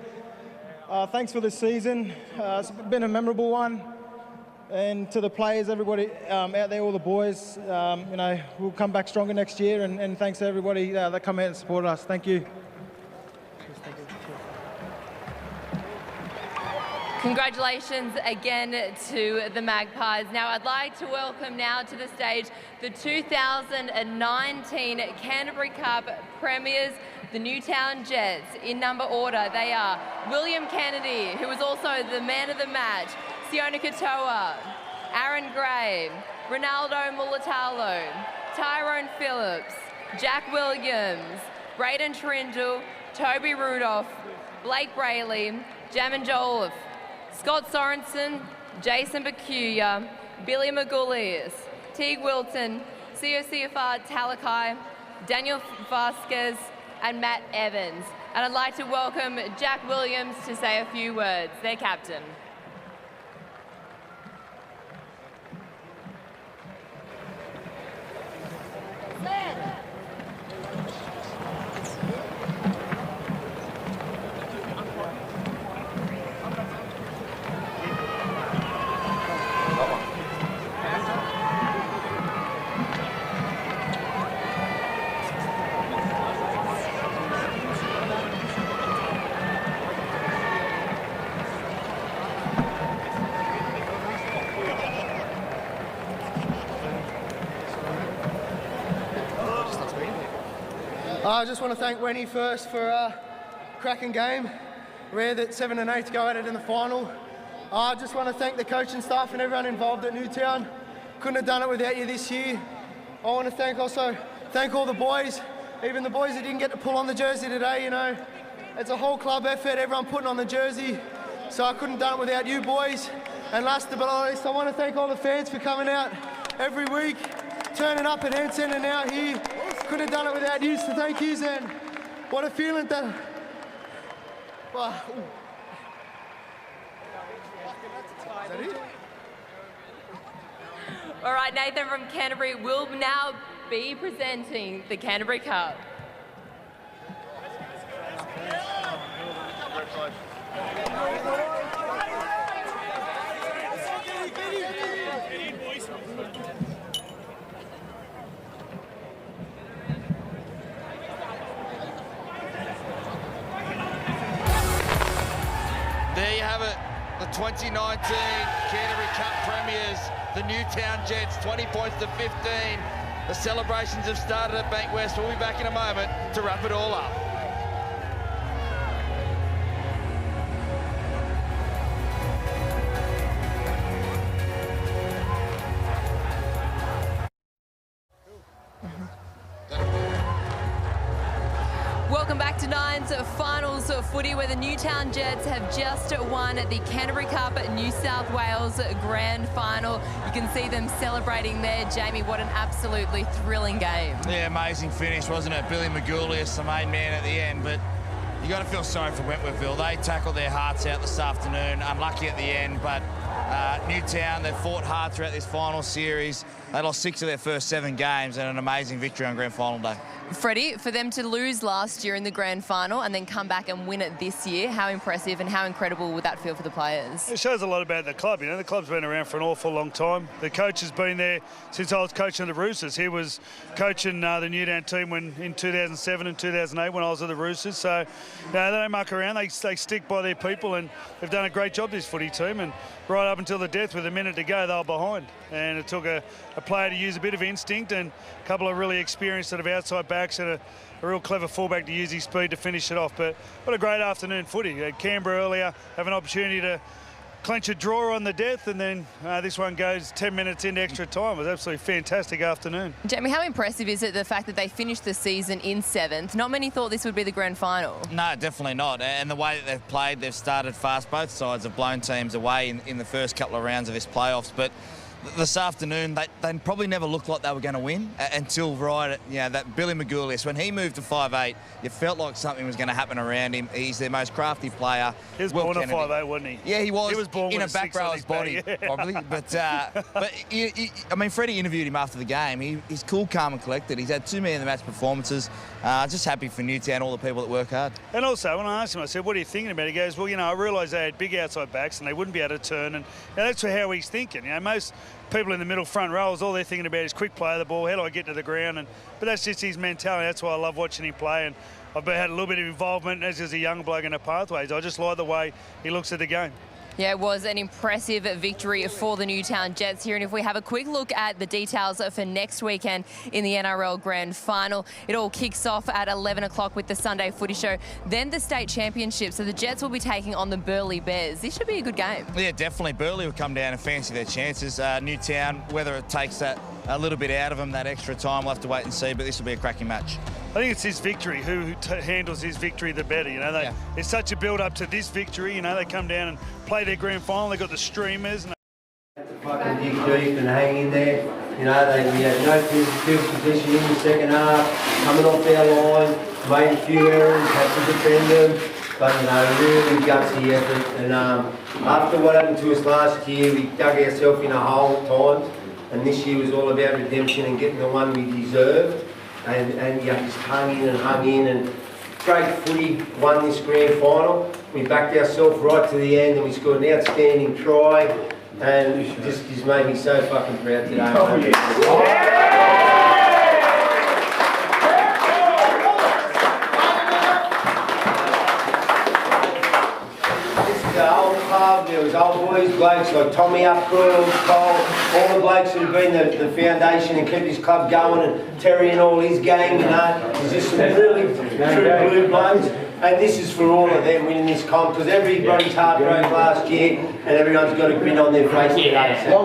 thanks for this season. It's been a memorable one. And to the players, everybody out there, all the boys, you know, we'll come back stronger next year. And thanks to everybody that come out and supported us. Thank you. Congratulations again to the Magpies. Now I'd like to welcome now to the stage the 2019 Canterbury Cup Premiers, the Newtown Jets. In number order, they are William Kennedy, who was also the man of the match, Siona Katoa, Aaron Gray, Ronaldo Mulatalo, Tyrone Phillips, Jack Williams, Braden Trindle, Toby Rudolph, Blake Brayley, Jamin Jolliffe, Scott Sorensen, Jason Bakuya, Billy Magoulias, Teague Wilton, Siofar Talakai, Daniel Vasquez, and Matt Evans. And I'd like to welcome Jack Williams to say a few words, their captain. I just want to thank Wenny first for a cracking game. Rare that 7 and 8 to go at it in the final. I just want to thank the coaching staff and everyone involved at Newtown. Couldn't have done it without you this year. I want to thank all the boys, even the boys that didn't get to pull on the jersey today, you know. It's a whole club effort, everyone putting on the jersey. So I couldn't have done it without you boys. And last but not least, I want to thank all the fans for coming out every week, turning up at Hansen and out here. Couldn't have done it without you, so thank yous, and what a feeling that... Well, is that it? All right, Nathan from Canterbury will now be presenting the Canterbury Cup. There you have it, the 2019 Canterbury Cup Premiers, the Newtown Jets, 20 points to 15. The celebrations have started at Bankwest. We'll be back in a moment to wrap it all up. Welcome back to Nine's finals footy, where the Newtown Jets have just won the Canterbury Cup New South Wales Grand Final. You can see them celebrating there. Jamie, what an absolutely thrilling game. Yeah, amazing finish, wasn't it? Billy Magoulias, the main man at the end, but you got to feel sorry for Wentworthville. They tackled their hearts out this afternoon, unlucky at the end, but Newtown, they've fought hard throughout this final series. They lost 6 of their first 7 games and an amazing victory on Grand Final day. Freddie, for them to lose last year in the Grand Final and then come back and win it this year, how impressive and how incredible would that feel for the players? It shows a lot about the club. You know, the club's been around for an awful long time. The coach has been there since I was coaching the Roosters. He was coaching the Newtown team in 2007 and 2008 when I was at the Roosters. So, you know, they don't muck around. They stick by their people, and they've done a great job, this footy team. And right up until the death, with a minute to go, they were behind. And it took a player to use a bit of instinct and a couple of really experienced sort of outside backs and a real clever fullback to use his speed to finish it off. But what a great afternoon footy. Canberra earlier have an opportunity to clinch a draw on the death, and then this one goes 10 minutes into extra time. It was absolutely fantastic afternoon. Jamie, how impressive is it the fact that they finished the season in 7th? Not many thought this would be the grand final. No, definitely not. And the way that they've played, they've started fast. Both sides have blown teams away in the first couple of rounds of this playoffs. But this afternoon, they probably never looked like they were going to win until that Billy Magoulias, when he moved to 5'8", it felt like something was going to happen around him. He's their most crafty player. He was born at 5'8", wasn't he? Yeah, he was. He was born in with a back rower's body, probably. But I mean, Freddie interviewed him after the game. He's cool, calm and collected. He's had 2 man of the match performances. Just happy for Newtown, all the people that work hard. And also, when I asked him, I said, what are you thinking about? He goes, well, I realised they had big outside backs and they wouldn't be able to turn. And that's how he's thinking. Most people in the middle front rows, all they're thinking about is quick play of the ball, how do I get to the ground? But that's just his mentality. That's why I love watching him play. And I've had a little bit of involvement as a young bloke in the pathways. I just like the way he looks at the game. Yeah, it was an impressive victory for the Newtown Jets here. And if we have a quick look at the details for next weekend in the NRL Grand Final, it all kicks off at 11 o'clock with the Sunday Footy Show. Then the State Championship. So the Jets will be taking on the Burleigh Bears. This should be a good game. Yeah, definitely. Burleigh will come down and fancy their chances. Newtown, whether it takes that a little bit out of them, that extra time, we'll have to wait and see. But this will be a cracking match. I think it's his victory. Who handles his victory the better. It's such a build-up to this victory. They come down and play their grand final. They got the streamers. Fucking dig deep and hang in there. We had no field position in the second half. Coming off our line, made a few errors, had to defend them. But really gutsy effort. And after what happened to us last year, we dug ourselves in a hole at times. And this year was all about redemption and getting the one we deserved. And just hung in and great footy, won this grand final. We backed ourselves right to the end and we scored an outstanding try, and it just made me so fucking proud today. Oh, the old club, there was old boys, blokes like Tommy Upcroyle, Cole, all the blokes that have been the foundation and kept this club going, and Terry and all his gang, there's just some really true blue blokes, and this is for all of them winning this comp, because everybody's heartbroken last year, and everyone's got a grin on their face today. So.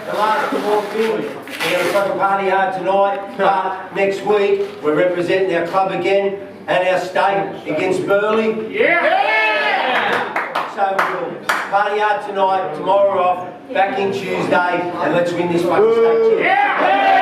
The last more thing. We're going to fucking party hard tonight, but next week we're representing our club again and our state against Burleigh. So we'll party hard tonight, tomorrow off, back in Tuesday, and let's win this fucking state championship.